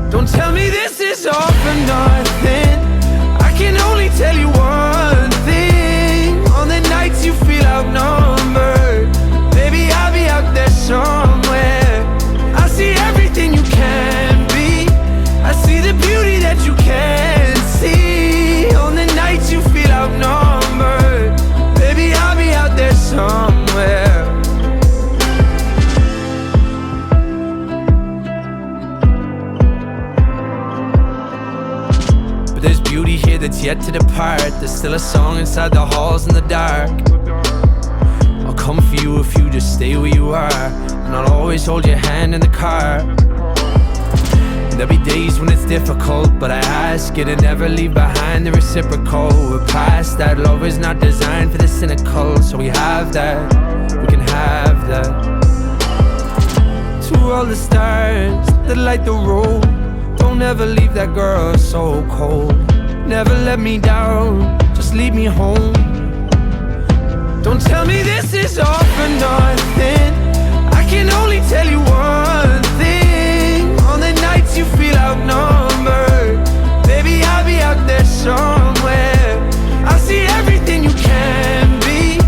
Don't tell me this is all for nothing. I can only tell you one thing. On the nights you feel outnumbered, baby, I'll be out there somewhere. I see everything you can be. I see the beauty that you can't see. On the nights you feel outnumbered, baby, I'll be out there somewhere. But there's beauty here that's yet to depart. There's still a song inside the halls in the dark. I'll come for you if you just stay where you are, and I'll always hold your hand in the car. There'll be days when it's difficult, but I ask you to never leave behind the reciprocal. We're past that, love is not designed for the cynical, so we have that, we can have that. To all the stars that light the road, don't ever leave that girl so cold. Never let me down, just lead me home. Don't tell me this is all for nothing. I can only tell you one thing. On the nights you feel outnumbered, baby, I'll be out there somewhere. I see everything you can be.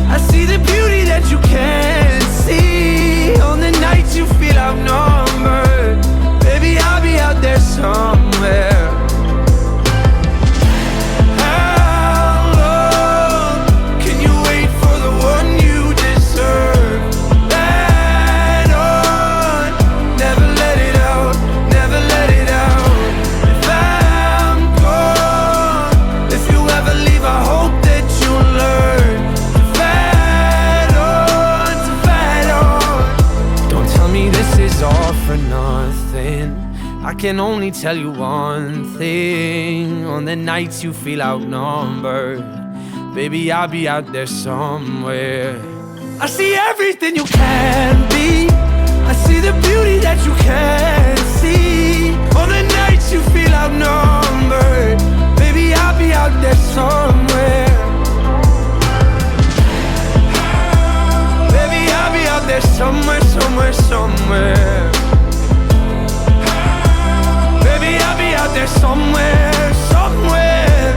I see the beauty that you can't see. On the nights you feel outnumbered, baby, I'll be out there somewhere. I can only tell you one thing. On the nights you feel outnumbered, baby, I'll be out there somewhere. I see everything you can be. I see the beauty that you can't see. On the nights you feel outnumbered, baby, I'll be out there somewhere. Baby, I'll be out there somewhere, somewhere, somewhere. I'll be out there somewhere, somewhere.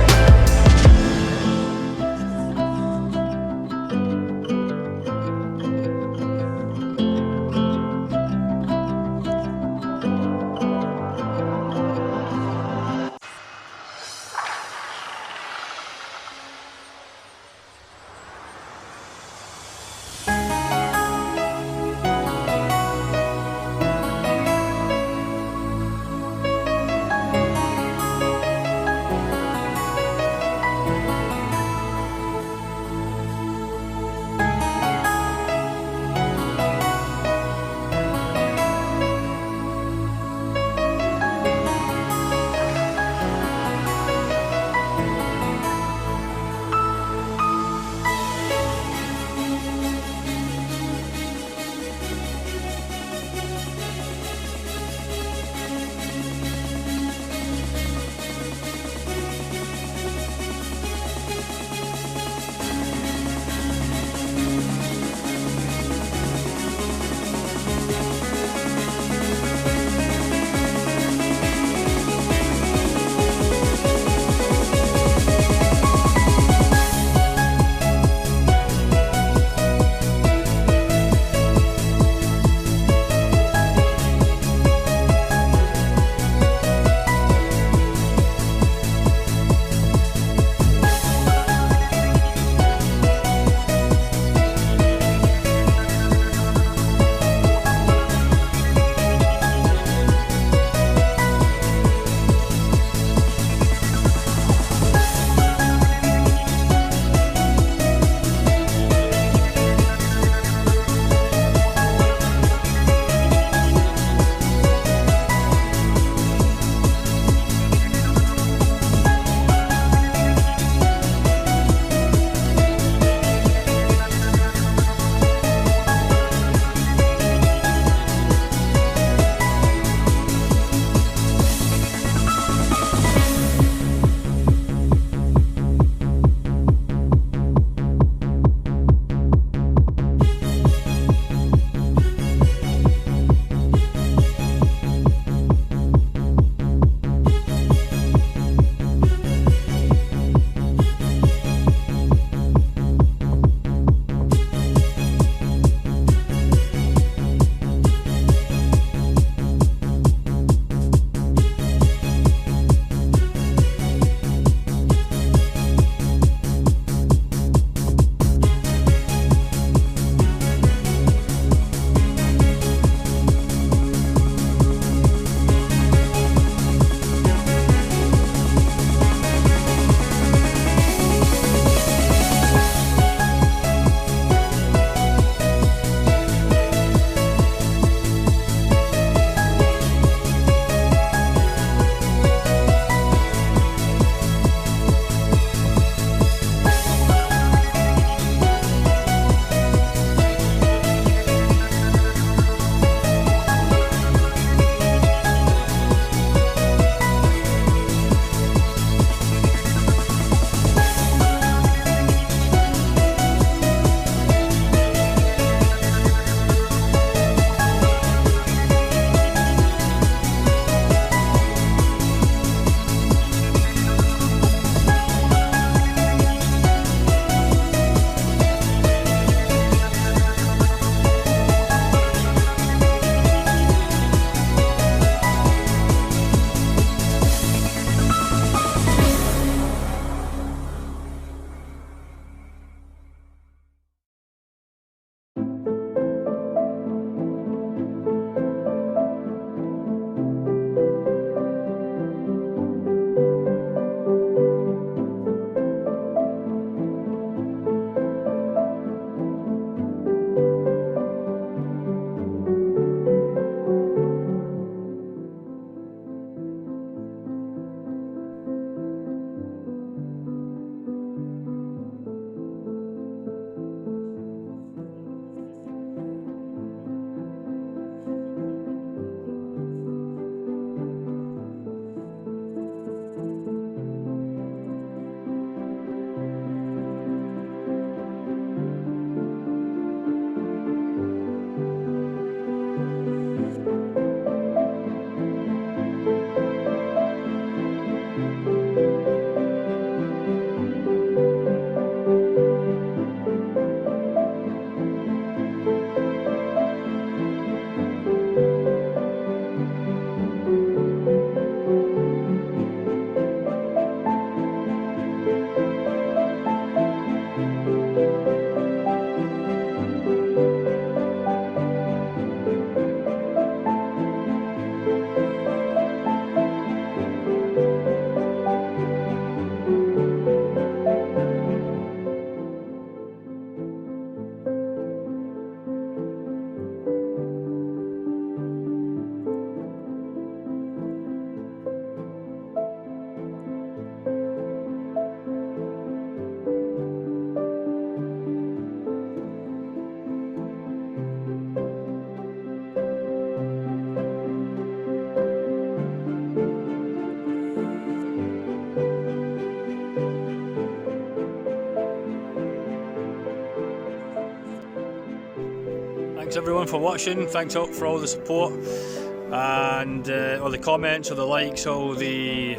thanks everyone for watching. Thanks out for all the support and all the comments, all the likes, all the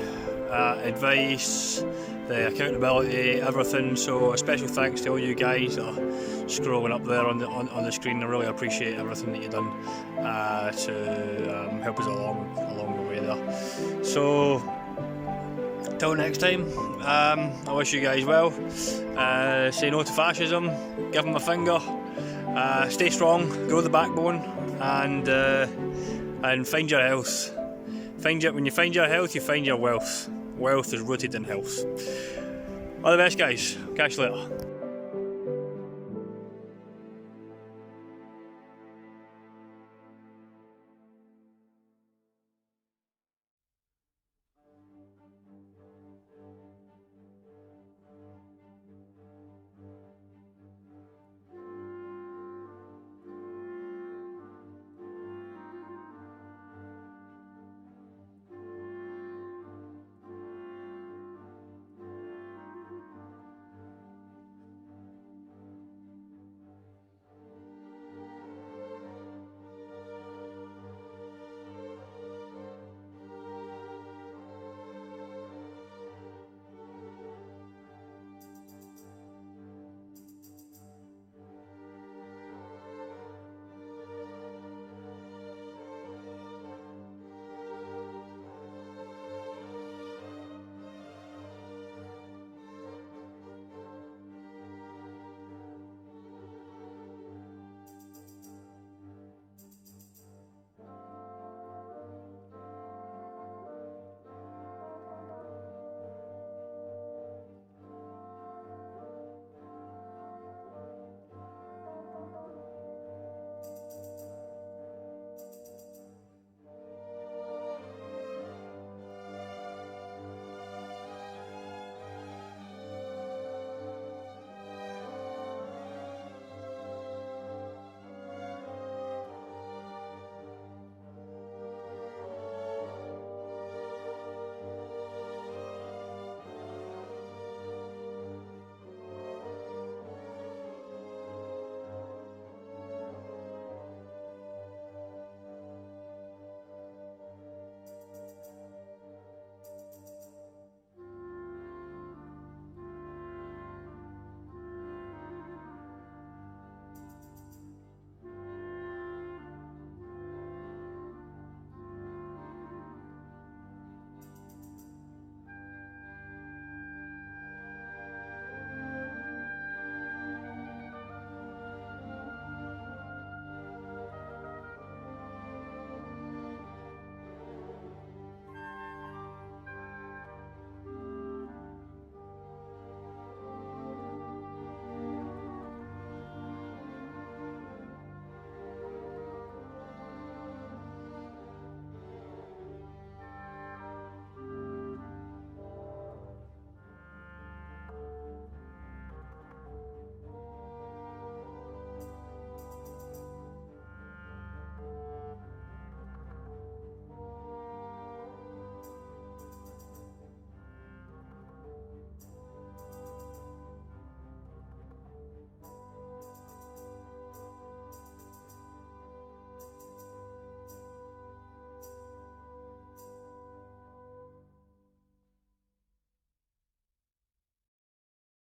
advice, the accountability, everything. So a special thanks to all you guys that are scrolling up there on the screen. I really appreciate everything that you've done to help us along the way there. So till next time, I wish you guys well. Say no to fascism, give them a finger, stay strong, grow the backbone, and find your health. When you find your health, you find your wealth. Wealth is rooted in health. All the best, guys. Catch you later.